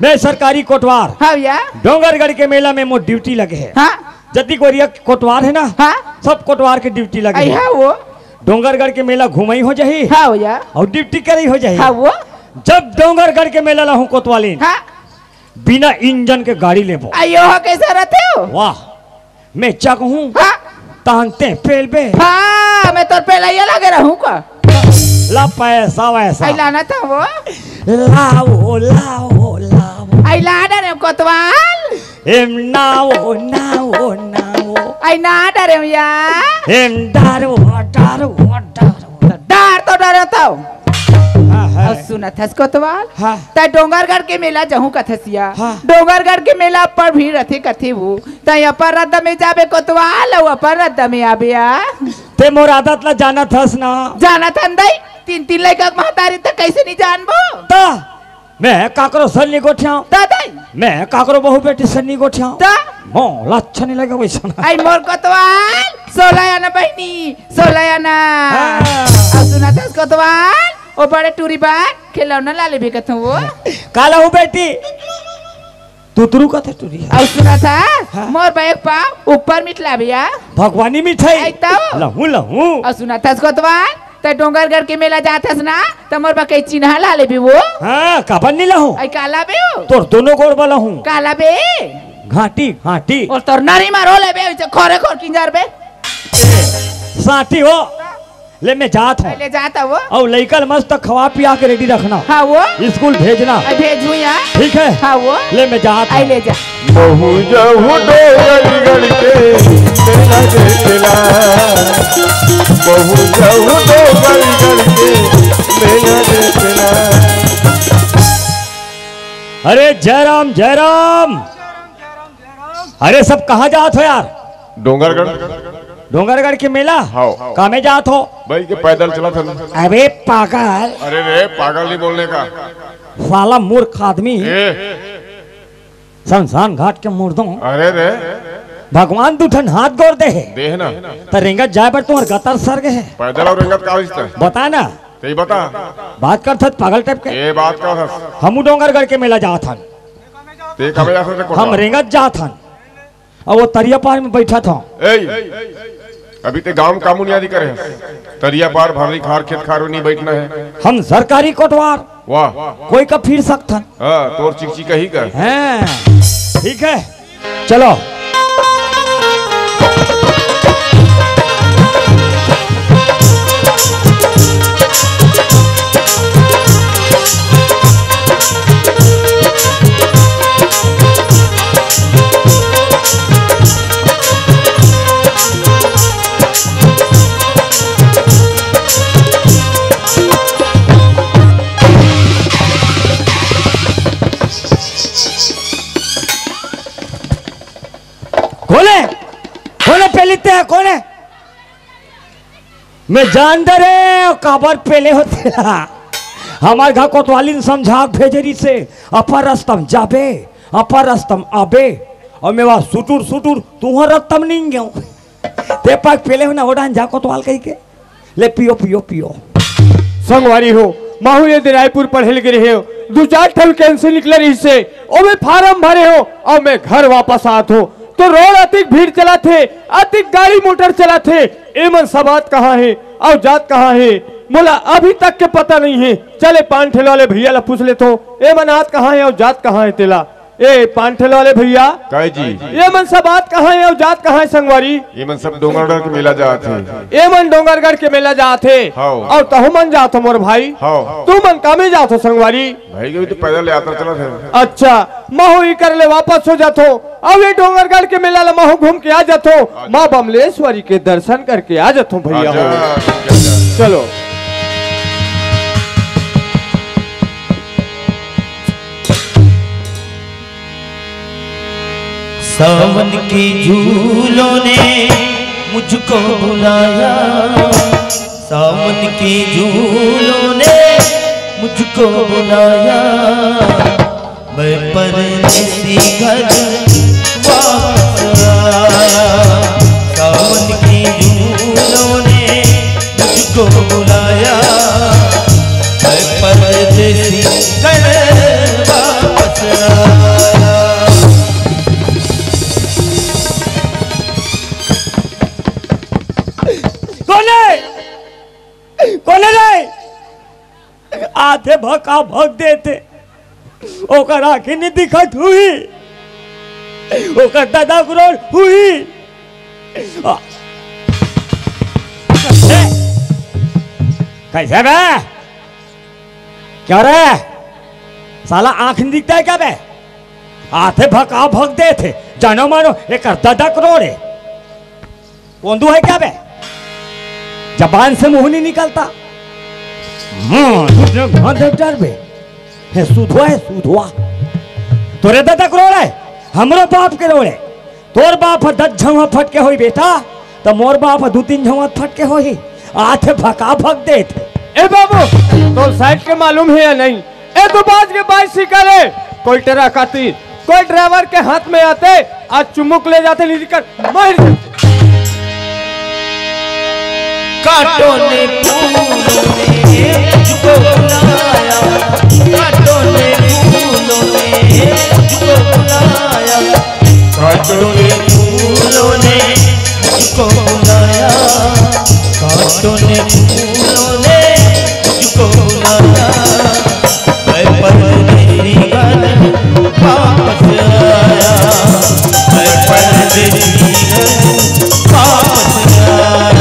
मैं सरकारी कोटवार हाँ या डोंगरगढ़ के मेला में मोर ड्यूटी लगे है हाँ जति कोरिया कोटवार है ना हाँ सब कोटवार के ड्यूटी लगे आई है हाँ वो डोंगरगढ़ के मेला घुमाई हो जाही हाँ हो या और ड्यूटी करी हो जाही हाँ वो जब डोंगरगढ़ के मेला लाहूं कोतवालीन हाँ बिना इंजन के गाड़ी लेबो आयो हो कैसा रहते हो वाह मैं चक हूँ हाँ तानते पेल बे हाँ मैं तोर पे लाइया लगे रहूं का ला पैसा वैसा आई लाना था वो लाओ आई लाना रे कोतवाल एम नाओ आई ना डरे या एम डारो डर तो डरे तो हाँ और सुना थस कोतवाल हाँ ता डोंगरगढ़ के मेला जहूं कथसिया हाँ। डोंगरगढ़ के मेला पर भीड़ रथे कथे वो ता अपर रद्द में जाबे कोतवाल और अपर रद्द में आबे आ ते मोर आदत ला जाना थस ना जाना थन दई तीन लड़का महतारी तक कैसे नहीं जानबो ता मैं काकरो सन्नी गोठियाऊं ता दई मैं काकरो बहु बेटी सन्नी गोठियाऊं ता मो लच्छा नहीं लगा वैसा आई मोर कोतवाल 16 आना बहनी 16 आना हाँ। और सुना थस कोतवाल ओ बड़े टूरी बाग खिलौना ला लेबे कथू वो काला हूँ बेटी तुतरू का थे टूरी और सुना था हाँ। मोर बैग पाव ऊपर मिटला भैया भगवानी मिठाई आई तो लहू और सुना था कोतवाल त डोंगरगढ़ के मेला जाथस ना त मोर बकई चिन्हा ला लेबे वो हाँ काबन नहीं लहू आई काला बे हो तोर दोनों गोड़ वाला हूँ काला बे घाटी और तोर नारी मारो लेबे खोरे खोर किंजर बे साटी हो ले मैं जात हूँ ले जाता वो और लइकल मस्त खवा पिया के रेडी रखना हाँ वो स्कूल भेजना आई भेजू या ठीक है हाँ वो ले मैं जात आई हूँ ले जा महू जाऊं डोंगर के मेला देखला महू जाऊं डोंगर के मेला देखला अरे जयराम अरे सब कहाँ जात हो यार डोंगरगढ़ के मेला हाँ। कहाँ में जात हो भाई के पैदल चला था अबे पागल अरे रे पागल नहीं बोलने का साला मूर्ख आदमी ए, शमशान घाट के मुर्दों अरे रे भगवान दूठन हाथ गोड़ दे है देह ना तो रेंगत जाए पर तुम्हारे गतर सर्ग है पैदल और रंगत का रिश्ता है? बता ना सही बता बात कर था पागल टाइप के ये बात का था हम डोंगरगढ़ के मेला जात हन ते कब जा सकते हम रेंगत जात हन और वो तरिया पार में बैठा था अभी ते गांव का बुनियादी करे तरिया पार भरनी खार खेत खारो नहीं बैठना है हम सरकारी कोटवार वाह कोई का फिर सकता हाँ तोर चिकची का ही कर हैं ठीक है चलो पे लिखते हैं कौन है? मैं जानता रे काबर पेले होते हमारे घर कोतवाली समझा भेजरी से अपर रस्तम जाबे अपर रस्तम आबे और मैं वहां सुटुर सुटुर तुह रस्तम नहीं गयो ते पाक पेले हो ना ओडान जा कोतवाल कही के ले पियो पियो पियो संगवारी हो माहू ये रायपुर पढ़े लिखे रहे हो 2-4 ठल कैंसिल निकले रही से और मैं फार्म भरे हो और मैं घर वापस आत हो तो रोड अतिक भीड़ चला थे अतिक गाड़ी मोटर चला थे एमन सबात कहाँ है और जात कहाँ है मोला अभी तक के पता नहीं है। चले पान ठेले वाले भैया ला पूछ ले तो एमन हाथ कहाँ है और जात कहाँ है तेला ए पान ठेले वाले भैया काय जी ये मन सब बात कहाँ है और जात कहाँ है संगवारी? ये मन सब डोंगरगढ़ के मेला जाते हैं। ये मन डोंगरगढ़ के मेला जाते और तहु मन जात हो मोर भाई तू मन कामे जात हो संगवारी? भाई के भी तो पैदल यात्रा चला था। अच्छा महू ही कर ले वापस हो जातो अब ये डोंगरगढ़ के मेला ला महू घूम के आ जातो माँ बमलेश्वरी के दर्शन करके आ जातो भैया हो। चलो सावन के झूलों ने मुझको बुलाया सावन के झूलों ने मुझको बुलाया मैं परदेसी घर वापस आया सावन के झूलों ने मुझको बुलाया मैं परदेसी घर वापस आया। कोने रे आधे भका भग देते ओकर आँखें नहीं दिखत हुई ओकर दादा गुरोर हुई कैसे बे क्या रे साला आँख नहीं दिखता है क्या बे आधे भका भग देते जानो मानो एक दादा गुरोर है कोंदू है क्या बे जबान से मुंह नहीं निकलता सुधवा है सुधवा तोरे दादा करोड़ है हमरो बाप के रोड़े तोर बाप 10 झवा फटके होई बेटा तो मोर बाप 2-3 झवा फटके होई आथे भका भग दे थे। ए बाबू तो साइड के मालूम है या नहीं ए तो बाज के बाइसिकल है कोई टेरा खातिर कोई ड्राइवर के हाथ में आते आज चुमुक ले जाते नहीं कर मार कांटों ने फूलों ने मुझको बुलाया कांटों ने फूलों ने मुझको बुलाया कांटों ने फूलों ने मुझको बुलाया कांटों ने फूलों ने मुझको बुलाया मैं परदेसी घर वापस आया मैं परदेसी घर वापस आया।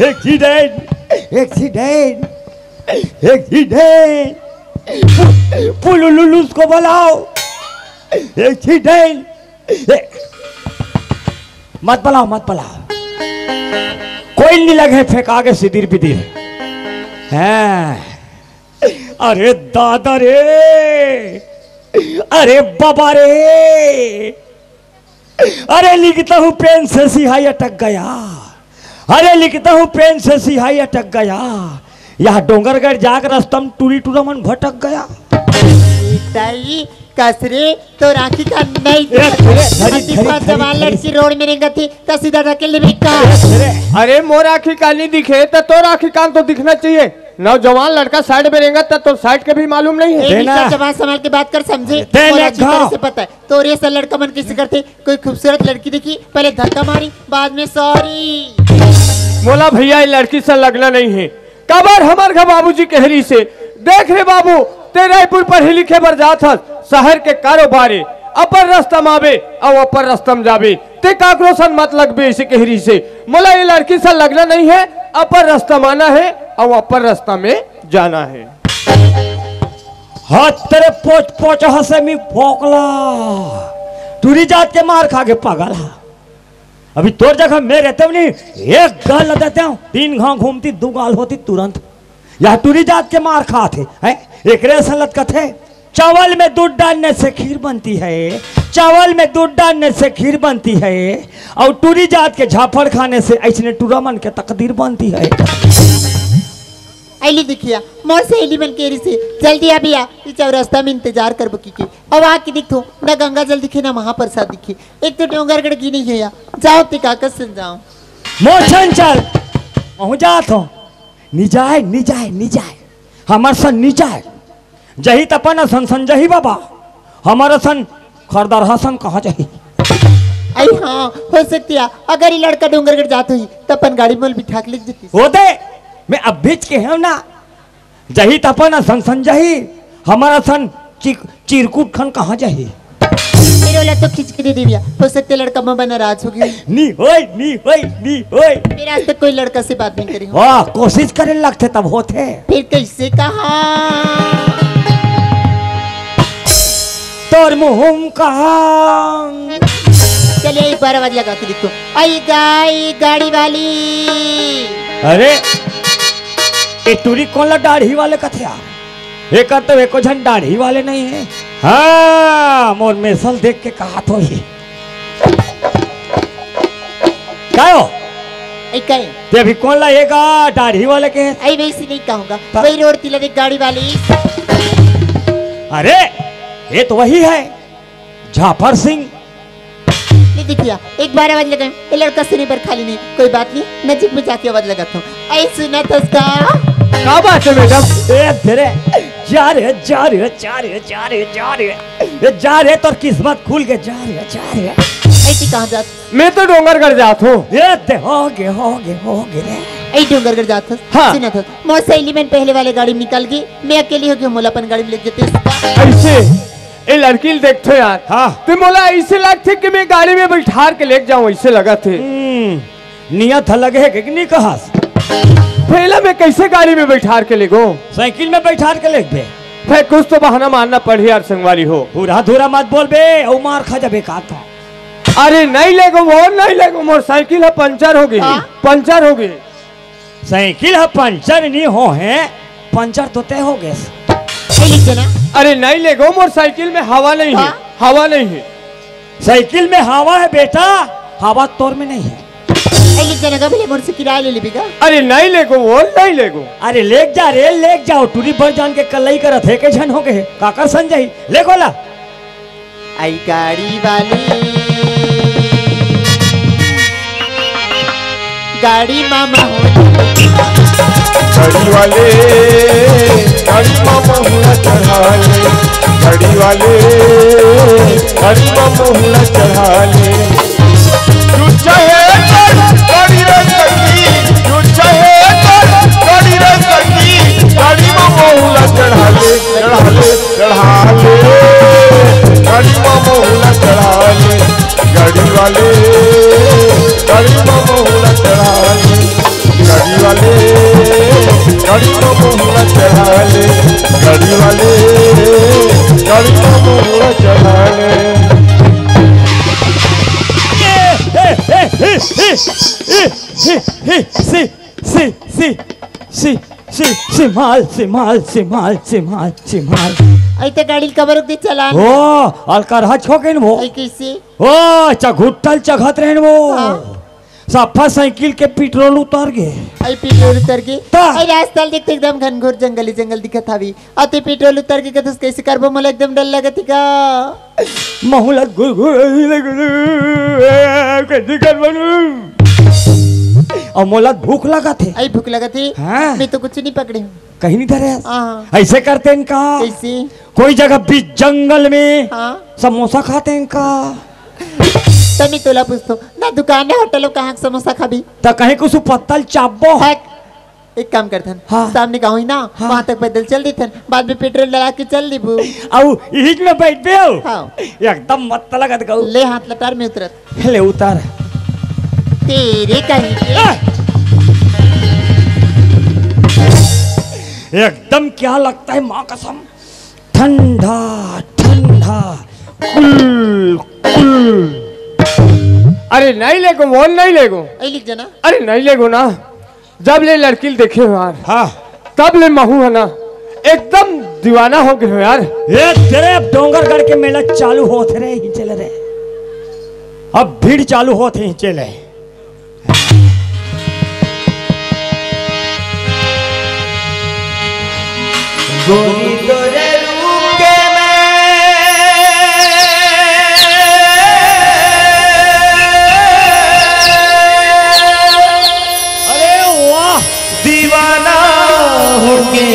एक्सीडेंट पुलुलुलुस को बुलाओ एक्सीडेंट मत बुलाओ कोई नहीं लगे फेंक आगे सिदिर बिदिर हैं। अरे दादा रे अरे बाबा रे अरे लिखता हूँ पेन से सिहाई अटक गया अरे लिखता हूँ पेन से सिहाई अटक गया यहाँ डोंगरगढ़ जाकर रस्तम टूरी टूरा मन भटक गया दाई कसरे तो राखी का नहीं जवान लड़की रोड में नहीं गती तो सीधा धकेल दे। अरे मोर आखी का नहीं दिखे तो राखी कान तो दिखना चाहिए नौजवान लड़का साइड में रहेगा तो साइड के भी मालूम नहीं है। जवान संभाल के बात कर समझे से पता है तो ये सा लड़का मन किसी करते कोई खूबसूरत लड़की देखी पहले धक्का मारी बाद में सॉरी बोला भैया ये लड़की से लगना नहीं है कबर हमार घर बाबूजी कहरी से देख रे बाबू ते रायपुर पढ़े लिखे बर जात शहर के कारोबारे अपर रास्ता आवे और अपर रास्ता जावे ते काक्रोशन मत लगबे इसे कहरी से मोला ये लड़की से लगना नहीं है अपर रास्ता माना है और अपर रास्ता में जाना है। हाथ तेरे पोच पोच हंसे में फोकला टूरी जात के मार खा के पागल अभी तोर जगह मैं रहते नहीं एक गाल देते हूँ 3 घाव घूमती 2 गाल होती तुरंत यहाँ टूरी जात के मार खा थे एक संगत कथे चावल में दूध डालने से खीर बनती है, चावल में दूध डालने से खीर बनती है, और टूरी जात के झापड़ खाने से ऐसने टूरा मन के तकदीर बनती है। आइली दिखिया मोर सहेली बन के से जल्दी आ भैया इस चौरास्ता में इंतजार कर बकी के अब आके दिखो ना गंगा जल दिखे ना महाप्रसाद दिखे एक तो डोंगरगढ़ की नहीं है या जाओ ते काका सुन जाओ मोचन चल महु जात हो निजाए निजाए निजाए हमार सन निजाए जही तपन सन संजही बाबा हमारा सन खरदार हसन कहाँ जाही। आई हाँ हो सकती है अगर ये लड़का डोंगरगढ़ जात हुई तो अपन गाड़ी में बिठा के लिख देती होते मैं अब बीच के हूं ना जही तपन सन संजही हमारा सन चिरकुट खन कहाँ जाही। मेरे वाला तो खींच के दे दिया हो सकते लड़का मैं बना राज हो गया नी होई मेरे आज तक कोई लड़का से बात नहीं करी वाह कोशिश करे लगते तब होते फिर कैसे कहा तोर मुहुम कहा चलिए 12 बजे लगा के देखो आई गाड़ी वाली अरे ये टूरी कौन ला दाढ़ी वाले कथिया एक तो एको झन दाढ़ी वाले नहीं है। हाँ मोर मेसल देख के कहा तो ही कायो ते भी कौन ला येगा दाढ़ी वाले के आई वैसे नहीं कहूँगा वही रोड तिला देख गाड़ी वाली अरे ये तो वही है झाफर सिंह दिखिया एक 12 बजे लगा ये लड़का सुने पर खाली नहीं कोई बात नहीं नजीक में जाके आवाज लगाता हूँ आई सुना था उसका क्या बात है मैडम ए तेरे जा रहे तो किस्मत खुल के जा रहे ऐसी कहाँ जात मैं तो डोंगरगढ़ जात हूँ हो गे ऐ डोंगरगढ़ जात हाँ। सुना था मोर सहेली में पहले वाले गाड़ी में निकल गई मैं अकेली हो गई मोला अपन गाड़ी में ले जाते ऐसे ये लड़की देखते यार हाँ तो मोला ऐसे लगते कि मैं गाड़ी में बैठा के लेके जाऊं ऐसे लगा थे नियत लगे है कि नहीं कहा पहले मैं कैसे गाड़ी में बैठा के ले गो साइकिल में बैठा के ले दे फिर कुछ तो बहाना मारना पड़े यार संगवारी हो पूरा धूरा मत बोल बे ओ मार खा जाबे का था अरे नहीं लेगो वो नहीं लेगो मोर साइकिल है पंचर हो गई पंचर हो गई साइकिल है पंचर नहीं हो है पंचर तो तय हो गए अरे नहीं लेगो मोर साइकिल में हवा नहीं है हवा नहीं है साइकिल में हवा है बेटा हवा तोर में नहीं है से किराया ले लेगा अरे नहीं लेगो वो नहीं लेगो अरे लेक जा रे लेक जाओ टूरी पर जान के कलई करत है के झन हो गए काकर संजय ले गोला आई गाड़ी वाली गाड़ी मामा हो गाड़ी वाले गाड़ी मामा हुआ चढ़ा ले गाड़ी वाले गाड़ी मामा हुआ चढ़ा ले तू चाहे गाड़ी रे सकी तू चाहे गाड़ी रे सकी गाड़ी मामा हुआ चढ़ा ले गाड़ी मामा हुआ चढ़ा ले गाड़ी वाले गाड़ी मामा हुआ चढ़ा ले गाड़ी वाले गाड़ी को मुहला चढ़ा ले गाड़ी वाले गाड़ी को मुहला चढ़ा ले सिमाल ऐते गाड़ी कबर रुक दे चला ओ अलकर हच हो गई वो कैसे ओ चघुट्टल चघत रहन वो सफा साइकिल के पेट्रोल उतर गए आई पेट्रोल उतर गए आई रास्ता देखते एकदम घनघोर जंगल दिखत हवी आते पेट्रोल उतर के कतस कैसे करबो मोला एकदम डर लगत का महुला गुरगुर कैसे करबो और मोला भूख लगा थे आई भूख लगा थे हाँ? मैं तो कुछ नहीं पकड़े हूँ कहीं नहीं धरे हाँ। ऐसे करते इनका कैसे कोई जगह बीच जंगल में हाँ? समोसा खाते इनका तनी तोला पूछतो ना दुकान है होटल कहाँ समोसा खाबी तो कहीं कुछ पत्तल चापबो एक काम करथन हाँ। सामने गाँव ही ना हाँ। वहाँ तक पैदल चल देथन बाद में पेट्रोल लगा के चल दीबू आओ इहिज में बैठ पे हो हाँ। एकदम मत लगत गौ ले हाथ लटार में उतरत ले उतार तेरे कहीं एकदम क्या लगता है माँ कसम ठंडा ठंडा कुल कुल अरे नहीं लेगो वो नहीं लेगो लिख जाना अरे नहीं लेगो ना जब ले लड़की देखे यार हाँ तब ले महू है ना एकदम दीवाना हो गए हो यार। ये तेरे अब डोंगरगढ़ के मेला चालू होते रहे ही चले रहे, अब भीड़ चालू होते ही चले। गोरी तोरे रूप के अरे वाह दीवाना हो के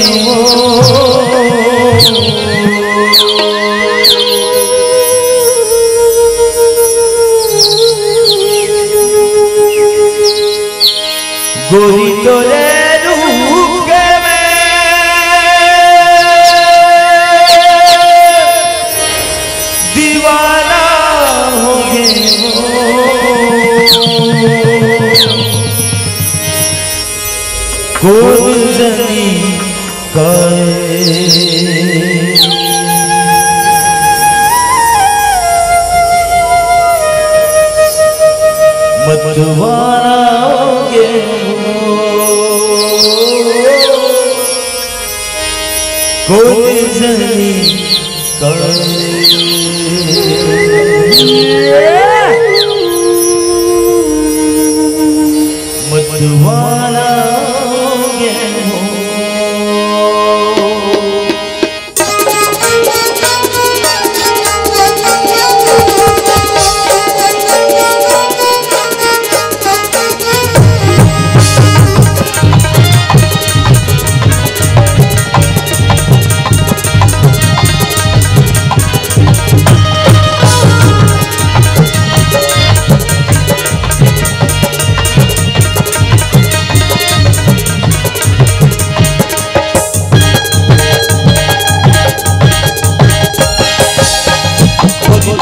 गोरी तोरे रूप के दीवाना हो गए गुजरी मतवाना हो गए गुजरी मतवाला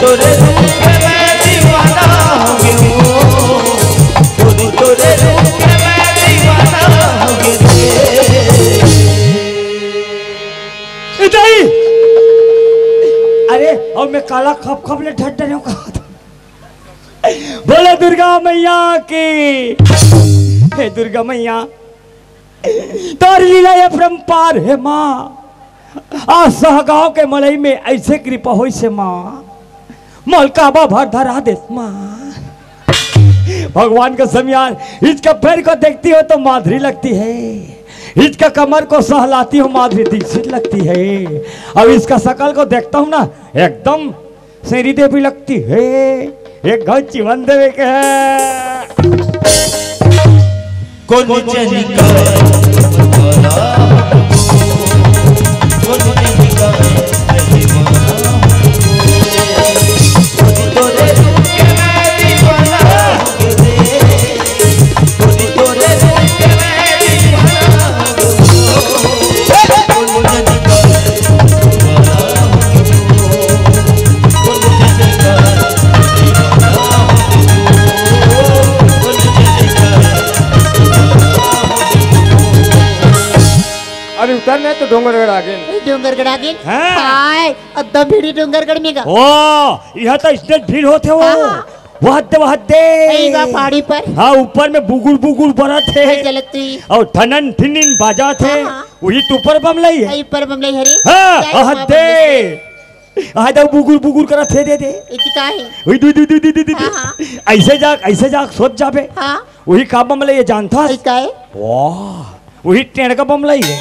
तोरे रूप के मैं दीवाना हो गया, तोरे रूप के मैं दीवाना हो गया। अरे और मैं काला खप खप ले ढट डरे कहा था। बोलो दुर्गा मैया की। हे दुर्गा मैया तोर लीला ये परंपार है माँ। आज सहगांव के मलई में ऐसे कृपा हो से माँ, मलकाबा भर धरा दे माँ। भगवान का समयार इसका पैर को देखती हो तो माधुरी लगती है, इसका कमर को सहलाती हो माधुरी दीक्षित लगती है, अब इसका शकल को देखता हूँ ना एकदम श्री देवी लगती है। एक घर जीवन देवे के है कौन उतरना तो डोंगरगढ़ आगे। डोंगरगढ़ आगे हाँ। हाय अब भीड़ डोंगरगढ़ में का। ओ यह तो इतने भीड़ होते हो। हाँ। वह दे पहाड़ी पर। हाँ ऊपर में बुगुल बुगुल बरत है और ठनन ठिनिन बाजा थे। हाँ। वही तो ऊपर बमलाई है। ऊपर बमलाई हरे। हाँ दे आ दो बुगुल बुगुल करा थे दे इतना है। वही दू हाँ। ऐसे जाग सोच जाबे। हाँ। वही का बमलाई ये जानता है। क्या है? वाह वही टेढ़ का बमलाई है।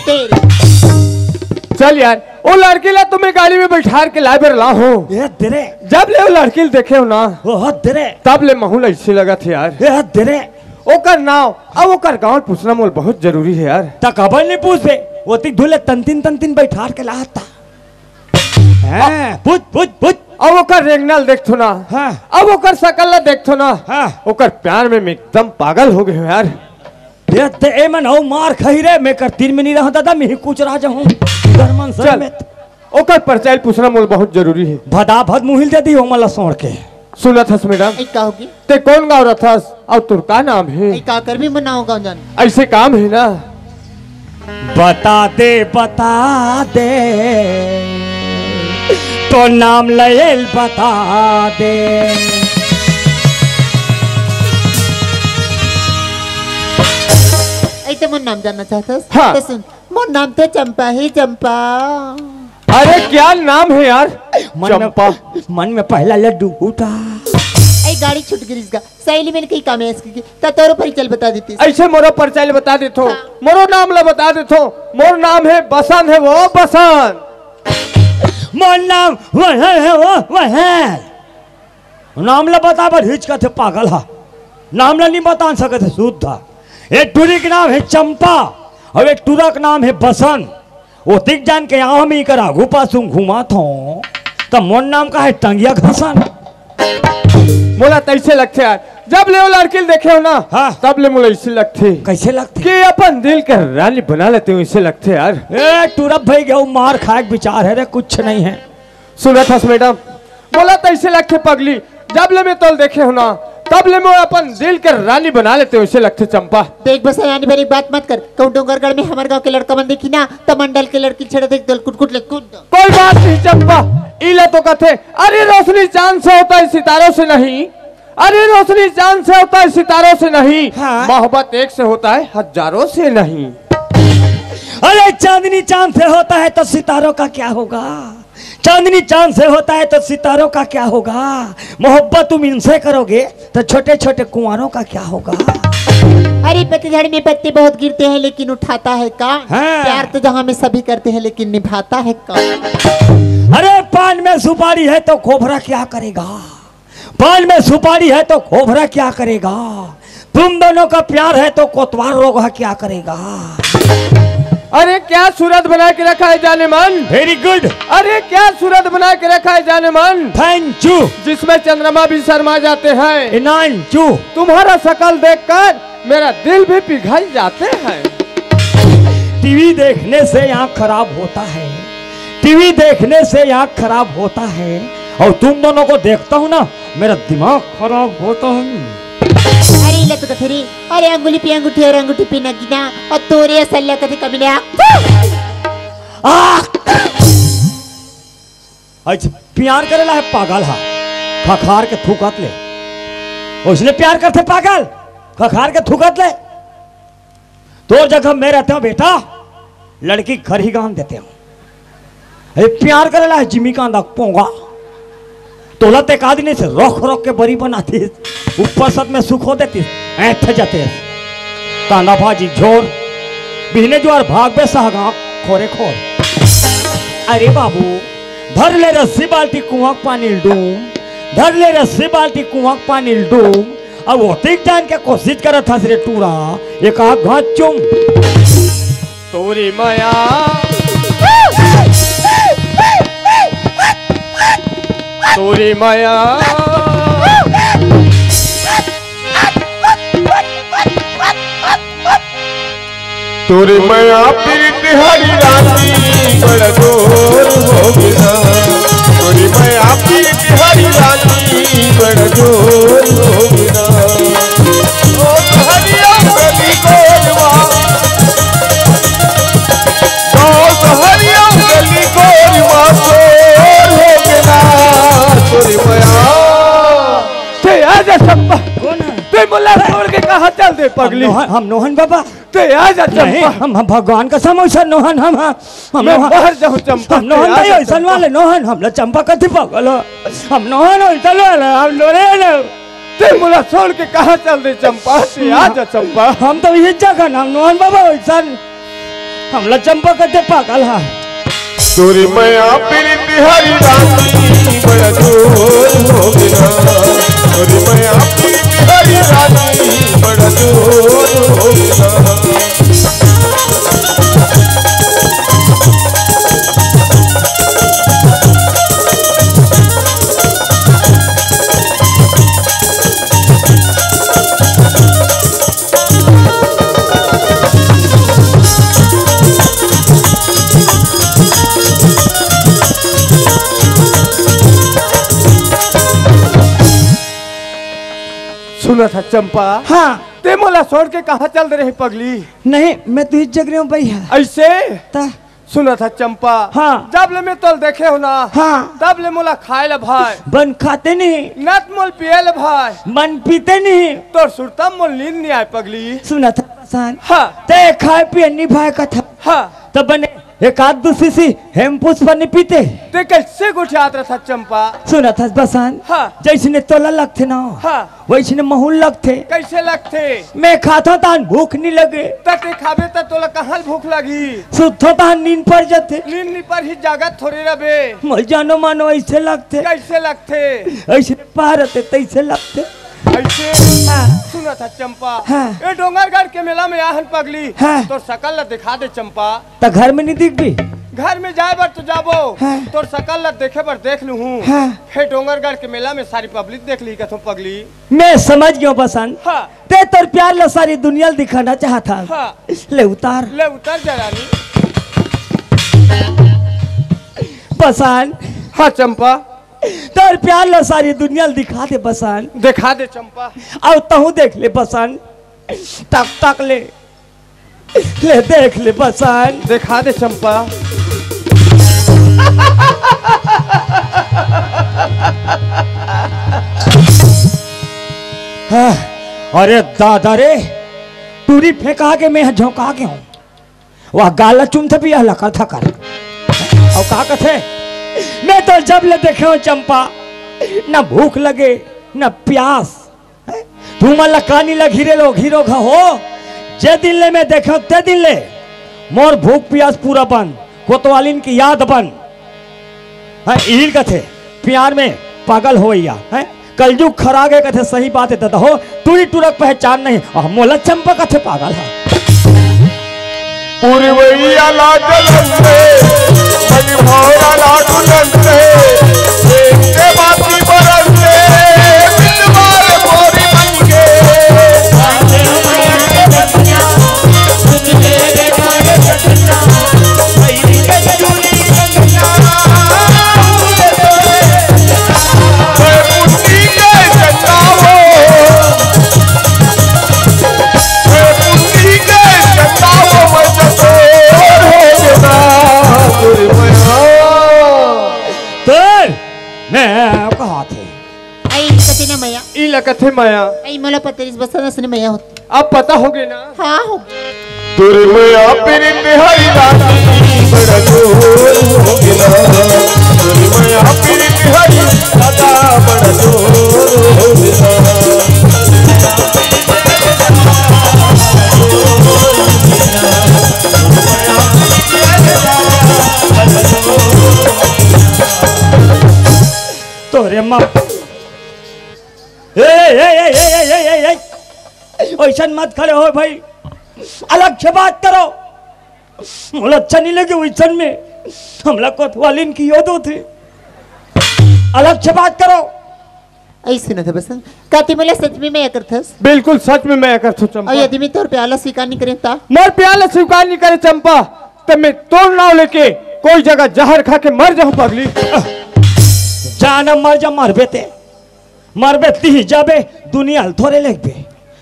चल यार वो लड़की ला तुम्हें गाड़ी में बैठा के ला बेर ला हो। ये तेरे जब ले वो लड़की देखे हो ना वो तेरे तब ले महूल ऐसे लगा थे यार। ये तेरे ओकर नाव अब ओकर गांव पूछना मोल बहुत जरूरी है यार। तक खबर नहीं पूछ बे वो ती धुले तंतिन बैठा के लाता। हां पूछ अब ओकर रेंगनाल देखथो ना। हाँ। अब ओकर शकल देखथो ना। हाँ। ओकर प्यार में मैं एकदम पागल हो गए हो यार। ये ते ए मन हो मार खही रे मैं कर तीन में नहीं रहा दादा मैं ही कुछ राजा हूं दरमन सर में ओकर परिचय पूछना मोल बहुत जरूरी है। भदा भद मुहिल दे दी हो मला सोड़ के सुनत हस मैडम क्या होगी? ते कौन गाँव रथस और तुर का नाम है? का कर भी मनाओ गाँव जान। ऐसे काम है ना। बता दे तो नाम लयल बता दे। ऐसे मोर नाम जानना चाहता है? हाँ। तो सुन मोर नाम तो चंपा है चंपा। अरे क्या नाम है यार? मन में पहला लड्डू उठा। ऐ गाड़ी छूट गई इसका सहेली मैंने कहीं काम है इसकी तोरो परिचय बता देती। ऐसे मोरो परिचय बता देतो। मोरो नाम ला बता देतो। मोर नाम है बसंत है वो बसंत। मोर नाम वो है नाम ला बता बर हिचका थे पागल हा। नाम ला नहीं बता सकते सूद था। एक टूरी का नाम है चंपा और एक टूरा का नाम है बसंत। वो दिख जान के यहाँ हम ही कर आगू पासू घुमा था तब मोर नाम का है टंगिया घसन। मोला तैसे लगते यार जब ले वो लड़की देखे हो ना हाँ। तब ले मोला ऐसे लगते। कैसे लगते कि अपन दिल के रानी बना लेते हो ऐसे लगते यार। ए टूरब भाई गया मार खाए विचार है रे कुछ नहीं है। सुना था मैडम मोला तैसे लगते पगली जब ले मैं तोल देखे हो ना तब ले मैं अपन दिल के रानी बना लेते हो ऐसे लगते चंपा। देख बस रानी भाई बात मत कर कहूँ डोंगरगढ़ में हमारे गांव के लड़का मन देखी ना तो मंडल के लड़की छेड़ा देख दल कुट ले कूद। कोई बात नहीं चंपा इला तो कथे अरे रोशनी चांद से होता है सितारों से नहीं। अरे रोशनी चांद से होता है सितारों से नहीं। हाँ। मोहब्बत एक से होता है हजारों से नहीं। अरे चांदनी चांद से होता है तो सितारों का क्या होगा। चांदनी चांद से होता है तो सितारों का क्या होगा। मोहब्बत तुम इनसे करोगे तो छोटे छोटे कुंवारों का क्या होगा। अरे पतझड़ में पत्ते बहुत गिरते हैं लेकिन उठाता है कौन। हाँ। प्यार तो जहाँ में सभी करते हैं लेकिन निभाता है कौन। अरे पान में सुपारी है तो खोभरा क्या करेगा। पान में सुपारी है तो खोभरा क्या करेगा। तुम दोनों का प्यार है तो कोतवाल रोगा क्या करेगा। अरे क्या सूरत बना के रखा है जाने मन। Very good. अरे क्या सूरत बना के रखा है जाने मन। Thank you. जिसमें चंद्रमा भी शर्मा जाते हैं। Thank you. तुम्हारा शकल देखकर मेरा दिल भी पिघल जाते हैं। टीवी देखने से आँख खराब होता है। टीवी देखने से आँख खराब होता है और तुम दोनों को देखता हूँ ना मेरा दिमाग खराब होता है। अरे इला तो कथे रे अरे अंगुली पे अंगूठी और अंगूठी पे नगीना और तोरे सल्ला कथे कमीने अच्छा प्यार करेला है पागल हा खखार के थूकत ले। उसने प्यार करते पागल खखार के थूकत ले। तो जगह मैं रहता हूँ बेटा लड़की घर ही गांव देते हूँ। अरे प्यार करेला है जिमी का अंदा पोंगा तोला ते का दिन से रोक रोक के बरी बनाती ऊपर सद में सुख हो देती ऐठ जाते कांदा भाजी झोर बिहने ज्वार भाग बे सहगा खोरे खोर। अरे बाबू धर ले रस्सी बाल्टी कुआं पानी डूम धर ले रस्सी बाल्टी कुआं पानी डूम अब वो ठीक जान के कोशिश करत था सिरे टूरा एक आग घाट चुम तोरी माया तोरी माया तोरे माया प्रीत हरी रानी बड़ा जोर हो गया। तोरे माया प्रीत हरी रानी बड़ा जोर हो गया। ओ हरिया गली गोरवा ओ हरिया गली गोरवा जोर हो गया। तोरे माया ते आजा चंपा ते मुल्ला छोड़ के कहा चल दे पगली। हम नोहन बाबा ते आजा चंपा हम भगवान का समोसा नोहन हम मैं बाहर जाऊं चंपा। हम नोहन नहीं ऐसा वाले नोहन हम ला चंपा कथी पागल हम नोहन ऐसा वाले हम लोरे ते मुल्ला छोड़ के कहा चल दे चंपा ते आजा चंपा। हम तो ये जगह नाम नोहन बाबा ऐसा हम ला चंपा कथी पागल है। तोरी माया प्रीत हरी रानी बड़ा जोर हो गया। तोरी माया प्रीत हरी रानी बड़ा जोर हो गया। सुना था चंपा। हाँ ते मोला छोड़ के कहा चल रही पगली। नहीं मैं तो इस जगह भाई है ऐसे ता सुना था चंपा। हाँ जब ले मैं तोल देखे हो ना हाँ तब ले मोला खाए ला भाई बन खाते नहीं नत मोल पिए ले भाई मन पीते नहीं तो सुरतम मोल नींद नहीं आए पगली। सुना था सान हाँ ते खाए पिए नहीं भाई का था हाँ तब बने एक आध दूसरी सी हेम पुष्प नहीं पीते। ते कैसे गुठियात रहा था चंपा? सुना था बसन, हाँ। जैसे तोला लगते ना, हाँ। वैसे महूल लगते। कैसे लगते? मैं खाता था भूख नहीं लगे। तटे खाबे त तोला कहाँ भूख लगी? सुतो था नींद पर जाते। नींद पर ही जागत थोड़ी रबे। मर जानो मानो ऐसे लगते। कैसे लगते? ऐसे पारते तैसे लगते। ऐसे सुना था चंपा। हाँ। ये डोंगरगढ़ के मेला में आहन पगली। हाँ। तो सकल ला दिखा दे चंपा। तो घर में नहीं दिख भी? घर में जाए बर तो जाबो। हाँ। तो सकल ला देखे बर देख लू हूँ। हाँ। फिर डोंगरगढ़ के मेला में सारी पब्लिक देख ली कथों पगली। मैं समझ गया बसन। हाँ। ते तोर प्यार ला सारी दुनिया दिखाना चाहता। हाँ। ले उतार जरानी। बसन। हाँ चंपा। तोर प्यार ला सारी दुनिया दिखा दे बसन। दिखा दे चंपा। अब तहु देख ले बसन। तक तक ले देख ले बसन। दिखा दे चंपा। हाँ। अरे दादा रे, टूरी फेंका के मैं झोंका के हूँ। वह गाला चुमथे भी लका था कर। और कहा कथे मैं तो जब ले देखे हो चंपा, न भूख लगे न प्यास। तू मला कानी लग घीरो हो। जे दिन ले मैं देखे ते दिन ले मोर भूख प्यास पूरा बन, कोतवालिन की याद बन। इहिल कथे प्यार में पागल हो है। कलजुग खरागे कथे सही बात है दादा हो। तू ही तुरक पहचान नहीं और मोला चंपा कथे पागल है। पूर्वैया लाजलंदे मणिभौरा लाडुलंदे देखते बाती बरंदे बिलवार मोरी बनके मैं कहा थे आई कते ना मैया। ई लगथे माया। आई मोला पत्रिस बसन असने मैया होती। अब पता हो गए ना? हाँ हो। तुर मया पिरित हरि रानी बड़ा जोर हो गिला। तुर मया पिरित हरि दादा बड़ा जोर हो गिला। तोरे माँ ऐसा मत खड़े हो भाई, अलग से बात करो। मुझे अच्छा नहीं लगे वैसन में हमला कोतवालिन की याद होती। अलग से बात करो। ऐसे न था बसन काती मोला सच में मैं करथस। बिल्कुल सच में मैं करथू चंपा। और यदि मैं तोर प्याला स्वीकार नहीं करे ता? मोर प्याला स्वीकार नहीं करे चंपा तो मैं तोड़ नाव लेके कोई जगह जहर खा के मर जाऊं पगली। जाना मर जा मरबे ते मरबे ती जाबे दुनिया थोड़े लगबे।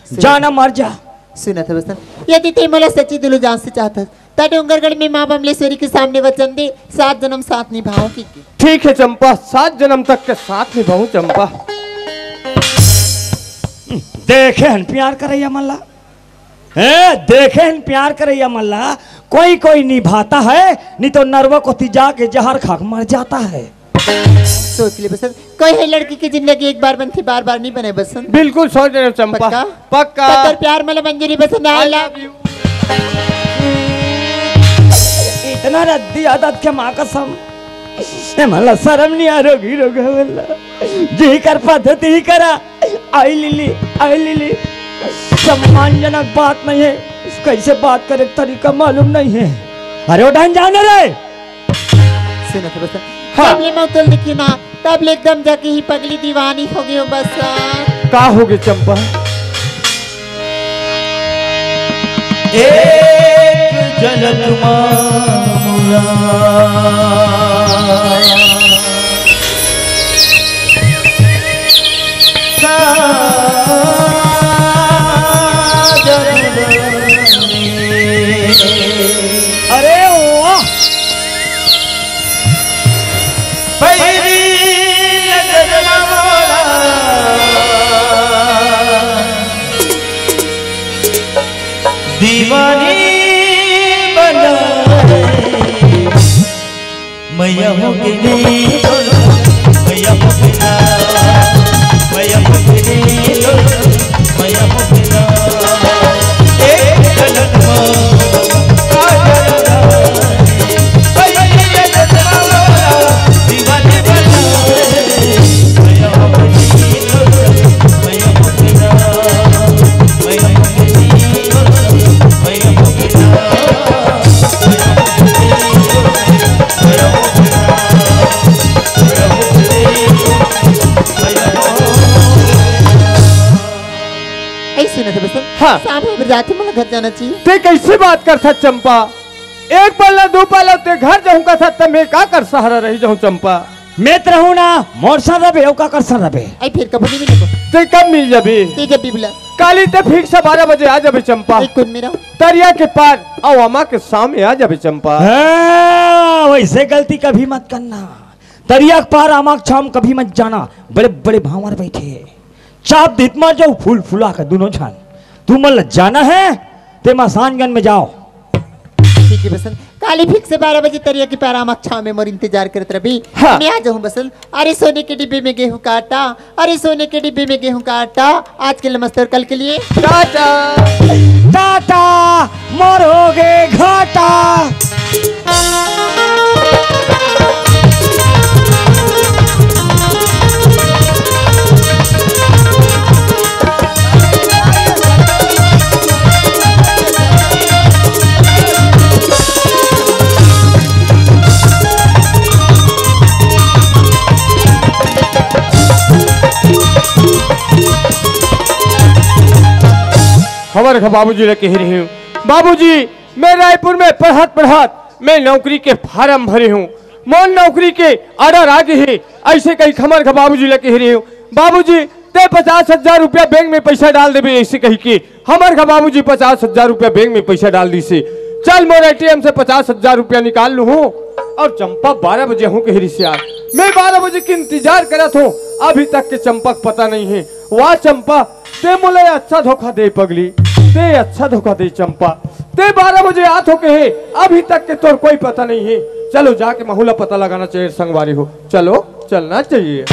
जाना मर जा। सुना था बसन यदि ते मोला सच्ची दिलो जान से चाहता ता डोंगरगढ़ में माँ बमलेश्वरी के सामने वचन दे 7 जन्म साथ निभाओ की। ठीक है चंपा, 7 जन्म तक के साथ निभाऊं चंपा। देखे हन प्यार करैया मल्ला, देखे हन प्यार करैया मल्ला। कोई कोई निभाता है, नहीं तो नरवा को तिजा के जहर खा मर जाता है। सोच ले बसन, कोई है लड़की की जिंदगी एक बार बनती बार बार नहीं बने बसन। बिल्कुल सोच रहे हो चंपा। पक्का? पक्का। तो प्यार मला मंजूरी बसन। I love you. इतना रद्दी आदत के माँ कसम मला शर्म नहीं आ रोगी रोगा वाला जी कर पद्धति ही करा। आई लिली सम्मानजनक बात नहीं है, कैसे बात करे तरीका मालूम नहीं है। अरे उठान जाने रे। सुनो तो बसन तब ले मौतल देखी ना तब ले एकदम जाके ही पगली दीवानी हो गई हो बसन। का हो गई चंपा? एक जनक मामूला अरे वाह पैरी लगन मामूला दीवानी बना मैया हो के रे मैया हो के ना मैया हो के रे मैया हो के ना एक गलत हाँ जाते मुझे घर जाना चाहिए। ते कैसे बात कर था चंपा? एक पल्ला दो पल्ला ते घर जाऊं का था तब मैं का कर सहारा रही जाऊं चंपा। मैं रहूं ना मोर सर रबे ओ का कर सर रबे आई फिर कब नहीं मिलेगा ते कब मिल जाबे? ते जब भी बुला काली ते फिर से 12 बजे आ जाबे चंपा। एक कुन मेरा दरिया के पार और अम्मा के सामने आ जाबे चंपा। वैसे गलती कभी मत करना। दरिया के पार अम्मा के छाम कभी मत जाना। बड़े बड़े भावर बैठे चाप दित मार जाओ फूल फुला कर दोनों छान। तुम मतलब जाना है ते मसानगंज में जाओ। ठीक है बसन काली फिर से 12 बजे दरिया के पार अम्मा के छाव में मोर इंतजार करत रही। हाँ। मैं आ जाऊं बसन। अरे सोने के डिब्बे में गेहूं का आटा अरे सोने के डिब्बे में गेहूं का आटा आज के नमस्ते और कल के लिए टाटा टाटा मरोगे घाटा। खबर है बाबूजी ने कह रही हूँ। बाबूजी मैं रायपुर में पढ़त मैं नौकरी के फार्म भरे हूँ। मोन नौकरी के ऑर्डर आगे है ऐसे कही खबर का बाबूजी ने कह रही हूँ। बाबूजी ते 50,000 रुपया बैंक में पैसा डाल देवे ऐसे कही के हमार का बाबूजी 50,000 रुपया बैंक में पैसा डाल दी से। चल मोर ATM से 50,000 रुपया निकाल लू हूँ और चंपा 12 बजे हूँ कह रही से यार मैं 12 बजे के इंतजार करत हूँ अभी तक के चंपा पता नहीं है। वाह चंपा ते मुझे अच्छा धोखा दे पगली ते अच्छा धोखा दे चंपा ते 12 बजे आत हो के है अभी तक के तोर कोई पता नहीं है। चलो जाके माहौला पता लगाना चाहिए संगवारी हो। चलो चलना चाहिए।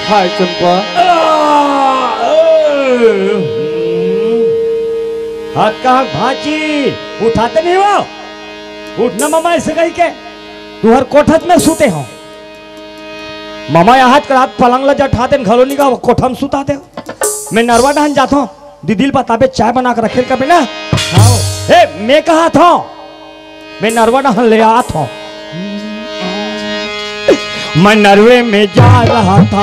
हाय चंपा हाथ कहाँ भाजी उठाते नहीं हो उठना मामा ऐसे कही के तुहर कोठत में सूते हो मामा यहाँ रात पलंग ला उठाते घलोनी का कोठा में सुताते हो मैं नरवा डहन जाता हूँ दीदी बताबे चाय बना कर रखे कभी ना ए मैं कहा था मैं नरवा डहन ले आता हूँ मैं नरवे में जा रहा था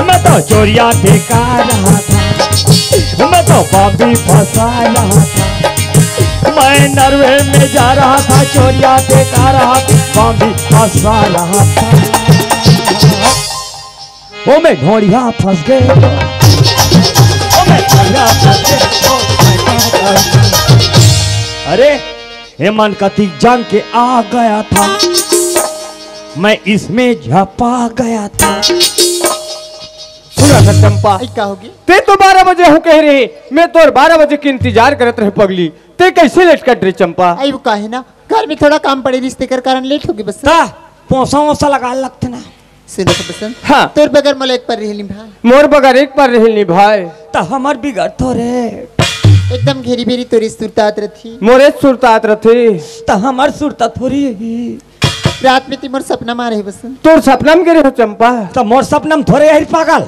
मैं तो चोरिया देखा रहा था मैं तो बॉम्बी फंसा रहा था मैं नरवे में जा रहा था चोरिया देखा रहा था बॉम्बी फंसा रहा था वो मैं घोड़िया फंस गए अरे हेमंत कतिक जान के आ गया था मैं इसमें झपा गया था सुना था चंपा क्या होगी ते तो 12 बजे हो कह रही मैं तो 12 बजे के इंतजार करत रहे पगली ते कैसे लेट कट रही चंपा आई वो काहे ना घर में थोड़ा काम पड़े रिश्ते कर कारण लेट होगी बस पोसा वोसा लगा लगते ना सुनो तो पसंद हाँ तोर बगैर मोला एक पर रहली भाई मोर बगैर एक पर रहली भाई तो हमार बिगड़ तो रे एकदम घेरी बेरी तोरी सुरतात रथी मोरे सुरतात रथी तो हमार सुरता थोड़ी रात में मोर सपना मारे बसंत तोर सपना में गिरे हो चंपा तो मोर सपना में थोड़े है पागल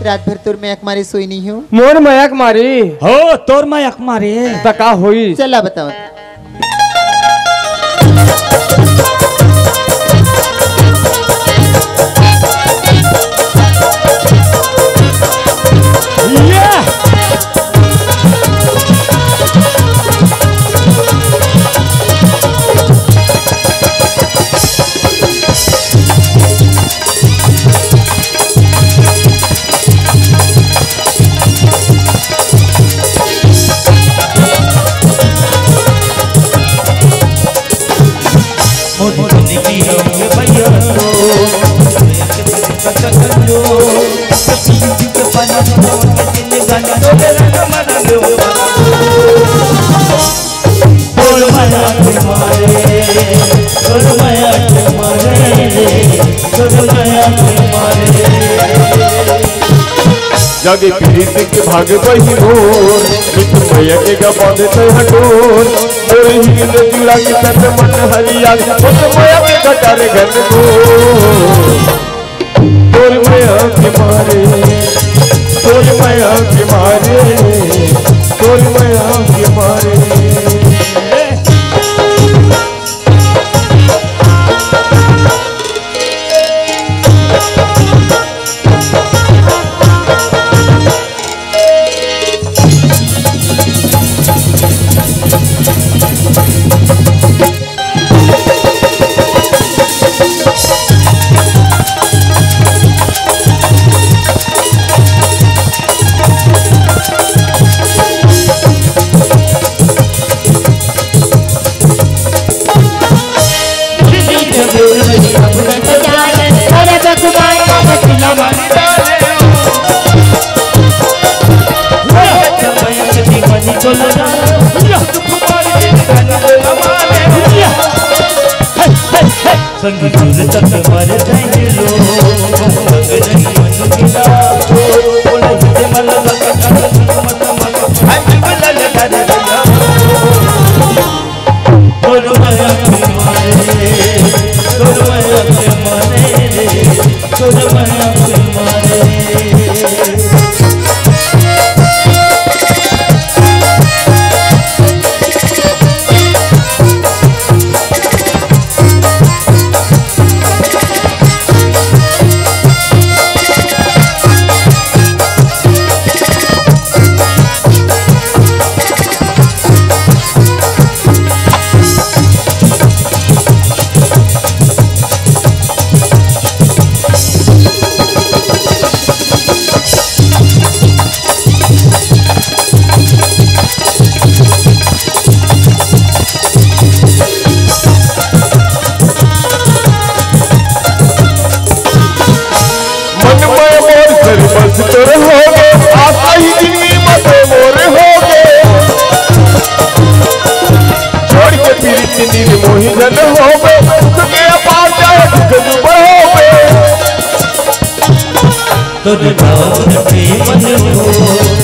रात भर तोर में मारे सोई नहीं हो मोर मयक मारी हो तोर मयक मारे तका हुई चला बताओ जागे प्रीत के भागे बही मोर मित्र भैया के गा बांधे तो हटोर मोर ही ने जुड़ा के तन मन हरिया तो माया के कटारे घर को तोर माया के मारे तोर माया के मारे तोर माया के मारे मोर हो गए आशा ही जिंदगी मत मोर हो गए छोड़ के पीड़ित नील मोही जन हो गए तुझे अपार जाए दुख दुबर हो गए तुझ गावत प्रेम हो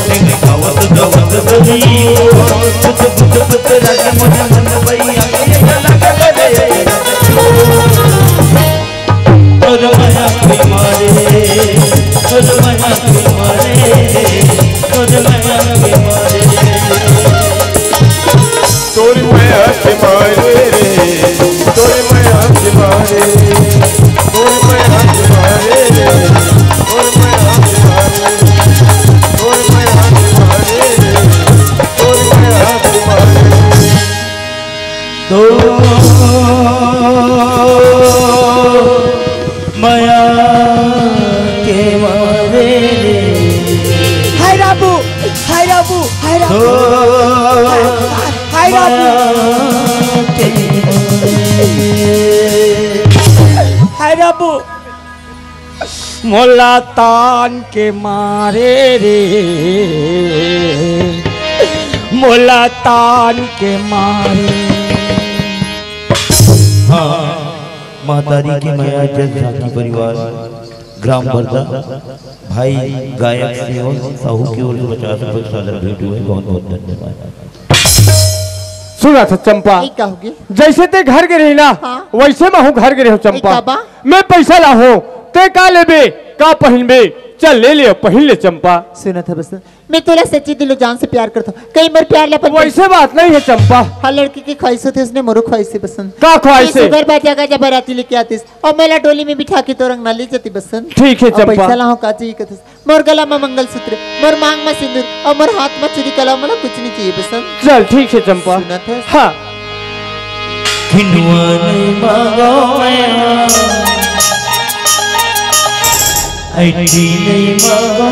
तेरे गावत गावत कभी हो तुझ बुझ बुझ रग मन मन भैया ये लग गए तुझ माया के मारे तुझ माया के मारे तुझ माया के मारे तोरी माया के मारे रे तोरी माया के मारे तोरी माया के मारे रे तोरी माया के मारे तोरी माया के मारे रे तोरी माया के मारे तो माया के मारे हाय राबू हाय राबू हाय राबू हाय हाय राबू मोला तान के मारे रे मोला तान के मारे। हाँ मातारी की माया जनजाति परिवार ग्राम बरदा भाई गायक से और साहू की ओर से 50 रुपए सादर भेंट हुए बहुत बहुत धन्यवाद। सुना था चंपा जैसे ते घर गिरे ना वैसे मैं हूँ घर गिरे हूँ चंपा मैं पैसा ला हूँ ते का लेबे का पहनबे चल ले ले पहन ले चंपा। सुना था बस मैं तोला सच्ची दिलो जान से प्यार करता हूँ कई बार प्यार ला वैसे बात नहीं है चंपा। हर लड़की की ख्वाहिश होती है उसने मोरो ख्वाहिश से पसंद का ख्वाहिश है घर बात जगह जब बाराती लेके आतीस और मेला डोली में बिठा के तो रंग ना ले जाती बसंत। ठीक है चंपा पैसा ला हो का चाहिए कहते मोर गला में मंगलसूत्र मोर मांग में सिंदूर और मोर हाथ में चूड़ी कला मला कुछ नहीं चाहिए बसंत। चल ठीक है चंपा। सुना था हाँ खिंडवा नहीं मांगो आईडी नहीं मांगो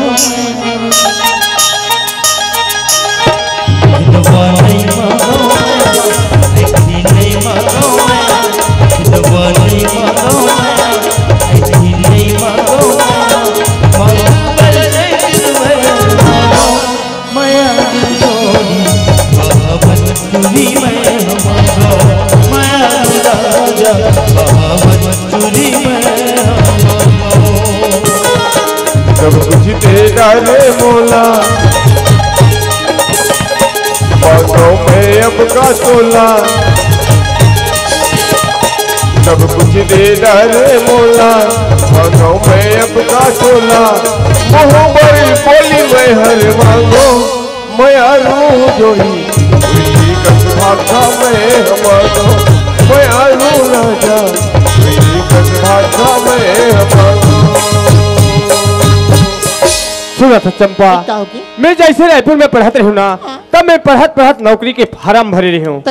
खिंडवा नहीं मांगो आईडी नहीं मांगो खिंडवा नहीं मांगो आईडी नहीं मांगो मंगल मांगो माया की जोड़ी बाबन तुरी मैं मांगो माया राजा बाबन तुरी मैं सब कुछ तेरा रे मोला बातों में अब का तोला सब कुछ तेरा रे मोला बातों में अब का तोला मुँह बड़ी बोली मैं हर मांगो मैं रू जोड़ी भाषा में हमारो मैं रू राजा भाषा में हमारो। सुना था चंपा मैं जैसे रायपुर में पढ़त रही हूँ ना तब मैं पढ़त नौकरी के फार्म भरे रही हूँ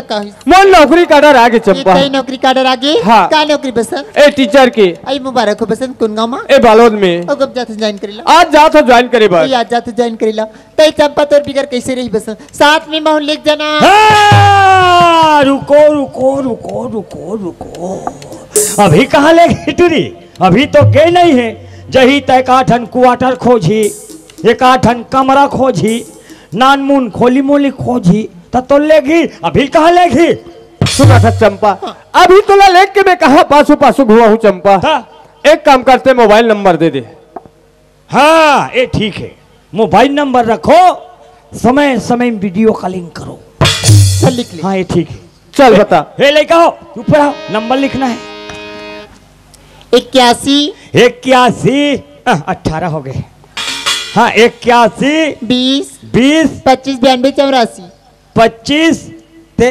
मन नौकरी का डर आगे चंपा नौकरी का डर आगे हाँ का नौकरी बसंत ए टीचर के आई मुबारक हो बसंत कौन गाँव में ए बालोद में और कब जाते ज्वाइन करेला आज जाते ज्वाइन करे बस आज जाते ज्वाइन करेला तई चंपा तोर बिगर कैसे रही बसंत साथ में महल लिख जाना। रुको रुको रुको रुको रुको अभी कहाँ ले गई टूरी अभी तो गए नहीं है जही तय काठन क्वार्टर खोजी एक आठन कमरा खोजी नानमुन खोली मोली खोजी तो लेगी अभी कहाँ लेगी। सुना था चंपा अभी तो लेख के मैं कहा पासू पासू घुआ हूँ चंपा एक काम करते मोबाइल नंबर दे दे। हाँ ये ठीक है मोबाइल नंबर रखो समय समय वीडियो कॉलिंग करो चल लिख ले। हाँ ये ठीक है चल बता हे लेके आओ ऊपर आओ नंबर लिखना है 81 18 हो गए। हाँ 81 20 20 25 92 84 25 ते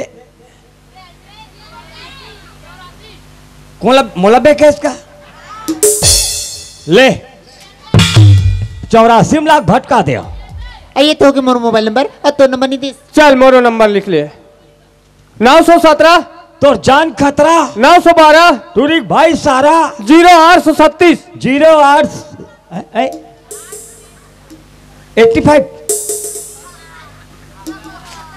मोला बेके इसका ले 84 लाख भटका दे ये तो हो गया मोर मोबाइल नंबर और तो नंबर नहीं दे चल मोरो नंबर लिख ले 917 तो जान खतरा 912 टूरी भाई सारा 0837 08 85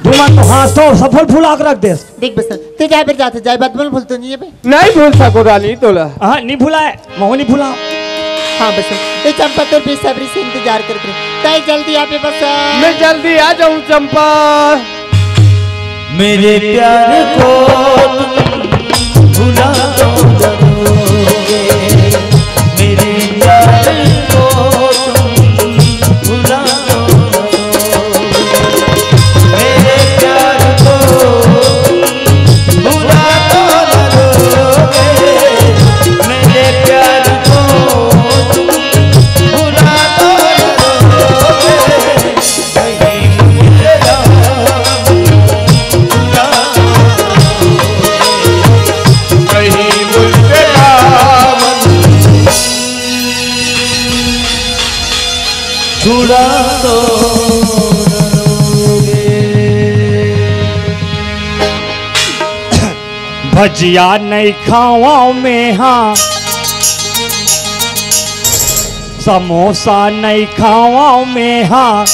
दुमान तो हाँ तो सफल फुला के रख दे देख बस ते जाए फिर जाते जाए बात बोल भूल तो नहीं है बे नहीं भूल सको रानी तोला हाँ नहीं भुलाए मोह नहीं भुलाओ हाँ बस ये चंपा तो बेसब्री से इंतजार करते रहे। ताई जल्दी आ बे बस। मैं जल्दी आ जाऊं चंपा। मेरे प्यार को भुला दो जरोगे, मेरे प्यार को भुला दो जरोगे, मेरे प्यार को भुला दो जरोगे, मेरे प्यार को भुला दो जरोगे, कहीं मुझे कहीं मुझसे दामन छुड़ा दो भजिया नहीं खाओ में हाँ, समोसा नहीं खाओ में हाँ,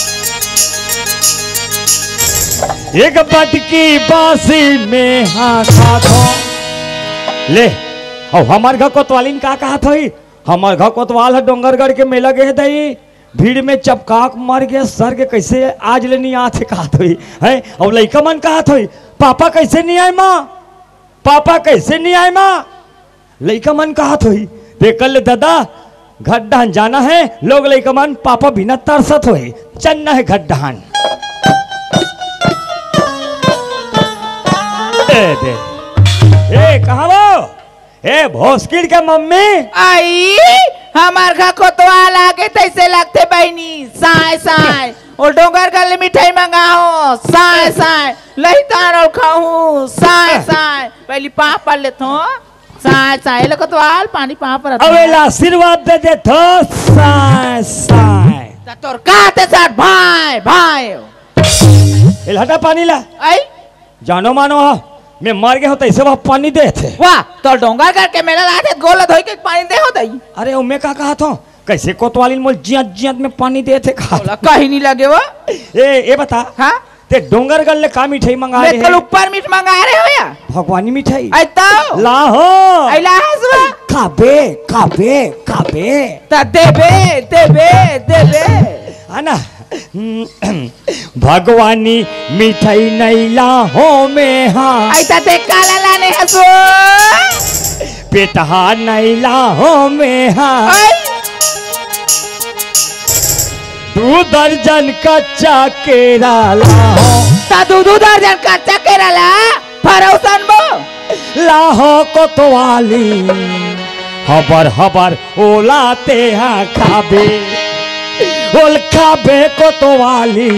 एक बटकी बासी में हाँ खातो। ले और हमार घर कोतवालीन का कहा थी, हमार घर कोतवाल है डोंगरगढ़ के मेला गए दई, भीड़ में चपकाक मर गए सर के कैसे आज ले नहीं आते कहा थी है। और लड़का मन कहा थी पापा कैसे नहीं आए माँ, पापा कैसे नहीं आए माँ। लड़का मन कहा थी देख ले दादा घड्डान जाना है, लोग लड़का मन पापा बिना तरसत हो चलना है घड्डान। दे ए कहाँ वो ए भोसकिर के मम्मी आई हमार घर कोतवाल आगे तैसे लगते बहनी साय साय और डोंगर गले मिठाई मंगाओ साय साय लहितान और खाऊं साय साय पहली पाप पर लेते हो साय साय ले कोतवाल पानी पाप पर अवेला आशीर्वाद दे दे थो साय साय तोर काते साथ भाई भाई इलाटा पानी ला आई जानो मानो हा मैं मर गया होता इसे वह पानी दे थे। वाह तो डोंगर करके मेरा लाते गोला धोई के पानी दे हो दई। अरे मैं का कहा था कैसे कोतवाली मोल जियात जियात में पानी दे थे खा कहीं नहीं लगे वो। ए बता हाँ ते डोंगर गल ले का मिठाई मंगा रहे हैं? ऊपर मीठ मंगा रहे हो या भगवानी मिठाई आई तो ला हो आई ला हसवा काबे काबे काबे ता देबे देबे देबे आना भगवानी मिठाई नहीं ला हो में हाँ आई ता देख काला लाने हसो पेटहा नहीं ला हो में हाँ 2 दर्जन कच्चा केरा ला हो ता 2 दर्जन कच्चा केरा ला फरौसन बो ला हो कोतवाली हबर हबर ओलाते हाँ खाबे ओल खाबे कोतवाली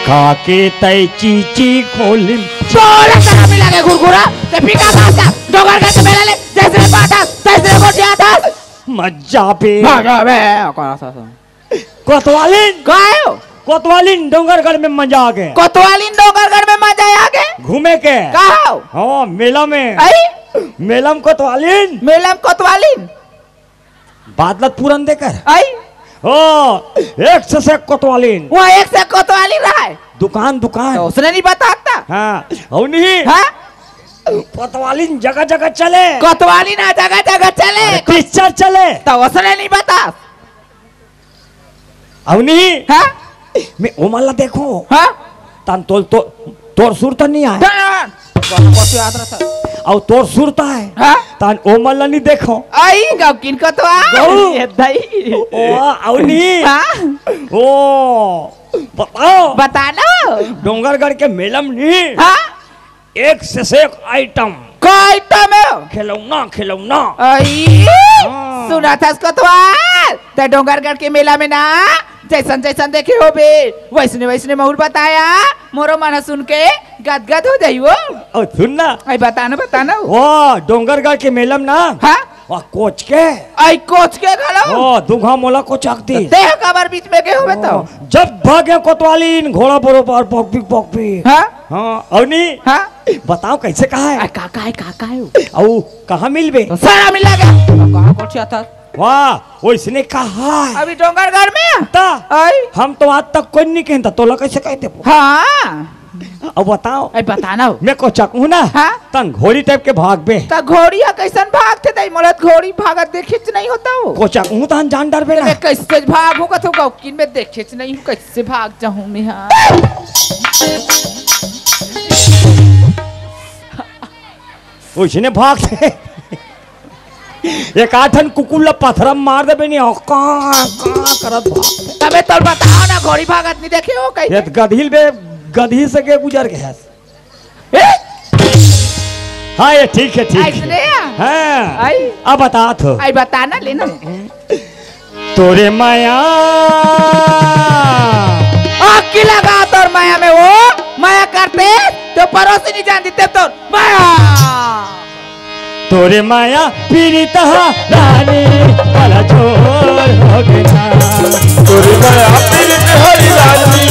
खाके तय चीची खोली बोले तेरा मिला के गुरगुरा ते फीका खासा डोगर का ते मेला ले जैसे पाता तैसे गोटिया था मजा पे भागा बे कोतवालीन गायो कोतवालीन डोंगरगढ़ में मजा आ गए कोतवालीन डोंगरगढ़ में मजा आ गए घूमे के कहां हाँ मेला में आई मेलम कोतवालीन मेलम कोतवालीन बादलत पूरन देकर आई ओ एक से कोतवालीन वो एक से कोतवालीन रहा है दुकान दुकान तो उसने नहीं बताता हाँ और नहीं हाँ कोतवालीन जगह जगह चले कोतवालीन जगह जगह चले पिक्चर चले तो उसने नहीं बता अवनी हाँ मैं उमला देखो हाँ तन तोर सुर तो नहीं आए और तोर सुरता है हाँ तन ओमला नहीं देखो आई गाँव किन कोतवाल दही ओ अवनी हाँ ओ बताओ बता लो डोंगरगढ़ के मेलम नहीं हाँ एक से एक आइटम कोई तो में खिलौना खिलौना आई सुना था कोतवाल ते डोंगरगढ़ के मेला में ना जैसन जैसन देखे हो बे वैसने वैसने महूर बताया मोरो मन सुन के गदगद हो जाई वो और सुनना आई बताना वो डोंगरगढ़ के मेलम ना हाँ वो कोच के आई कोच के गलो ओ दुघा मोला को चाकती देह कबर बीच में के हो बताओ जब भागे कोतवालीन घोड़ा बरोबर पॉकपी हाँ हाँ अवनी हाँ बताओ कैसे कहा है काका है औ कहाँ मिलबे तो सारा मिला गया कहाँ कोचिया था वाह वो इसने कहा है अभी डोंगरगढ़ में ता आई हम तो आज तक कोई नहीं कहता तोला कैसे कहते हाँ अब बताओ अरे बताना हो मैं को चकू ना हाँ? तन घोड़ी टाइप के भाग बे ता घोड़िया कैसन भागते तई मोला घोड़ी भागत देखे नहीं होता हो को चकू तन जान डर बे ना मैं कैसे भागू का तो गौकिन में देखे नहीं हूँ कैसे भाग जाऊँ मैं हाँ उसने भाग से एक आठन कुकुल पत्थर मार दे नहीं करत तबे तो बताओ ना घोड़ी भागत नहीं देखे हो कैसे ये गधील बे गधी से के गुजर के है हाँ ये ठीक है ऐसने हाँ आई अब बता तो आई बताना लेना तोरे माया आँखी लगा तोर माया में वो माया करते तो पड़ोसी नहीं जान देते तो माया तोरे माया पीड़ित रानी वाला छोर हो गया तोरे माया पीड़ित हरी रानी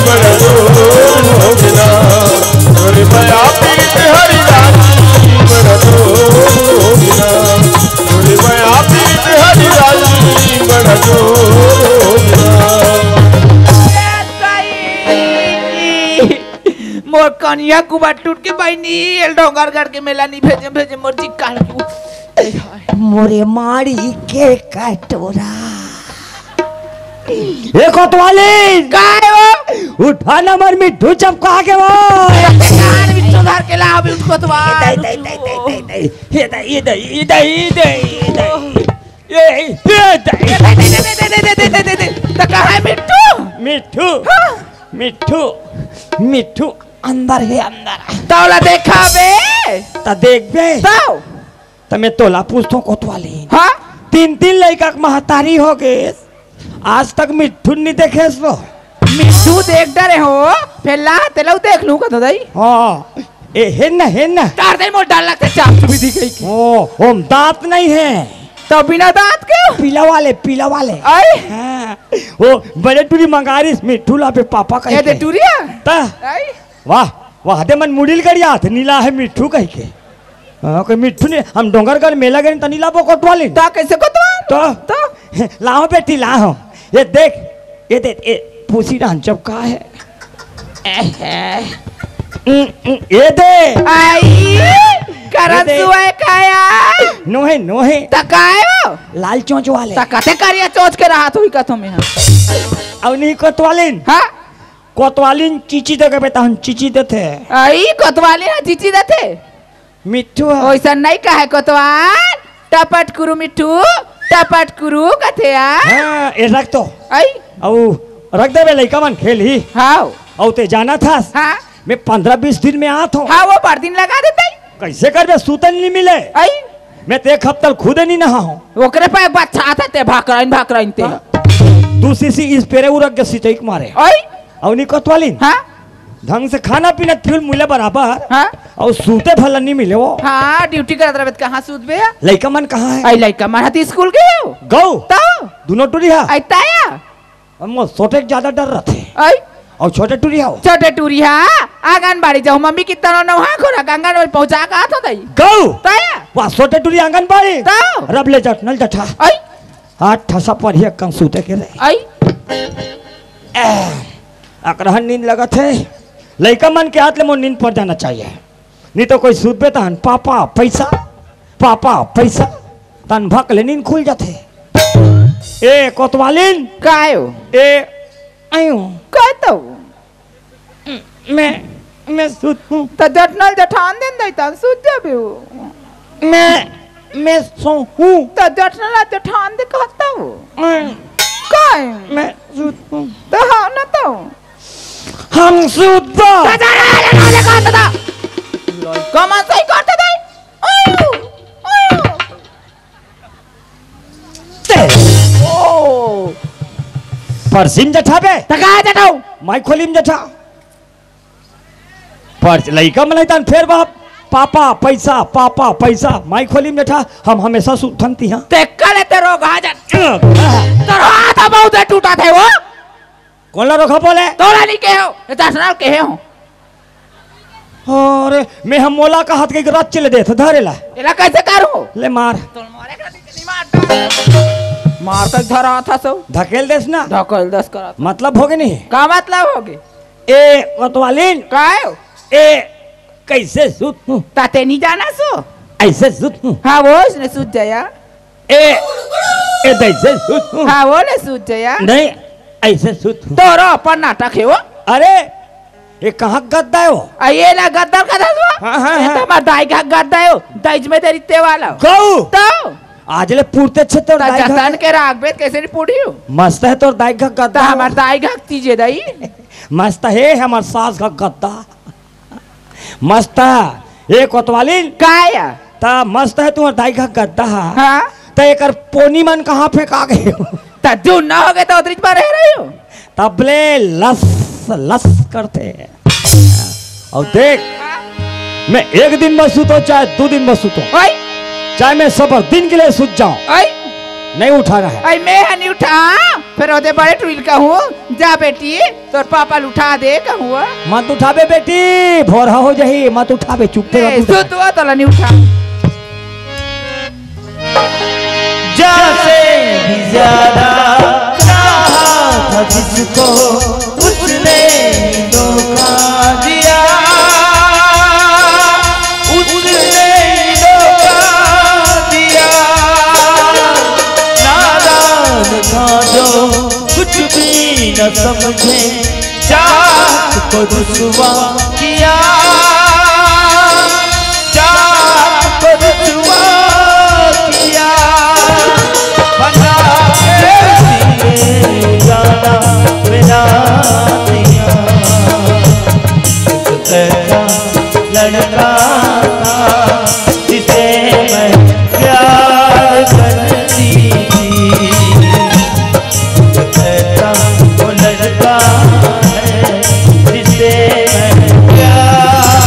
बड़ा जोर हो गया तोरे माया पीड़ित हरी रानी बड़ा जोर हो गया तोरे माया पीड़ित हरी रानी बड़ा जोर हो गया मोर कनिया कुबा टूट के बहनी एल डोंगरगढ़ के मेला नहीं भेजे भेजे मोर चिक्का मोरे मारी के कटोरा एक कोतवाली काय वो उठा नंबर मिट्टू चपका के वो कान बिच्छू धर के ला अभी उसको तो कहा है मिट्टू मिट्टू मिट्टू मिट्टू अंदर है अंदर तौला देखा बे ता देख बे ताऊ तमे तोला पूछतो कोतवाली हाँ 3 लड़का महतारी हो गए आज तक मिट्टू नहीं देखे सो मिट्टू देख डरे हो फिर ला तेलौ देख लूं का दाई हाँ ए है ना तार दे मोर डाल लगते चाप भी दी गई ओ हम दांत नहीं है तो बिना दांत के पीला वाले आई हाँ वो बड़े टूरी मंगारी मिट्टू ला पे पापा कह ये दे टूरिया ता आई वाह वाह दे मन मुड़िल करिया थ नीला है मिट्टू कह के हां कोई मिट्टू ने हम डोंगरगढ़ मेला गए त नीला बो कोतवाली ता कैसे कोतवाल तो लाओ बेटी लाओ ये देख ये देख ये पूसी डांस जब का है ये दे आई करन सुए खाया नो है तकाए वो लाल चोंच वाले तकाते करिया चोच के रहा तो ही कथो में अब नहीं कोतवालिन हां कोतवालिन चीची दे के बेटा हम चीची देते आई कोतवाली ना चीची देते मिट्टू ओइसा नहीं कहे कोतवाल टपट कुरु मिट्टू टपट कुरु कथे हां ये रख तो आई औ रख दे बे लइका मन खेल ही हां औ ते जाना था हां मैं 15-20 दिन में आत हूं हां वो पर दिन लगा देते कैसे करबे सूतन नहीं मिले आई मैं ते एक हफ्ता खुद नहीं नहा हूं ओकरे पे बच्चा था ते भाकराइन ते दूसरी सी इस पेरे उरक के सिचई मारे आई औ नहीं कोतवाली हां ढंग से खाना पीना तिल मिले बराबर हां और सूते भला नहीं मिले वो हां ड्यूटी करत रहत कहां सूत बे लइका मन कहां है आई लइका मन हती स्कूल गए हो गौ तो दोनों टूरी है आई ताया हम छोटे ज्यादा डर रहते आई और छोटे टूरी हो छोटे टूरिया आंगनबाड़ी जाओ मम्मी कितना न वहां खोरा आंगनबाड़ी पहुंचा का था दई गौ ताया वाह छोटे टूरी आंगनबाड़ी तो रब ले जटनल जठा आई हाथ ठसा पर ही कम सूते के रहे आई अकरहन नींद लगा थे लइका मन के हाथ ले मोर नींद पड़ जाना चाहिए नहीं तो कोई सूत तहन पापा पैसा तन भक ले नींद खुल जाते ए कोतवालिन कायो ए आयो कहतो मैं सूत हूं तो जटनल जठान देन दई त सूत जाबे हो मैं सो हूं तो जटनल जठान दे कहता हो काय मैं सूत हूं तो हां न तो हम सूत दादा ले कहता था कमान सही करते दई ओयो ओ परसिम जठाबे तका जटाऊ माई खोलिम जठा पर लइका मन तन फेर बाप पापा पैसा माई खोलिम जठा हम हमेशा सुथनती हां ते कले ते रोग आ जा तोर हाथ बहुत टूटा थे वो कौन ला रोखा बोले तोरा नहीं के हो दसनाल के हो अरे मैं हम मोला का हाथ के रच चले दे धरेला एला कैसे करू ले मार तोर मारे का नहीं मार तक धरा था सो धकेल देस ना धकेल दस करा मतलब हो गए नहीं का मतलब होगे ए कोतवालिन काय ए कैसे सूत हूँ ताते नहीं जाना सो ऐसे सूत हूँ हाँ वो इसने सूझ जाया ए ऐसे सूत हूँ हाँ वो ले सूझ जाया नहीं ऐसे सूत हूँ तो रो अपन नाटक है वो अरे ये कहाँ गद्दा है वो ये ना गद्दर का था वो हाँ, ये हाँ। तो मैं दाई का गद्दा है वो दाई में तेरी ते वाला गौ तो आज ले पूर्ते छे तोर दाई जतन के रागबेत कैसे नहीं पूरी हो मस्त है तोर दाई का तो गद्दा हमार दाई का तीजे दाई मस्त है हमार सास का गद्दा मस्त है ए कोतवालिन काया ता मस्त है तुम्हार दाई का गद्दा हाँ ता एकर पोनी मन कहाँ फेंका गए हो तू ना हो गए तो उतरिज पर रह रही हो तबले लस लस करते हैं और देख मैं एक दिन में सूतो चाहे 2 दिन में सूतो ओए चाहे मैं सब दिन के लिए सूत जाऊं ओए नहीं उठाना है ओए मैं नहीं उठा फिर ओदे बड़े टुइल का हूँ जा बेटी तोर पापा उठा दे कहूँ मत उठाबे बेटी भोरा हो जाही मत उठाबे चुपते सो तो तो नहीं उठा जैसे भी ज्यादा चाहा था जिसको उसने धोखा दिया उसने धोखा दिया नादान था जो कुछ भी न समझे चाहत को रुसवा किया चाहत को रुसवा किया बना के जाना बिना दिया कैसा लड़का था जिसे मैं प्यार करती थी कैसा वो लड़का है जिसे मैं प्यार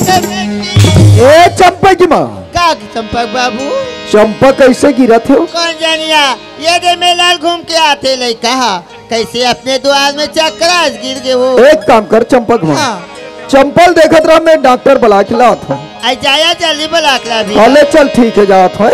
करती ए चंपा की माँ का चंपक बाबू चंपा कैसे गिरा थे कौन जानिया ये दे में लाल घूम के आते ले कहा कैसे अपने द्वार में चक्रास गिर गए वो एक काम कर चंपक माँ हाँ। चंपल देखत रहा मैं डॉक्टर बुला के लात हूँ आई जाया जल्दी बुलाकला भी चले चल ठीक है जात है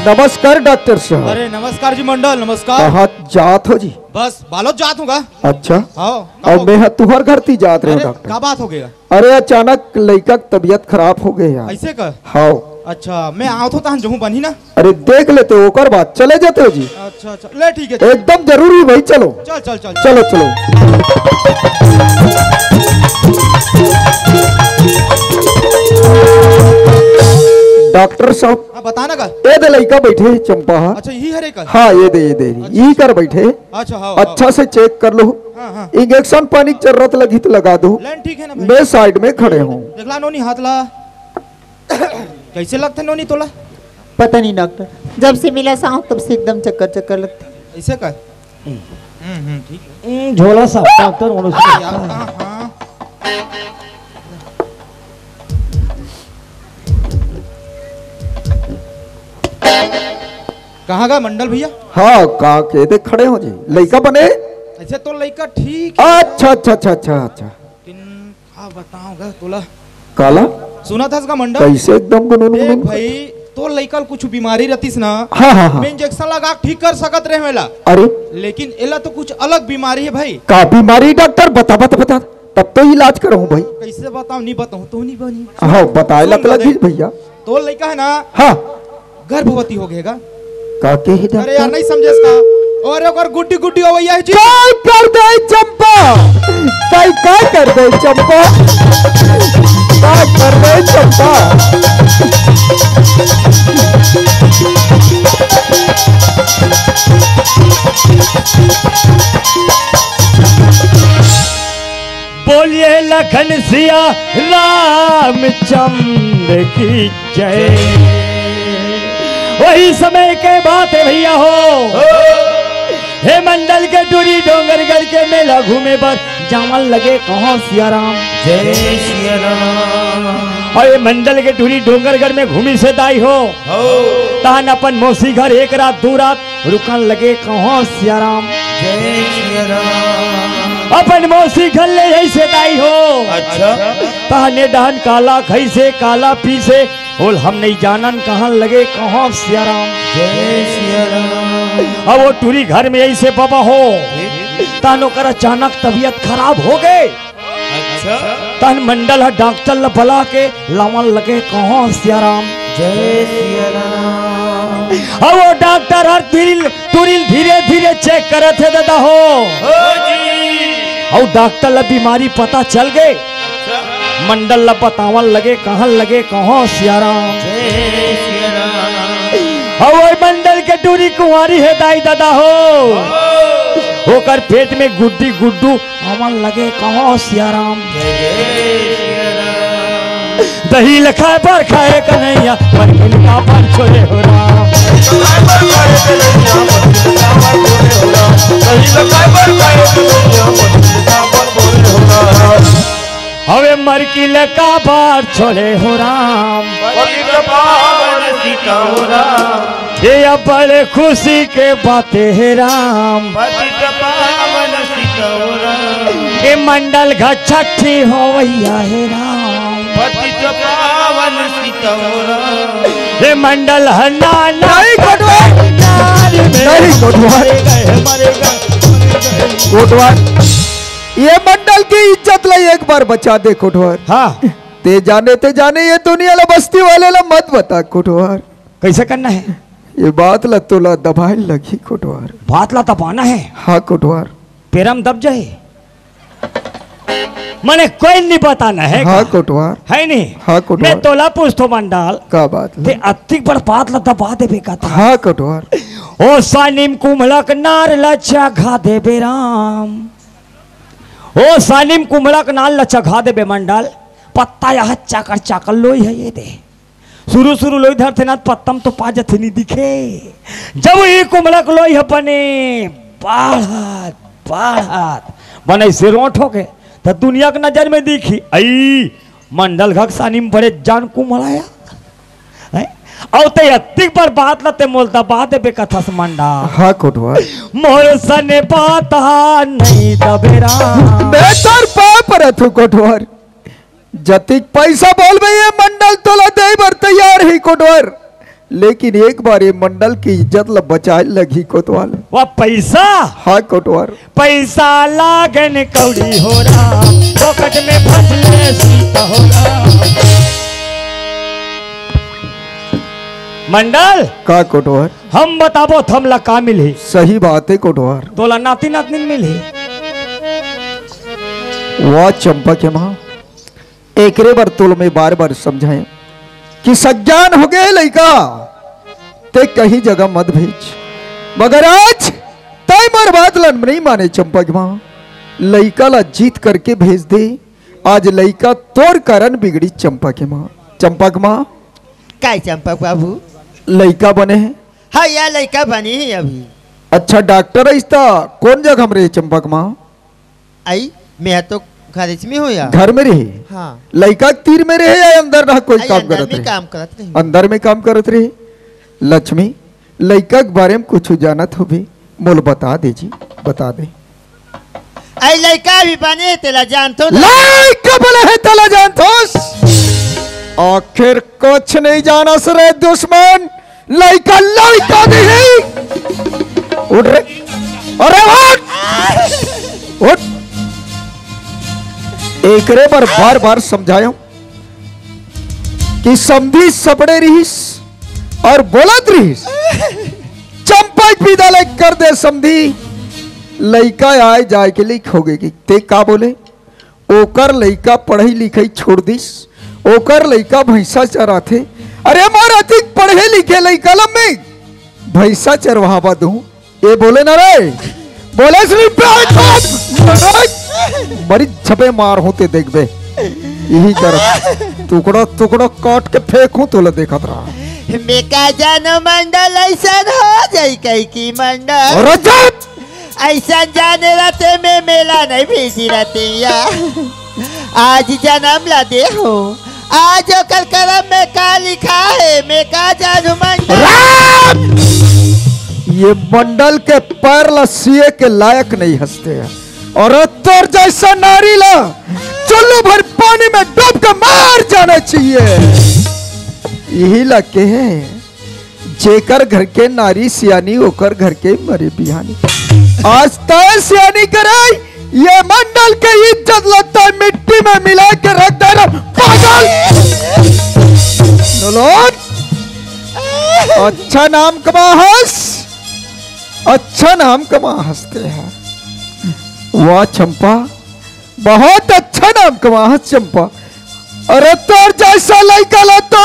नमस्कार डॉक्टर साहब अरे नमस्कार जी मंडल नमस्कार कहाँ जात हो जी बस बालोद जात होगा अच्छा हाँ और मैं तुहर घर ती जात रहे अरे डॉक्टर क्या बात हो गया अरे अचानक लड़का की तबीयत खराब हो गई यार ऐसे कर हाँ अच्छा मैं आओ तो तहन जहूं बनी ना अरे देख लेते ओकर बाद चले जाते हो जी अच्छा अच्छा ले ठीक है एकदम जरूरी भाई चलो चल चल चल चलो चलो डॉक्टर साहब हाँ बताना का ये दे लड़का बैठे चंपा अच्छा यही है रे का हाँ ये दे यही कर बैठे अच्छा हाँ अच्छा से चेक कर लो हाँ हाँ इंजेक्शन पानी की जरूरत लगी तो लगा दो लैंड ठीक है ना भाई मैं साइड में खड़े हूँ देखला नोनी हाथ ला कैसे लगते नोनी तोला पता नहीं डॉक्टर जब से मिला साहब तब से एकदम चक्कर चक्कर लगते ऐसे कर ठीक है झोला सा डॉक्टर हाँ हाँ कहाँ का मंडल भैया हाँ का के दे खड़े हो जी लड़का बने ऐसे तो लड़का ठीक है अच्छा अच्छा अच्छा अच्छा अच्छा लेकिन क्या बताऊंगा तोला काला सुना था इसका मंडल कैसे एकदम गुनगुन देख गुनगुन भाई तो लड़का कुछ बीमारी रहतीस ना हाँ हाँ हाँ मैं इंजेक्शन लगा के ठीक कर सकत रहे मेला अरे लेकिन एला तो कुछ अलग बीमारी है भाई का बीमारी डॉक्टर बता बता बता तब तो इलाज करूँ भाई कैसे बताऊं नहीं बताऊं तो नहीं बनी हाँ बताए लग सुन लगी दे। भैया तो लड़का है ना हाँ गर्भवती हो गएगा का के ही अरे यार नहीं समझे इसका और एक और गुड्डी गुड्डी हो गई है जी काय कर दे चंपा काय काय कर दे चंपा काय कर दे चंपा बोलिए लखन सिया रामचंद्र की जय वही समय के बात है भैया हो हे मंडल के टूरी डोंगरगढ़ के मेला घूमे पर जामल लगे कहो सिया राम जय श्री राम और ये मंडल के टूरी डोंगरगढ़ में घूमी से दाई हो तहन अपन मौसी घर एक रात दो रात रुकन लगे कहो सियाराम जय श्री राम। अपन मौसी घर ले ऐसे दाई हो अच्छा तहने डहन काला खई से काला पी से बोल हम नहीं जानन कहाँ लगे कहो सियाराम जय श्री राम। अब वो टूरी घर में ऐसे बाबा हो तानो कर अचानक तबीयत खराब हो गए। अच्छा तन मंडल है डॉक्टर ल बुला के लावन लगे कहो सियाराम जय श्री राम। अब वो डॉक्टर हर तुरिल धीरे धीरे चेक करे थे दादा हो और डॉक्टर ल बीमारी पता चल गए। मंडल ल बतावन लगे कहाँ लगे कहो सियाराम जय श्री राम। और वो मंडल के टूरी कुंवारी है दाई दादा हो होकर पेट में गुड्डी गुड्डू अमन लगे कहो सियाराम दही लखाए पर खाए कन्हैया पर खिलका पर छोड़े हो राम हवे मर की लका बार छोड़े हो राम ये बड़े खुशी के बातें है राम ये मंडल घर छठी हो भैया है राम ये मंडल है नाना कोटवार ये मंडल की इज्जत लाई एक बार बचा दे कोटवार। हाँ ते जाने ये दुनिया ला बस्ती वाले ला मत बता कोटवार। कैसे करना है ये बात ला तोला दबाई लगी कोटवार। बात ला दबाना है हाँ कोटवार पेरम दब जाए मने कोई नहीं बताना है हाँ कोटवार है नहीं हाँ कोटवार मैं तोला पूछतो मंडल का बात ते अतिक बड़ बात ला दबा देबे का था हाँ कोटवार ओ सानिम कुमलक नार लचा घा देबे राम ओ सानिम कुमलक नार लचा घा देबे मंडल पत्ता यह चाकर चाकर लोई है ये दे शुरू लोई धरते ना पत्तम तो पाजत नहीं दिखे जब ये कुमलक लोई अपने बाढ़त बाढ़त बने से रोट हो गए तो दुनिया की नजर में दिखी आई मंडल घक सानिम बड़े जान कुमलाया और ते अतिक पर बात लते मोलता बात है बेकथा मंडा हाँ कोटवार मोर सने बात नहीं दबेरा बेहतर पाप रथु कोटवार जतिक पैसा बोल बे ये मंडल तोला दे बर तैयार ही कोटवार लेकिन एक बार ये मंडल की इज्जत ला बचाए लगी कोतवाल वह पैसा हाँ कोटवार पैसा लागन कौड़ी हो रहा पॉकेट में फसले सीता हो रहा मंडल का कोटवार हम बताबो थमला का मिले सही बात है कोटवार तोला नाती नातनी मिले वाह चंपा के माँ एकरे बार तोल में बार बार समझाए कि सज्ञान हो गए लड़का ते कहीं जगह मत भेज मगर आज तय मर बात लन नहीं माने चंपा की माँ लड़का ला जीत करके भेज दे आज लड़का तोर कारण बिगड़ी चंपा की माँ चंपा की माँ काय चंपक बाबू लड़का बने हैं हाँ यार लड़का बनी है अभी अच्छा डॉक्टर ऐसा कौन जगह में रहे चंपक माँ आई मैं तो घर में हो या घर में रहे हाँ लड़का तीर में रहे या अंदर रहा कोई आई काम अंदर करत में रहे काम करत नहीं अंदर में काम करत रहे लक्ष्मी लड़का के बारे में कुछ जानत हो भी मोल बता दे जी बता दे आई लड़का भी बने तेला जानतो ना लड़का बोले है तला जानतोस आखिर कुछ नहीं जाना सरे दुश्मन लड़का लड़का नहीं उठ रे अरे उठ एकरे पर बार बार समझाया कि समझी सपड़े रहीस और बोलत रहीस चंपक विद्यालय कर दे समझी लड़का आए जाए के लिए खोगेगी ते का बोले ओकर लड़का पढ़ाई लिखाई छोड़ दिस ओकर लड़का भैंसा चराथे अरे मार अधिक पढ़े लिखे लड़का में भैंसा चरवावा दूं ये बोले ना रे बोले बड़ी छपे मार होते देख बे यही कर टुकड़ो टुकड़ो काट के फेंकूं तो ला देखत रहा मैं का जानो मंडल ऐसा हो जाई कहीं की मंडल रजत ऐसा जाने रहते में मेला नहीं भेजी रहते या आज जन्म ला दे हो आज ओकर करम में का लिखा है मैं का जानू मंडल। ये मंडल के पैर लसिए के लायक नहीं हंसते हैं और तोर जैसा नारी ला चलो भर पानी में डूब के मार जाना चाहिए। यही लगे है जेकर घर के नारी सियानी होकर घर के मरे बिहानी। आज तय सियानी करे ये मंडल के इज्जत लगता है मिट्टी में मिला के रख देना पागल। अच्छा नाम कमा हंस, अच्छा नाम कमा हंसते हैं। वाह चंपा बहुत अच्छा नाम कमा हंस चंपा। अरे तोर जैसा लड़का ला तो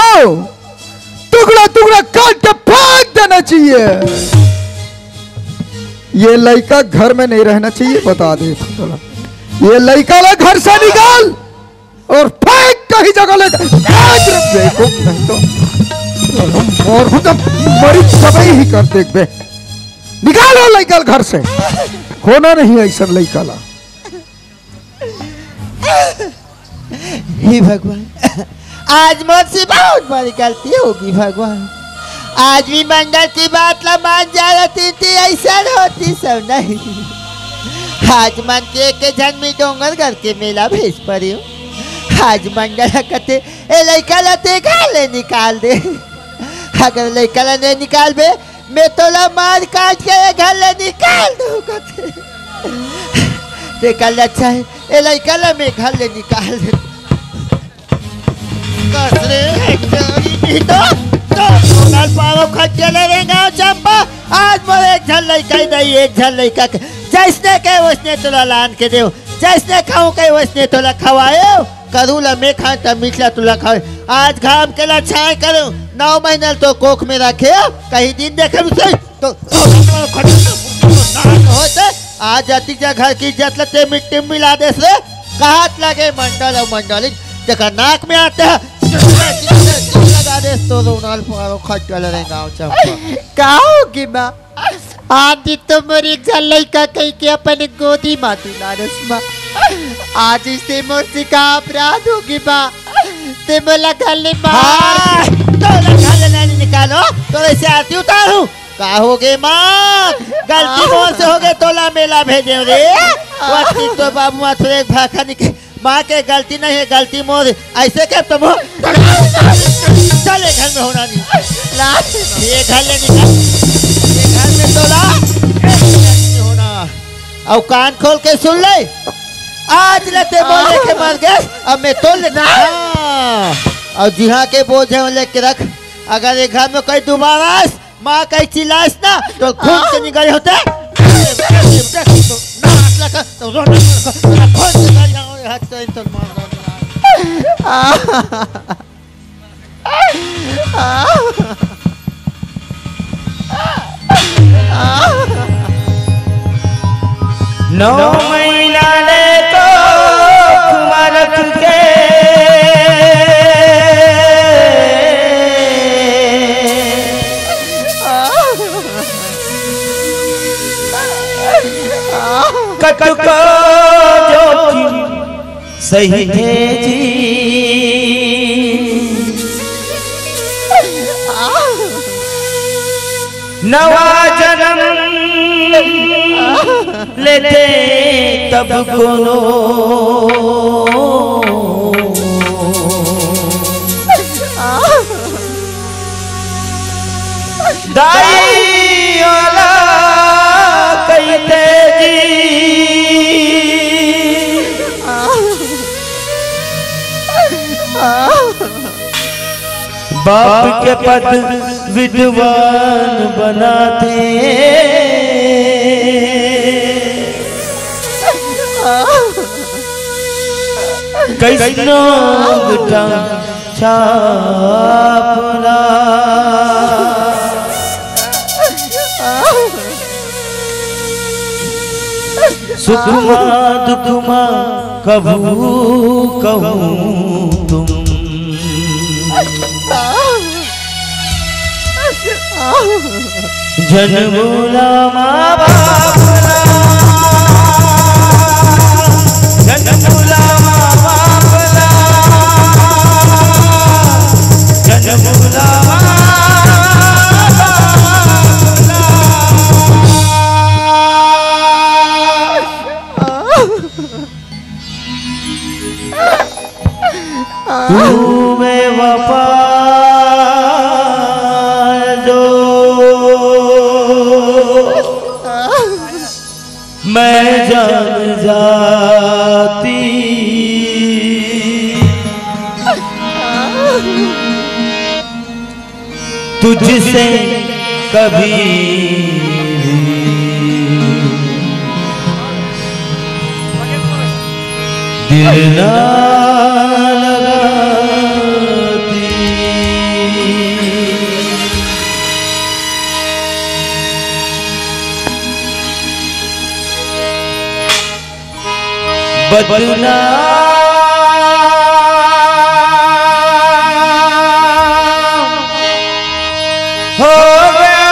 टुकड़ा टुकड़ा काट के फेंक देना चाहिए। ये लड़का घर में नहीं रहना चाहिए बता दे। ये लड़का ला घर से निकाल और फेंक कहीं जगह ले देखो नहीं तो और मरी सबई ही कर देख बे। निकालो लड़का घर से, होना नहीं ऐसा लड़का ला। हे भगवान आज मुझसे बहुत बड़ी गलती होगी भगवान। आज भी मंडल की बात ला मान जा रही थी ऐसा होती सब नहीं। आज मन के जन्मी डोंगर घर के मेला भेज पड़ी हूँ। आज मंडल कहते ए लड़का लते गाले निकाल दे। अगर लड़का ला नहीं निकाल बे मैं तो ला मार काट के घर ले निकाल दूंगा। कल अच्छा है ए लड़का ला मैं घर ले निकाल दे। चंपा आज मोर एक झल लड़का ही नहीं एक झल लड़का जैसने कहे वैसने तोला लान के दे। जैसने खाऊं कहे वैसने तोला खवाए करूँ ला मैं खा तब मिचला तुला खाए। आज घाम के ला छाए करूँ 9 महीना तो कोख में रखे कहीं दिन देखे तो होते आज जाती जा घर की इज्जत लते मिट्टी मिला दे से कहात लगे मंडल और मंडली देखा नाक में आते हैं लगा दे तो रोनाल पारो खट कर रहेगा चंपा। का होगी माँ आदि तो मेरी झल्लाई का कहीं के अपने गोदी माँ दिलारस माँ। आज इससे मुझसे का अपराध होगी माँ ते बोला गले मार तो गले नहीं निकालो तो ऐसे आती उतारू का हो गए माँ गलती मोर से हो गए तोला मेला भेजे रे। तो बाबू माँ थोड़े भाखा निकले माँ के गलती नहीं है गलती मोर ऐसे क्या तुम चले घर में होना नहीं ये घर ले निकाल ये घर में तोला होना और कान खोल के सुन ले आज लेते बोले के मर गए अब मैं तोल लेना और जिहा के बोझ है लेके रख। अगर ये घर में कोई दोबारा माँ कहीं चिल्लास ना तो खून से निकले होते नौ महीना ले तो कुमारक के कटुक जोखिम सही थे जी नवा जन्म लेते तब कोनो दाई वाला कहते जी बाप के पद विद्वान बनाते कैसनो गुटा छापला सुखमा दुखमा कभू कहूँ तुम जन्मोला माँ बापला जन्मोला माँ बापला तुझसे कभी दिल ना लगाती, बदला हो गया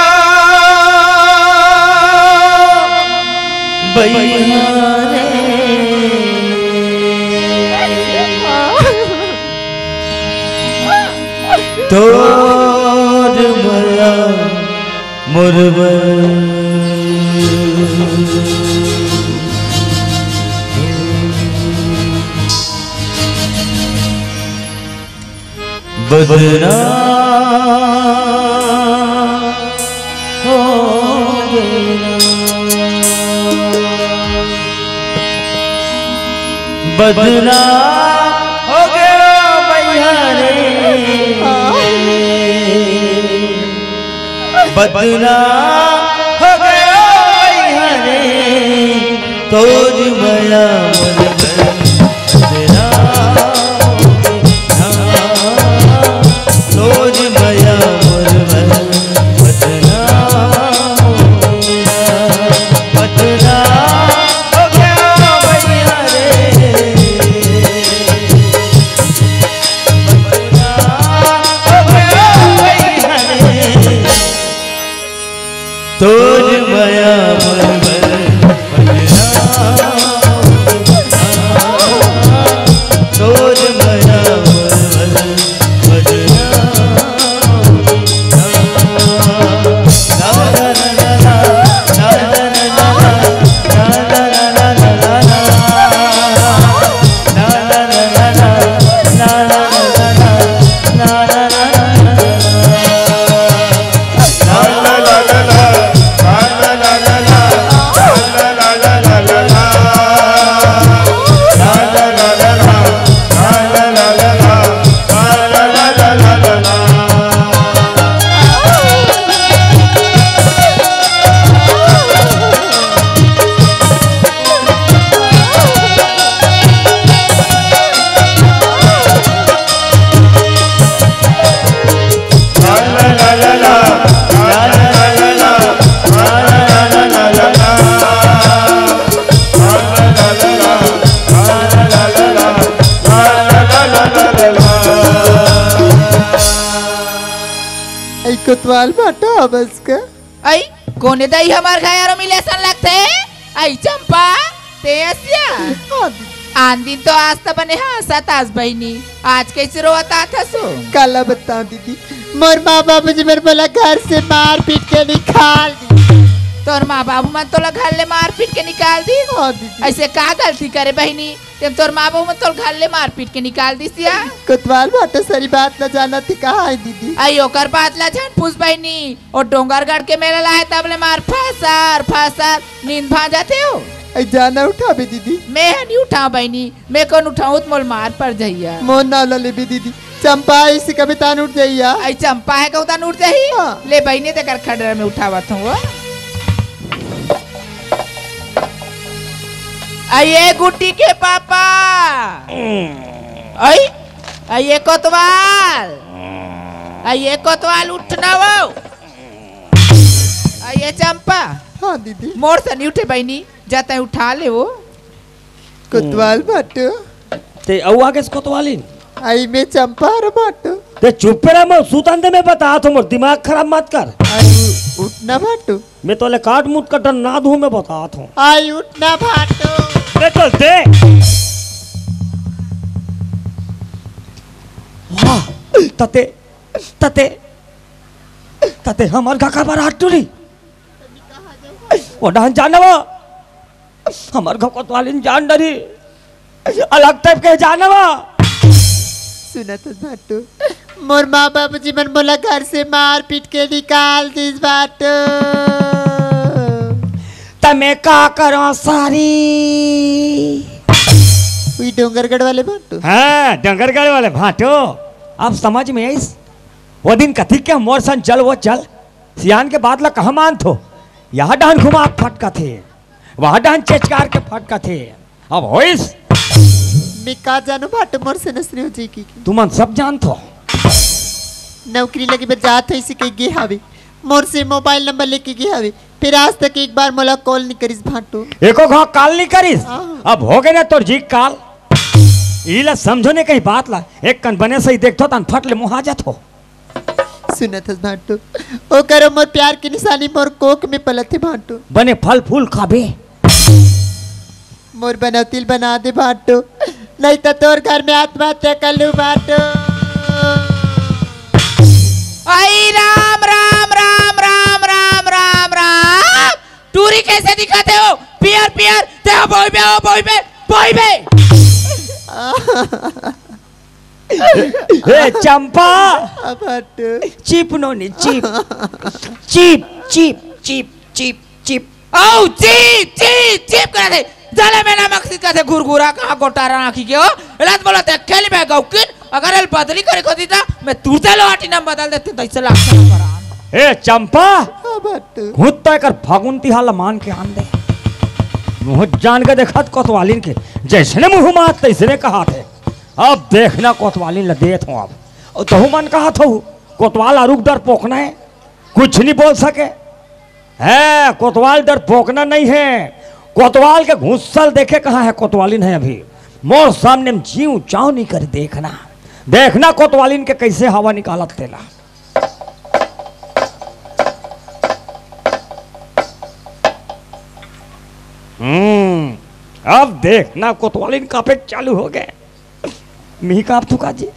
बयाने, तोड़ मया मुरबर, बदना हो गया, बदना हो गया बयाने, बदना हो गया बयाने, तोड़ मया कोतवाल बाटा बस का आई कोने दाई हमार घायारो मिले सन लगते आई चंपा ते अस्या आन दिन तो आज तक बने हंसत आज बहनी आज कैसे रोता था सो काला बता दीदी मोर माँ बाबू जी मेरे बोला घर से मार पीट के निकाल दी तोर माँ बाबू मन तो घर ले मार पीट के निकाल दी ऐसे का गलती करे बहनी जब तोर माँ बाबू मन तो घर ले मार पीट के निकाल दी सिया कोतवाल बाटा सारी बात न जाना थी कहाँ है दीदी आई ओकर बात ला जान पूछ बहनी और डोंगरगढ़ के मेला लाए तब ले मार फासर फासर नींद भा जाते हो आई जाना उठा भी दीदी मैं नहीं उठा बहनी मैं कौन उठाऊं तो मोल मार पड़ जाइया मोन ना ले भी दीदी चंपा इसी कभी तान उठ जाइया आई चंपा है कहता उठ जाही ले बहनी ते कर खडर में उठावत हूँ आइए गुड्डी के पापा आइए कोतवाल उठना वो आइए चंपा हाँ दीदी मोर से नहीं उठे बहनी जाता है उठा ले वो कोतवाल बाटो ते औ आगे कोतवालिन आई मैं चंपा रे बाटो ते चुप रह मैं सुतंदे में बता तो मोर दिमाग खराब मत कर आई उठना बाटो मैं तो ले काट मुट कटन ना दूं मैं बता हूं आई उठना बाटो मैं तो दे वाह तते तते तते हमार घाका पर हाथ टूरी वो डांस जानवा हमार घर कोतवालिन जान डरी अलग टाइप के जानवा सुना तो बाटो मोर माँ बाबू जी मन बोला घर से मार पीट के निकाल दिस बाटो तमे का करो सारी वही डोंगरगढ़ वाले बाटो हाँ डोंगरगढ़ वाले भाटो आप समझ में आइस वो दिन कथी के मोर सन चल वो चल सियान के बाद ला कहा मान थो यहाँ डान घुमा फटका थे वहाँ डान चेचकार के फटका थे अब होइस मैं का जानू भाटो मोर से नसरी हो जी की तुमन सब जान थो नौकरी लगी बजात है इसी के गे हवे मोर से मोबाइल नंबर लेके गे हवे फिर आज तक एक बार मोला कॉल नहीं करिस भाटो एको घाव काल नहीं करिस अब हो गए ना तोर जी काल इला समझो ने कहीं बात ला एक कन बने सही देखतो तन फट ले मुँह आ जात हो सुनत हस भाटो ओ करो मोर प्यार की निशानी मोर कोक में पलत है भाटो बने फल फूल खाबे मोर बनौतिल बना दे भाटो नहीं तो तोर घर में आत्महत्या कर लू भाटो आई राम राम राम राम राम राम राम टूरी कैसे दिखाते हो पियर पियर ते हो बोई बे ए चंपा भाटो चिप नो नी चिप चिप चिप चिप चिप चिप औ चीप कर दे जले में ना मकसद का थे गुरगुरा कहाँ गोटारा आँखी के हो इलाज बोला थे खेली में गौकिन अगर एल बदली करे को दीता मैं तुरते लो आटी नाम बदल देते तो इससे लागता ना करान ए चंपा भाटो घुत्ता कर फागुनती हाल मान के आन दे मुँह जान के देखा कोतवालिन के जैसे ने मुँह मात तैसे ने कहा थे अब देखना कोतवालिन ल देत हूँ अब और तहु मन कहा था कोतवाल अरुक डर पोकना है कुछ नहीं बोल सके है कोतवाल डर पोकना नहीं है कोतवाल के घुसल देखे कहाँ है कोतवालिन है अभी मोर सामने में जीव चाव नहीं कर देखना कोतवालिन के कैसे हवा निकालत तेला अब देखना कोतवालिन काफे चालू हो गए मिही काप थुका जी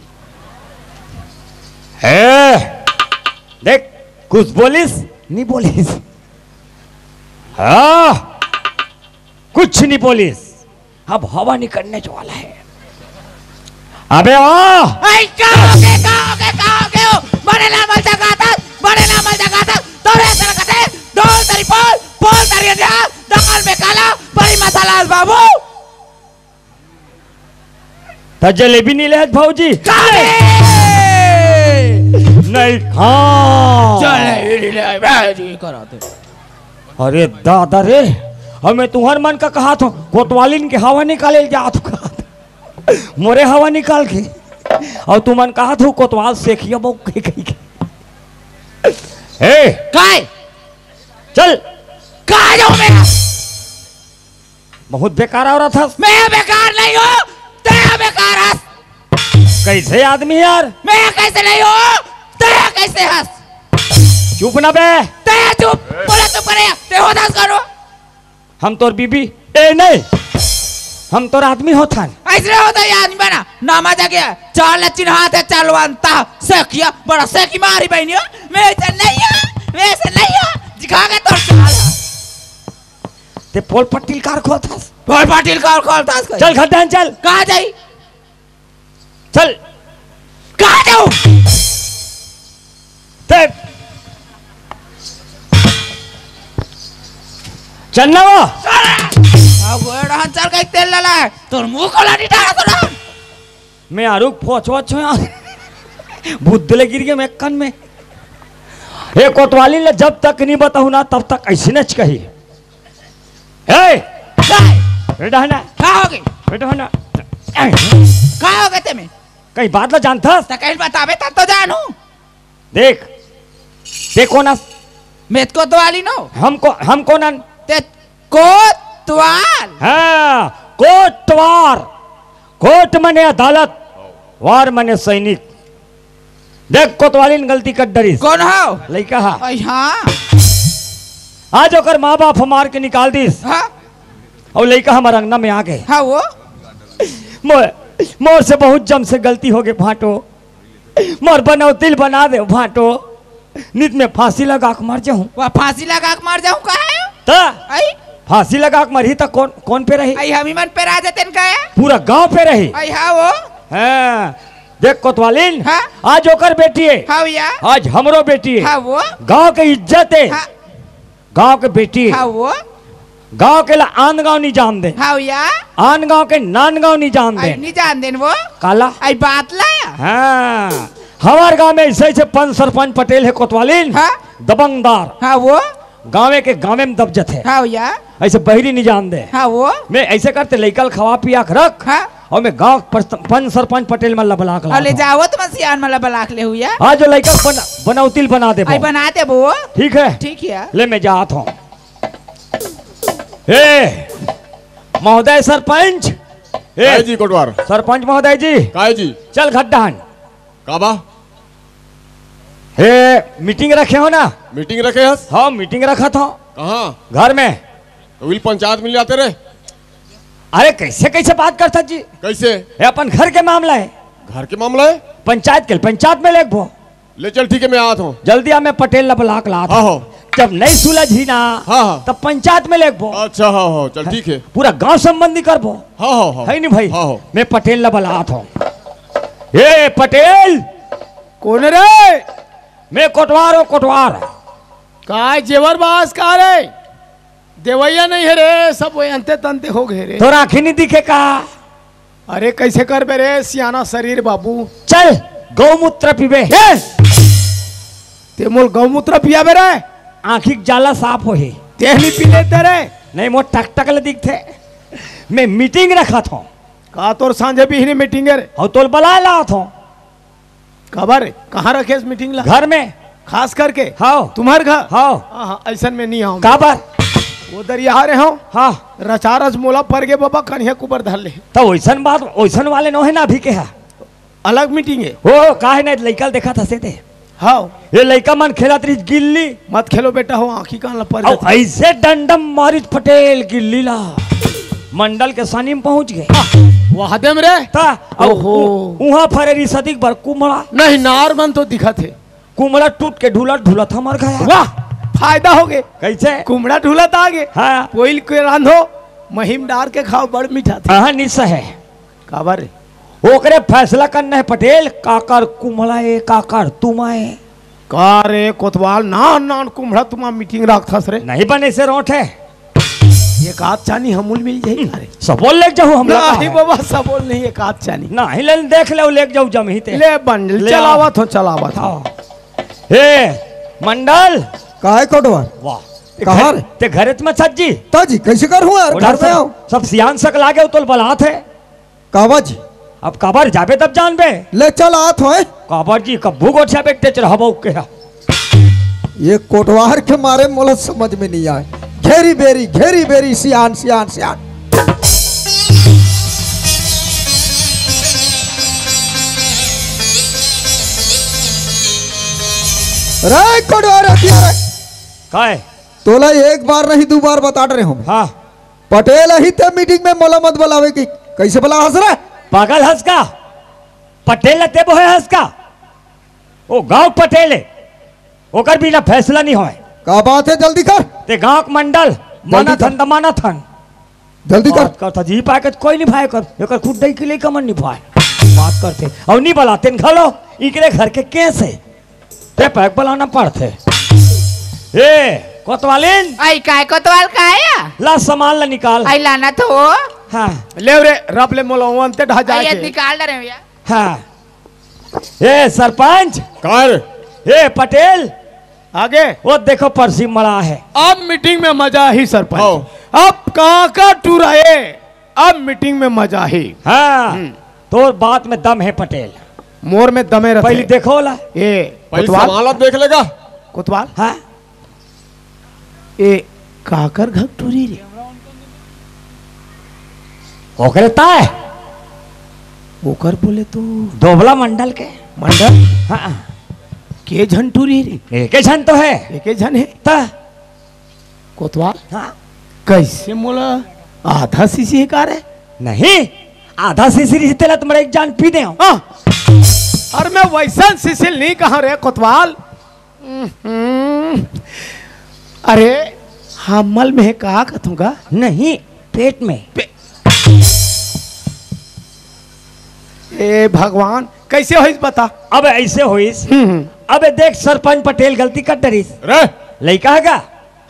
है देख कुछ बोलिस नहीं बोलिस हाँ कुछ नहीं बोलिस अब हवा निकलने वाला है अबे बड़े नामल जगाता तोरे सर कते डोल तरी पोल तरी जा दाल में काला बड़ी मसाला बाबू तो जलेबी नहीं ले भाऊजी नहीं हाँ जलेबी ले भाजी कराते अरे दादा रे हमें तुम्हार मन का कहा था कोतवालिन के हवा निकाले जा मोरे हवा निकाल के और तुम मन कहा था कोतवाल सेखिया बहु कही ए काय चल कहा जाऊं मैं बहुत बेकार हो रहा था मैं बेकार नहीं हूँ तेरा बेकार हंस कैसे आदमी यार मैं कैसे नहीं हूँ तेरा कैसे हंस चुप ना बे तेरा चुप बोला चुप करे ते हो दस करो हम तोर बीबी ए नहीं हम तोर आदमी होता ऐसे होता है आदमी बना नामा जाके चार लच्चिन हाथ है चालवानता सेकिया बड़ा सेकी मारी बहनी हो मैं ऐसे नहीं है दिखा के तोर चाल ते पोल पट्टील कार खोलता पोल पट्टील कार खोलता चल खड्डान चल कहाँ जाई चल कहाँ जाऊँ ते चलना वो अब चल कहीं तेल लला है तोर मुंह को लाठी डाला तो ना मैं आरुक पहुंचवा छो यार बुद्धले गिर गए मैं कन में ए कोतवाली ने जब तक नहीं बताऊं ना तब तक ऐसी नच कही ए बेटा है ना कहाँ हो गई बेटा है ना कहाँ हो गए तेमें कहीं बात ना जानता तो कहीं बतावे तब तो जानू देख देखो ना मैं कोतवाली नो हमको ना ते कोतवाल हाँ कोटवार कोट मने अदालत वार मने सैनिक देख कोतवाली ने गलती कर डरी कौन हो लड़का हाँ आज ओकर माँ बाप मार के निकाल दीस हाँ और लड़का हमारा अंगना में आ गए हाँ वो मोर से बहुत जम से गलती हो गई भाटो मोर बनाओ दिल बना दे भाटो नित में फांसी लगा के मर जाऊं वह फांसी लगा के मर जाऊं कहा ता आई फांसी लगा के मरी तो कौन पे रही आई हम मन पे राजा तेन का है पूरा गांव पे रही आई हाँ वो हाँ देख कोतवालिन हाँ? आज ओकर बेटी है हाँ भैया आज हमरो बेटी है हाँ वो गांव के इज्जत है हाँ गांव के बेटी है हाँ वो गांव के ला आन गांव नहीं जान दे हाँ भैया आन गांव के नान गांव नहीं जान दे आई नहीं जान देन वो काला आई बात लाया हाँ हमारे गांव में ऐसे ऐसे पंच सरपंच पटेल है कोतवालीन। हाँ दबंगदार। हाँ वो गाँव के गाँव में दबजत है। हाँ भैया ऐसे बहरी नहीं जान दे। हाँ वो मैं ऐसे करते लइकल खवा पिया के रख। हाँ और मैं गांव पंच सरपंच पटेल मल्ला बलाक और ले जाओ तो मसियान मला बलाक ले हुआ आज जो लइका बनौतिल बना दे आई बना दे वो। ठीक है ठीक है ले मैं जात हूँ। ए महोदय सरपंच। काय जी कोटवार। सरपंच महोदय जी। काय जी। चल घड्डान काबा। हे मीटिंग रखे हो ना। मीटिंग रखे हस। हाँ मीटिंग रखा था। कहाँ। घर में। तो विल पंचायत मिल जाते रहे। अरे कैसे कैसे बात करता जी। कैसे। ये अपन घर के मामला है। घर के मामला है। पंचायत के पंचायत में लेख भो। ले चल ठीक है मैं आता हूँ। जल्दी आ मैं पटेल लबलाक ला। हाँ जब नहीं सुलझी ना। हाँ तब पंचायत में लेख भो। अच्छा हाँ हाँ चल ठीक है। पूरा गांव संबंधी कर भो। हाँ हाँ हाँ है नहीं भाई। हाँ मैं पटेल लबलात हूँ। ये पटेल कौन रे। मैं कोटवार हूँ कोटवार। काय जेवर बास का रे देवैया नहीं है रे सब वो अंते तंते हो गए रे। तोरा आँखें नहीं दिखे का। अरे कैसे कर बे रे सियाना शरीर बाबू। चल गौमूत्र पीबे। ते मोल गौमूत्र पिया बे रे। आँखी जाला साफ हो ही। तेहनी पी लेते रे। नहीं मोर टक टक ले दिखते। मैं मीटिंग रखा था। का तोर सांझे भी मीटिंग है रे। और तोल बला ला था। खबर कहाँ रखे मीटिंग ला। घर में खास करके। हाँ तुम्हारे घर। हाँ ऐसा में नहीं आऊँ। काबर वो दरिया रहे हो। हाँ रचा रच मोला पर गे बाबा कन्या कुबर धर ले। तो वैसन बात वैसन वाले नो है ना अभी के है। अलग मीटिंग है। ओ काहे नहीं लइका देखा था से ते। हाँ ये लइका मन खेला तरी गिल्ली। मत खेलो बेटा हो आँखी कान पर। और ऐसे डंडम मारित पटेल गिल्ली ला मंडल के सानी में पहुंच गए। वहां दे रे। वहां फरेरी सदिक बर कुमड़ा नहीं नार मन तो दिखा थे। कुमड़ा टूट के ढूला ढूला था मर गया। वाह फायदा हो गए। कैसे कुमड़ा ढूला था आगे। हाँ कोयल के रांधो महिम डार के खाओ बड़ मीठा था। हाँ निश्चय है। काबर ओकरे फैसला करना है पटेल काकर कुमड़ा है काकर तुम आए। का रे कोतवाल नान नान कुमड़ा तुम मीटिंग रखा रे। नहीं बने से रोट है। एक आध चानी हमूल मिल जाएगी। अरे सबोल ले जाऊँ हम नहीं बाबा सबोल नहीं एक आध चानी नहीं ले देख ले ले जाऊँ जम ही ते ले बंडल चलावा तो चलावा था। हे मंडल काहे कोटवार। वाह कहाँ ते घरे में सज्जी ताजी कैसे कर हूँ यार घर में आओ। सब सियान सक लागे तो बलात है। काबा जी अब काबर जाबे तब जान बे। ले चल आत हो। काबर जी कब्बू गोठा बेटे चढ़ाबो के ये कोटवार के मारे मोला समझ में नहीं आए। घेरी बेरी सियान सियान सियान। रे कोटवार काय तोला एक बार नहीं दो बार बता रहे हूँ। हाँ पटेल ही थे मीटिंग में मोला मत बुलावे की कैसे बुला हंस रहा। पागल हंस का पटेल ते बोहे हंस का। ओ गांव पटेल है ओकर बिना फैसला नहीं होए। का बात है जल्दी कर। ते गांव मंडल माना थन दमाना थन जल्दी कर था जी पाए कोई नहीं भाई कर एकर खुद दई के लिए कमन नहीं भाई बात करते और नहीं बुलाते घलो इकरे घर के कैसे ते पैक बुलाना पड़ते। ए कोतवालिन आई काय कोतवाल काया ला सामान ला निकाल। आई लाना तो हाँ ले रे रब ले मोला अंते ढा जाए आई निकाल रहे भैया। हाँ ए सरपंच कार ए पटेल आगे वो देखो परसी मड़ा है। अब मीटिंग में मजा ही सरपंच। अब काका टूराए अब मीटिंग में मजा ही। हाँ तो बात में दम है पटेल। मोर में दमे रहते। पहले देखो ला ए पहले सामान देख लेगा कोतवाल। हाँ ए काकर घर टूरी रे ओकरे ताए ओकर बोले तो दोबला मंडल के मंडल। हाँ के झन टूरी रे एक झन तो है एक झन है ता कोतवाल। हाँ कैसे मोला आधा सीसी है कार है। नहीं आधा सीसी तेला तुम्हारा एक जान पी दे। और मैं वैसा सीसिल नहीं कहा रे कोतवाल। अरे हमल में कहा कथूंगा नहीं पेट में ए भगवान कैसे होइस बता। अब ऐसे होइस। अब देख सरपंच पटेल गलती कर डरीस रे लइका है का।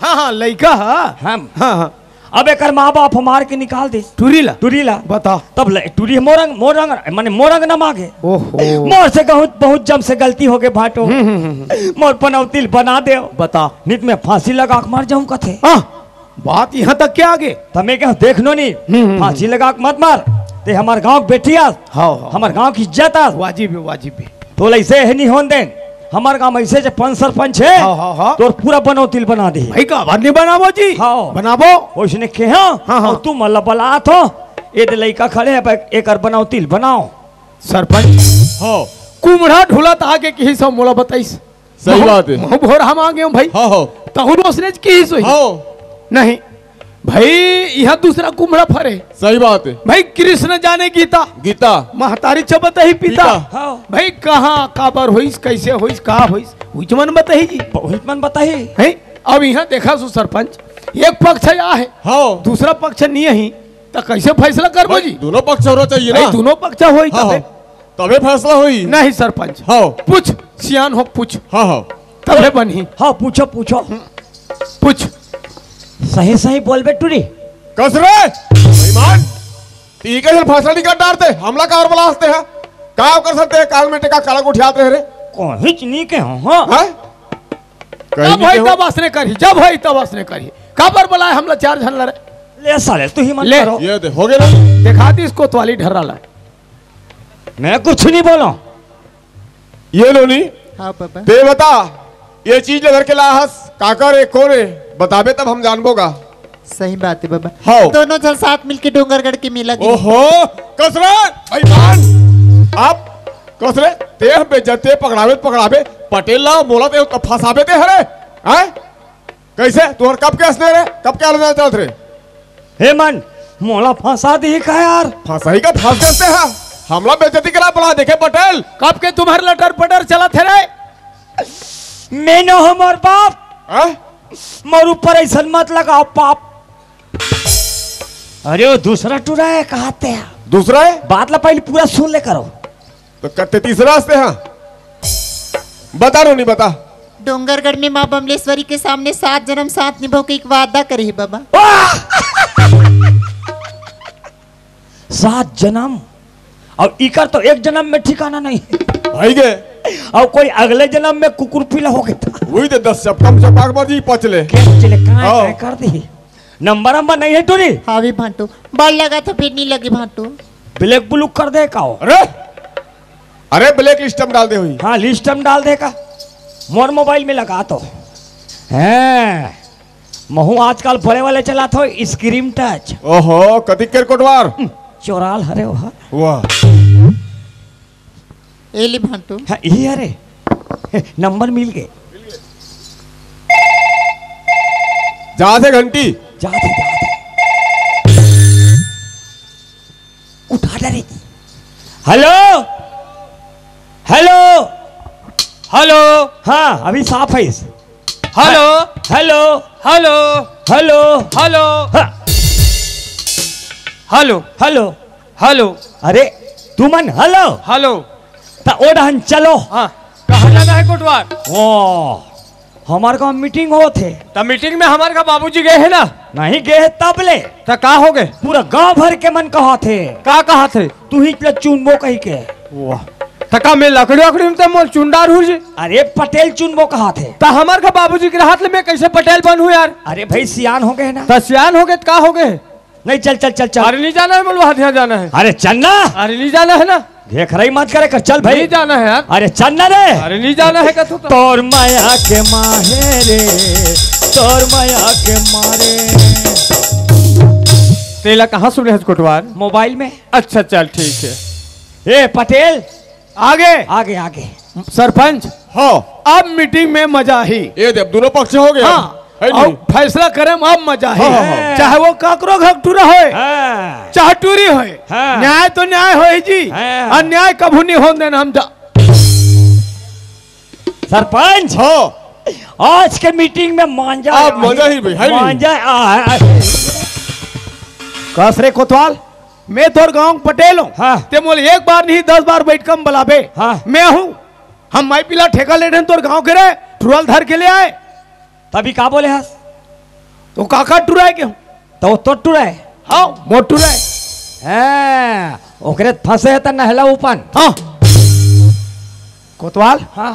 हाँ हाँ लइका हाँ हम हाँ हाँ अब एक माँ बाप मार के निकाल दे टूरीला टूरीला बता तब ले टूरी मोरंग मोरंग माने मोरंग न मांगे ओहो मोर से बहुत जम से गलती हो गए भाटो मोर पनौतिल बना दे बता नित में फांसी लगा के मर जाऊं कथे बात यहाँ तक क्या आगे तमें क्या देख नो नहीं फांसी लगा के मत मार ते हमार गांव की बेटी आज हमार गांव की इज्जत आज वाजिब है तो ऐसे है नहीं होन देन हमार गांव ऐसे जो पंच सरपंच है तो पूरा बनौतिल बना दे भाई का नहीं बनावो जी बनावो उसने कहा तू मल्ला बला तो ये लड़का खड़े है एक बनौतिल बनाओ सरपंच कुमड़ा ढूला आगे की सब मोला बताइस सही बात है भोर हम आ गए भाई तहुन उसने की सोई नहीं भाई यहाँ दूसरा कुमड़ा फरे सही बात है भाई कृष्ण जाने गीता महतारी चबत ही पिता भाई कहाँ काबर होइस कैसे होइस का होइस उचमन बताही जी उचमन बताही है अब यहाँ देखा सो सरपंच एक पक्ष या है दूसरा पक्ष नहीं है तो कैसे फैसला करबो जी दोनों पक्ष होना चाहिए ना दोनों पक्ष होई तबे फैसला होई नहीं सरपंच पूछ सियान हो पूछ तबे बनी पूछो पूछ सही सही बोल बे टूरी कसरे बेईमान ठीक है फैसला नहीं कर डालते हमला कार बुलाते हैं का कर सकते हैं काल में टेका काला को उठाते रहे कौन हिच नहीं के हां जब भाई तब असने करी जब भाई तब असने करी काबर बुलाए हमला 4 जन लड़े ले साले तू ही मन ले करो ये दे हो गया ना दिखा दी इसको तवाली ढर्रा ला मैं कुछ नहीं बोला ये लोनी हाँ पापा ते बता ये चीज लेकर के लाहस काकर एक कोने बताबे तब हम जानबोगा सही बात है बाबा हाँ। दोनों जन साथ मिलके डोंगरगढ़ के मेला गए ओहो कसरे बेईमान आप कसरे ते हम बेइज्जते पकड़ावे पटेल ला मोला ते फसाबे ते हरे हैं कैसे तोहर कब के हंसने रे कब के आलोचना चलत रे हे मन मोला फंसा दी का यार फंसाई का फंस करते हैं हमला बेइज्जती करा पड़ा देखे पटेल कब के तुम्हारे लटर पटर चला थे रे मैं न हमार बाप मोर ऊपर ऐसा मत लगाओ पाप अरे वो दूसरा टूरा है कहते हैं दूसरा है बात ला पहले पूरा सुन ले करो तो कत्ते तीसरा रास्ते हैं बता रो नहीं बता डोंगरगढ़ में माँ बमलेश्वरी के सामने 7 जन्म साथ निभाओ के एक वादा करे बाबा 7 जन्म और इकर तो एक जन्म में ठिकाना नहीं भाई गे और कोई अगले जन्म में कुकुर पीला हो गया था वही तो 10 कम से पाक बाजी पचले कहाँ कर दी नंबर नहीं है टूरी हाँ भी भांटू बड़ लगा था फिर नहीं लगी भांटू ब्लैक ब्लू कर दे का अरे ब्लैक लिस्ट में डाल दे हुई हाँ लिस्ट में डाल दे का मोर मोबाइल में लगा तो है महू आजकल बड़े वाले चला था स्क्रीन टच ओहो कतिक कर कोटवार चोराल हरे वाह एली भांटू हाँ ये अरे नंबर मिल गए जहां से घंटी जाते उठा डरे हेलो हेलो हेलो हाँ अभी साफ है hello hello hello hello hello हाँ हेलो हेलो हेलो अरे तू मन हेलो हेलो ता ओढ़न चलो हाँ कहाँ जाना है कोटवार ओ हमारे गाँव मीटिंग हो थे तब मीटिंग में हमारे का बाबूजी गए हैं ना नहीं गए तब ले तो का हो गए पूरा गांव भर के मन कहा थे का कहा थे तू ही चुनबो कही के वाह तका में लकड़ी में तो मोल चुंडार हुई जी अरे पटेल चुनबो कहा थे तो हमारे का बाबूजी के हाथ में कैसे पटेल बन हुए यार अरे भाई सियान हो गए ना तो सियान हो गए का हो गए नहीं चल चल चल चल अरे नहीं जाना है बोलवा ध्यान जाना है अरे चलना अरे नहीं जाना है ना देख रही मत करे कर चल भाई नहीं जाना है यार अरे चलना रे अरे नहीं जाना है तो तोर माया के माहे रे तोर माया के मारे तेला कहाँ सुने है कोटवार मोबाइल में अच्छा चल ठीक है ए पटेल आगे आगे आगे सरपंच हाँ अब मीटिंग में मजा ही ये देव दोनों पक्ष हो गए हाँ है अब फैसला करें अब मजा है हाँ। चाहे वो काकरो घकटूरा हो हाँ। चाहे टूरी हो हाँ। न्याय तो न्याय हो जी हाँ। अन्याय कभू नहीं हो देना हम सरपंच हाँ आज के मीटिंग में मांझा अब मजा ही भाई है नहीं। मांझा कसरे कोतवाल मैं तोर गांव पटेल हूँ हाँ। ते मोल एक बार नहीं 10 बार बैठ कम बुलाबे हाँ। मैं हूँ हम माई पिला ठेका ले तोर गांव के रे टुरल धर के ले आए तभी का बोले हस तो काका टुराए के हूँ तो टोटू रहे हाँ मोटू रहे हैं ओकरे फंसे है त नहला ऊपन हाँ कोतवाल हाँ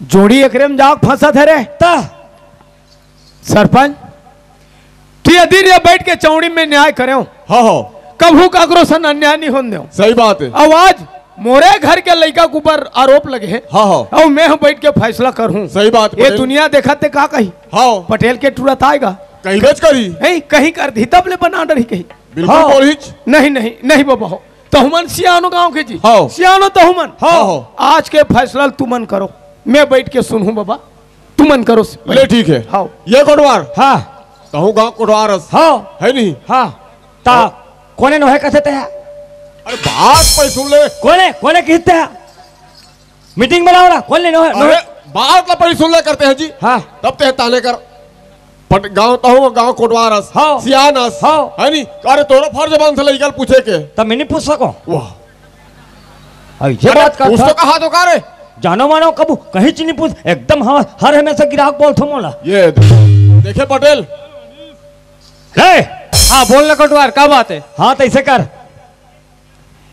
जोड़ी एकरे में जाग फंसा थे रे ता सरपंच तू यदि रे बैठ के चौड़ी में न्याय करे हाँ हाँ कभू काकरो सन अन्याय नहीं होने दो सही बात है। आवाज मोरे घर के लड़का के ऊपर आरोप लगे है हाँ हाँ और मैं हम बैठ के फैसला करूं सही बात ये पटेल। दुनिया देखा ते का कही हाँ पटेल के तुरंत आएगा कहीं बेच करी नहीं कहीं कर दी तब ले बना डरी कहीं बिल्कुल हाँ। बोलिच नहीं नहीं नहीं बाबा हो तहुमन सियानो गांव के जी हाँ। सियानो तहुमन हाँ। आज के फैसला तुमन करो मैं बैठ के सुनूं बाबा तुमन करो ले ठीक है। हाँ ये कोटवार हाँ कहूँ गाँव कोटवार हाँ है नहीं हाँ ता कोने नो है कथे ते अरे बात पे सुन ले कोने कितने है मीटिंग में लाओ ना कोने नो है अरे बात ला पर सुन ले करते हैं जी हाँ तब ते ताले कर पट गांव तो गांव कोटवारस हाँ। सियानस हाँ। है नी अरे तोरा फर्ज बन से लेकर पूछे के तब मैं नहीं पूछ सको वाह अब ये बात कर पूछ तो कहा तो का रे जानो मानो कबू कहीं चीनी पूछ एकदम हर हमेशा ग्राहक बोल थो मोला ये देखे पटेल रे हाँ बोलना कोटवार क्या बात है? हाँ तो ऐसे कर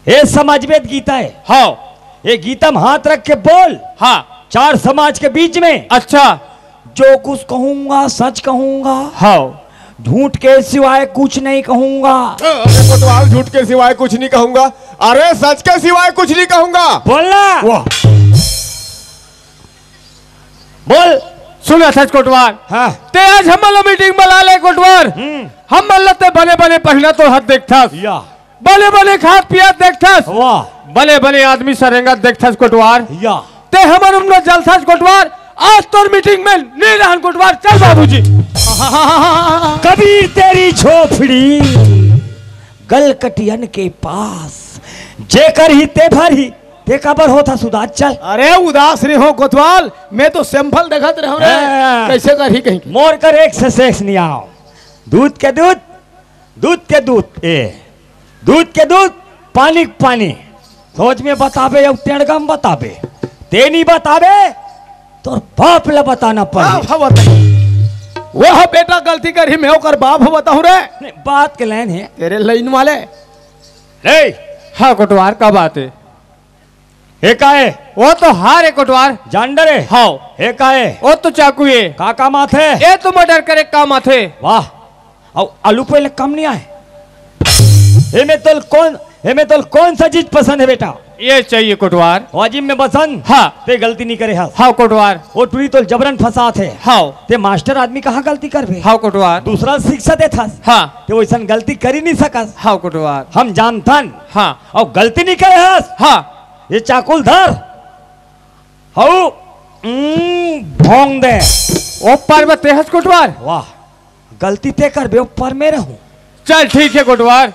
ये समाजवेद गीता है हाँ ये गीता में हाथ रख के बोल हाँ 4 समाज के बीच में अच्छा जो कुछ कहूंगा सच कहूंगा हाँ झूठ के सिवाय कुछ नहीं कहूंगा अरे कोटवार झूठ के सिवाय कुछ नहीं कहूंगा अरे सच के सिवाय कुछ नहीं कहूंगा बोलना वाह बोल सुना सच कोटवार हाँ ते आज हम मीटिंग बुला ले कोटवार हम मल्लते बने बने पहना तो हाथ देखता या बने बने खाद पिया देखता वाह बने बने आदमी सरेंगा देखता कोटवार या ते हमर उम्र जलसा कोटवार आज तो मीटिंग में नहीं रहन कोटवार चल बाबूजी कबीर तेरी झोपड़ी गलकटियन के पास जेकर ही ते भरी ते काबर होता सुदाज चल अरे उदास नहीं हो कोतवाल मैं तो सैंपल देखत रहा रे हाँ। कैसे कर ही कहीं मोर कर एक से शेष नहीं आओ दूध के दूध दूध के दूध ए दूध के दूध पानी के पानी सोच में बताबे या टेढ़गम बताबे ते नहीं बताबे तो बाप ला बताना पड़े वह बेटा गलती कर ही मैं होकर बाप हो बताऊं रे नहीं, बात के लाइन है तेरे लाइन वाले रे हाँ कोटवार का बात है एक आए वो तो हार है कोटवार जानडर है हाँ एक आए वो तो चाकू है काका माथे ये तो मर्डर करे काम आथे वाह और आलू पहले कम नहीं आए हमें तो कौन सा चीज पसंद है बेटा ये चाहिए कोटवार वाजिब में पसंद हाँ ते गलती नहीं करे हाँ हाँ कोटवार वो टूरी तो जबरन फंसा थे हाँ ते मास्टर आदमी कहाँ गलती कर बे हाँ कोटवार दूसरा शिक्षा दे था हाँ ते वैसा गलती कर ही नहीं सका हाँ कोटवार हम जानथन हाँ और गलती नहीं करे हस हाँ ये चाकुल धर हाउ भोंग दे ओ पर्वत तेहस कोटवार वाह गलती ते कर बे ऊपर में रहूं चल ठीक है कोटवार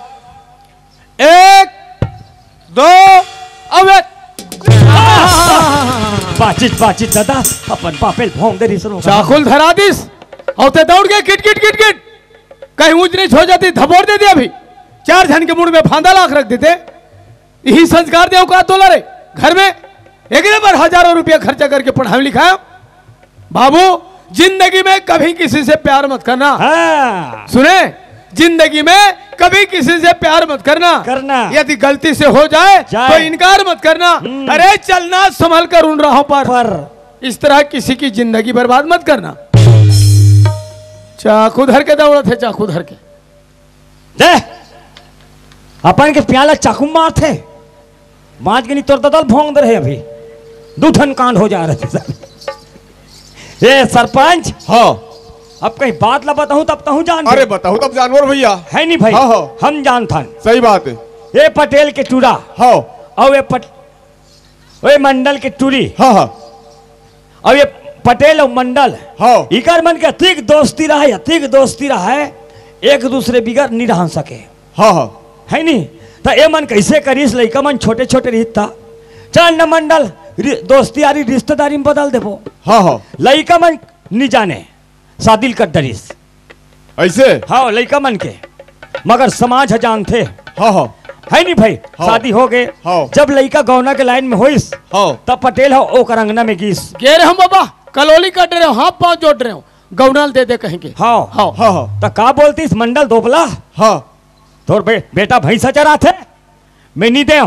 1 2 अबे बाचित दादा अपन पापेल भोंग दे रिसरो चाकुल धरा दिस और ते दौड़ गए किट किट किट किट कहीं ऊंच नीच हो जाती धबोर दे दे अभी 4 जन के मुंड में फांदा लाख रख देते यही संस्कार दे औकात तोला रे घर में एक बार हजारों रुपया खर्चा करके पढ़ाया लिखाया बाबू जिंदगी में कभी किसी से प्यार मत करना हाँ सुने जिंदगी में कभी किसी से प्यार मत करना यदि गलती से हो जाए तो इनकार मत करना अरे चलना संभल कर उन राहों पर इस तरह किसी की जिंदगी बर्बाद मत करना चाकू धर के दौड़त है चाकू धर के दे अपन के प्याला चाकू मार थे माज के नहीं तोड़ दल भोंग दे रहे अभी दूठन कांड हो जा रहे थे ये सरपंच हाँ अब कहीं बात ला बताऊं तब तहूं जान अरे बताओ तब जानवर भैया है नहीं भाई हाँ, हाँ। हम जानथन सही बात है ये पटेल के टूरा हाँ और ये मंडल के टूरी हाँ हाँ और ये पटेल और मंडल हाँ इकर मन के अतिक दोस्ती रहा है एक दूसरे बिगड़ नहीं रह सके हाँ हाँ है नहीं तो ये मन कैसे करीस लइका मन छोटे छोटे रिश्ता चल न मंडल दोस्ती यारी रिश्तेदारी में बदल देबो हाँ हाँ लइका मन नहीं जाने सादिल कर डरीस ऐसे हाँ लइका मन के मगर समाज जान थे हाँ हाँ है नहीं भाई हाँ। शादी हो गए हाँ। जब लइका गौना के लाइन में होइस हाँ तब पटेल हो ओकर अंगना में गीस कह रहे हम बाबा कलोली कट रहे हो हाथ पांव जोड़ रहे हो गौनल दे दे कहेंगे। हाँ हाँ हाँ तो का बोलती इस मंडल दोपला हाँ तोर बेटा भैंसा चरा थे मैं नहीं दे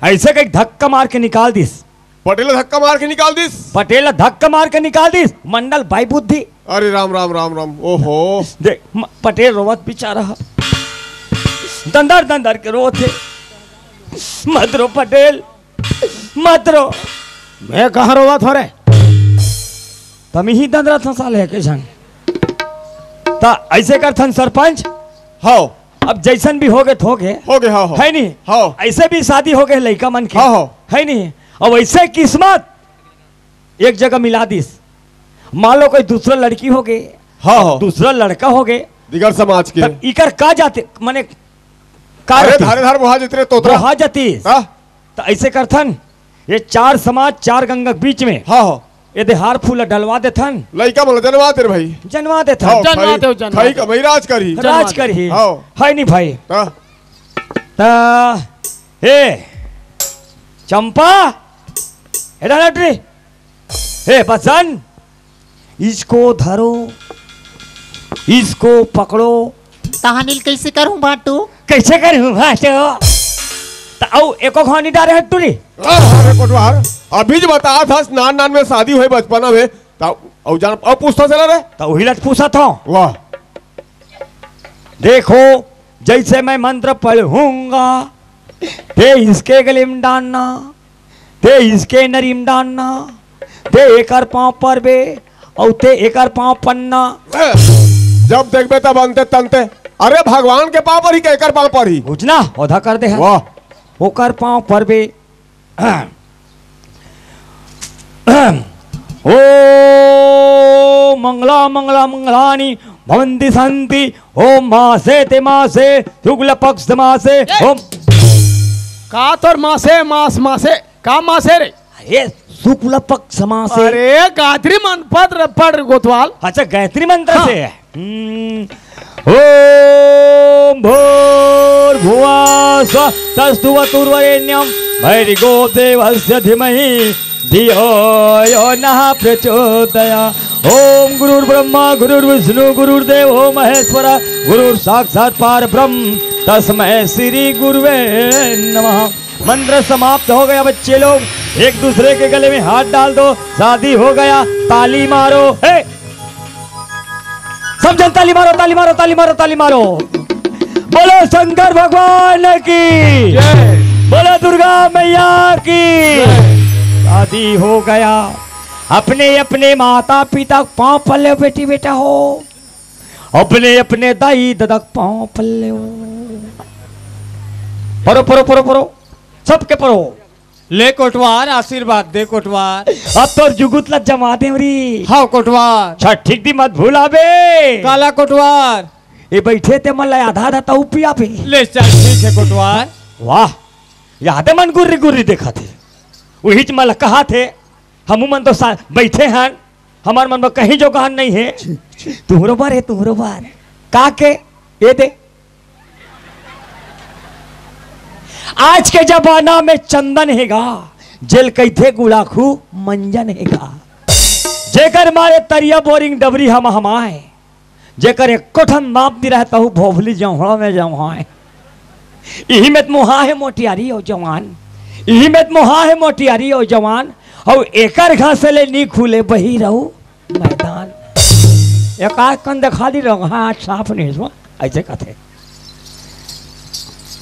ऐसे कहीं धक्का मार के निकाल दिस। पटेल धक्का मार के निकाल दिस। पटेल धक्का मार के निकाल दिस मंडल भाई बुद्धि। अरे राम राम राम राम ओहो देख पटेल रोवत बेचारा दंदर दंदर के रो थे। मत रो पटेल मत रो। मैं कहाँ रोवत हो रहे तम ही दंदरा था साले के जन ता ऐसे कर थन सरपंच। हाँ अब जैसन भी हो गए हो गए हाँ हाँ है नहीं। हाँ ऐसे भी शादी हो गए लड़का मन के हाँ हाँ है नहीं। अब ऐसे किस्मत एक जगह मिला दिस। मान लो कोई दूसरा लड़की हो गए हाँ हाँ दूसरा लड़का हो गए दिगर समाज के तब इकर का जाते माने का अरे रहती? धारे धार बुहा जितने तोतरा बुहा जाती हाँ तो ऐसे करथन ये चार समाज चार गंगा के बीच में हाँ हाँ यदि हार फूल डलवा देथन लड़का बोला जनवा तेरे भाई जनवा देथन हाँ, जनवा खाई- दो, जनवा खाई दो। का भाई राज करी राज कर ही हाँ। है नहीं भाई हाँ ता हे चंपा हे डायरेक्टरी हे बसन इसको धरो इसको पकड़ो। तहानिल कैसे करूं बाटू? कैसे करूं भाटो तो एको खानी डारे हट्टू रे। अरे कोटवार अभी जो बता था नान नान में शादी हुई बचपना में और जान अब पूछता चला रे तो वही लट पूछा था। वाह देखो जैसे मैं मंत्र पढ़ूंगा ते इसके गले में डालना ते इसके नरी में डालना ते एकर पांव पर बे और ते एकर पांव पन्ना। जब देखबे तब अंते तंते अरे भगवान के पाँव पर ही कहकर पाँव पर ही बुझना औधा कर दे वाह ओकर पांव पर बे ओ मंगला मंगला मंगलानी भवंती संति ओम मासे ते मासे शुक्ल पक्ष मासे ओम का तोर मासे मास मासे का मासे रे? अरे शुक्ल पक्ष मासे अरे गायत्री मन पत्र पढ़ गोतवाल। अच्छा गायत्री मंत्र से ओम भूर्भुवः स्वः तस्तुवतुर्वरेण्यं भैर्गो देवस्य धीमहि धियो यो नः प्रचोदयात्। ओम गुरुर्ब्रह्मा गुरुर्विष्णु गुरुर्देवो महेश्वर गुरुर्साक्षात् परब्रह्म तस्मै श्री गुरुवे नमः। मंत्र समाप्त हो गया बच्चे लोग एक दूसरे के गले में हाथ डाल दो शादी हो गया। ताली मारो हे सब जन ताली मारो ताली मारो ताली मारो ताली मारो। बोलो शंकर भगवान की बोलो दुर्गा मैया की। शादी हो गया अपने अपने माता पिता पांव पल्ले बेटी बेटा हो अपने अपने दाई दादा पांव पल्ले हो। परो परो परो परो सबके परो। ले कोटवार आशीर्वाद दे कोटवार। अब तो जुगुत लग जमा दे री। हाँ कोटवार छठ ठीक दी मत भूला बे। काला कोटवार ये बैठे थे मन आधा आधा तो पिया पे। ले चल ठीक है कोटवार। वाह याद मन गुर्री गुर्री देखा थे वही मला कहा थे हम मन तो बैठे हैं हमार मन में कहीं जो गहन नहीं है। तुहरो बार है तुहरो बार का के ये दे। आज के जमाना में चंदन हैगा जेल कैथे गुलाखू मंजन हैगा। जेकर मारे तरिया बोरिंग डबरी हम हमाए जेकर एक कोठन नाप दी रहता हूँ भोभली जौहड़ा में जौहाए। यही में मुहा है मोटियारी और जवान यही में मुहा है मोटियारी और जवान और एकर घासले नी खुले बही रहू मैदान। एक आध कन दिखा दी रहो हाँ साफ नहीं हुआ ऐसे कहते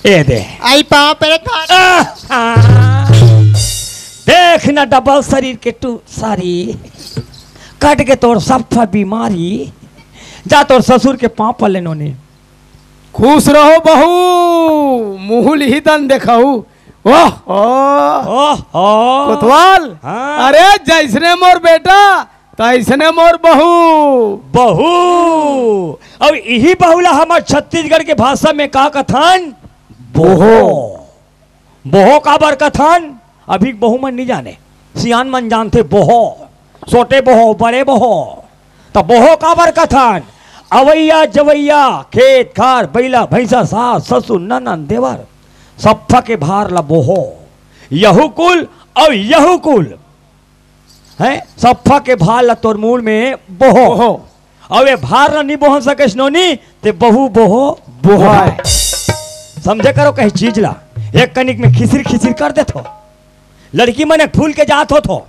ए दे आई पाँव पर देख ना डबल शरीर के टू सारी कट के तोड़ सब बीमारी जा तोड़ ससुर के पाँव पर लेनो ने। खुश रहो बहू मुहुल ही दन देखाऊ। वाह कोतवाल हाँ। अरे जैसने मोर बेटा तैसने मोर बहू। बहू और यही बहुला हमार छत्तीसगढ़ के भाषा में का कथन बोहो बोहो का बर कथन अभी बहु मन नहीं जाने सियान मन जानते बोहो छोटे बोहो बड़े बोहो तो बोहो का बर कथन अवैया जवैया खेत खार बैला भैंसा सास ससुर ननन देवर सप्फा के भार ला बोहो यहू कुल और यहू कुल है सप्फा के भार ला तोर मूल में बोहो अवे भार नहीं बोह सके स्नोनी ते बहु बोहो बोहाय समझे करो कहीं चीज ला एक कनिक में खिसिर खिसिर कर दे थो लड़की मन एक फूल के जात हो थो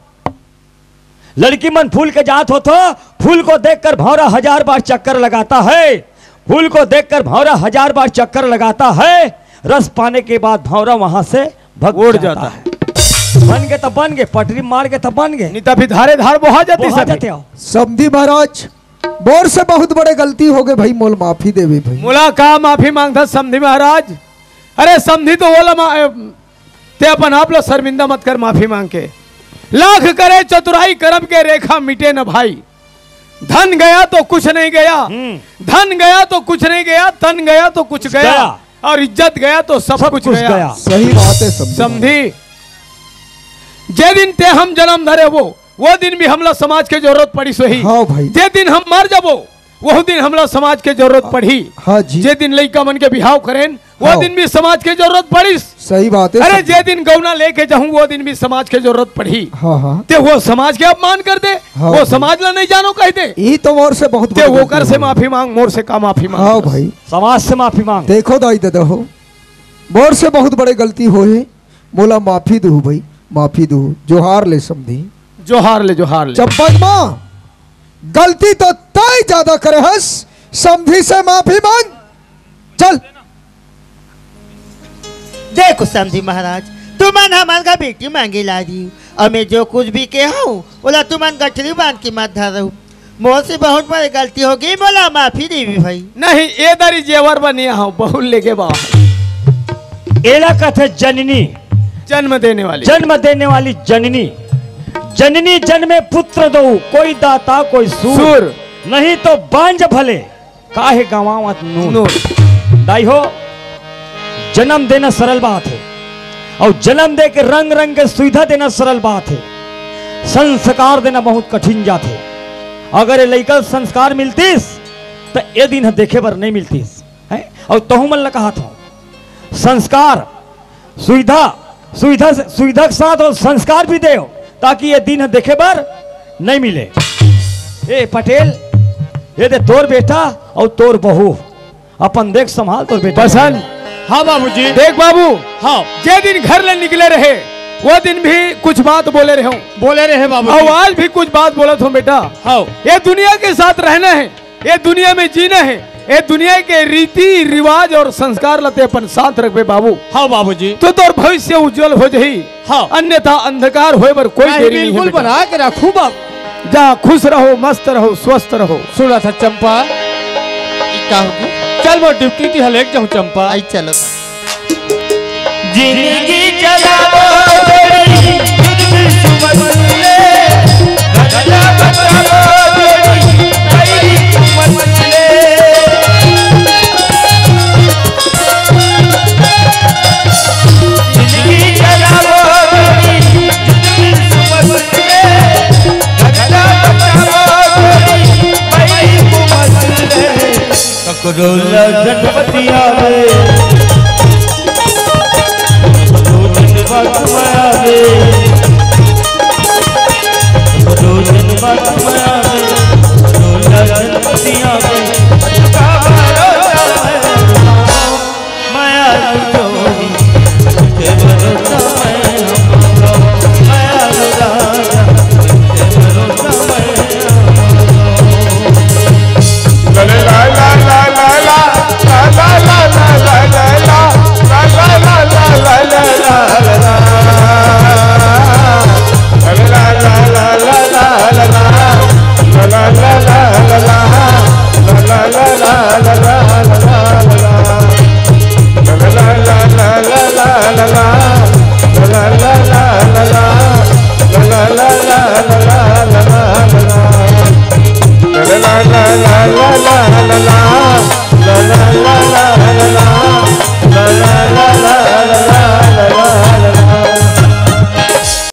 लड़की मन फूल के जात हो तो फूल को देखकर भौरा 1000 बार चक्कर लगाता है फूल को देखकर भौरा 1000 बार चक्कर लगाता है रस पाने के बाद भौरा वहां से भग उड़ जाता है बन गए तो बन गए पटरी मार के तो बन गए नहीं तो फिर धारे धार बोहा जाते हो समधी महाराज बोर से बहुत बड़े गलती हो गए भाई मोल माफी देवी भाई मोला का माफी मांगता समधी महाराज अरे समधी तो बोला ते अपन आप लोग शर्मिंदा मत कर माफी मांग के लाख करे चतुराई कर्म के रेखा मिटे न भाई धन गया तो कुछ नहीं गया धन गया तो कुछ नहीं गया तन गया तो कुछ गया और इज्जत गया तो सब कुछ गया सही बात है समझी जे दिन ते हम जन्म धरे वो दिन भी हमला समाज के जरूरत पड़ी सही हाँ भाई जे दिन हम मर जाबो वो दिन हमला समाज के जरूरत पड़ी हाँ जी जे दिन लड़का मन के बिहाव करें वो दिन भी समाज के जरूरत पड़ी सही बात है अरे जे दिन गौना लेके जाऊं वो दिन भी समाज के जरूरत पड़ी हाँ हाँ ते वो समाज के अपमान कर दे हाँ वो समाज ला नहीं जानो कह दे यही तो मोर से बहुत ते वो कर से माफी मांग मोर से का माफी मांग हाँ भाई समाज से माफी मांग देखो दाई दादा हो मोर से बहुत बड़े गलती हो है मोला माफी दू भाई माफी दू जोहार ले समधी जोहार ले चप्पल माँ गलती तो तय ज्यादा करे हस समधी से माफी मांग चल देखो समझी महाराज तुमन हमारा बेटी मांगी ला दी और मैं जो कुछ भी के हूँ बोला तुमन गठरी बांध के मत धर रहूँ मोर से बहुत बड़ी गलती हो गई बोला माफी देवी भाई नहीं ये दरी जेवर बनिया हूँ बहुल लेके बाहर एला कथे जननी जन्म देने वाली जननी जननी जन्मे पुत्र दो कोई दाता कोई सूर नहीं तो बांझ भले काहे गवावत नूर दाई हो जन्म देना सरल बात है और जन्म दे के रंग रंग के सुविधा देना सरल बात है संस्कार देना बहुत कठिन जात है अगर ये लड़का संस्कार मिलतीस तो ये दिन देखे बर नहीं मिलतीस है और तहु मन कहा था संस्कार सुविधा के साथ और संस्कार भी दे ताकि ये दिन देखे बर नहीं मिले ए पटेल ये दे तोर बेटा और तोर बहू अपन देख संभाल तोर बेटा पसंद हाँ बाबूजी देख बाबू हाँ जे दिन घर ले निकले रहे वो दिन भी कुछ बात बोले रहे बाबू और आज भी कुछ बात बोला था बेटा हाँ ये दुनिया के साथ रहना है ये दुनिया में जीना है ये दुनिया के रीति रिवाज और संस्कार लते अपन साथ रखबे बाबू हाँ बाबूजी तो तोर भविष्य उज्जवल हो जाही हाँ अन्यथा अंधकार होए बर कोई देरी नहीं बिल्कुल बना के रखू बाबू जा खुश रहो मस्त रहो स्वस्थ रहो सुना था चंपा चल वो ड्यूटी थी हलेक जाऊँ चंपा आई चलो जिंदगी चलाओ तेरी सुमंगले गजला बचाओ तेरी सुमंगले जिंदगी चलाओ तेरी सुमंगले गजला बचाओ तेरी सुमंगले ककरो गणपति आवे रोजन बात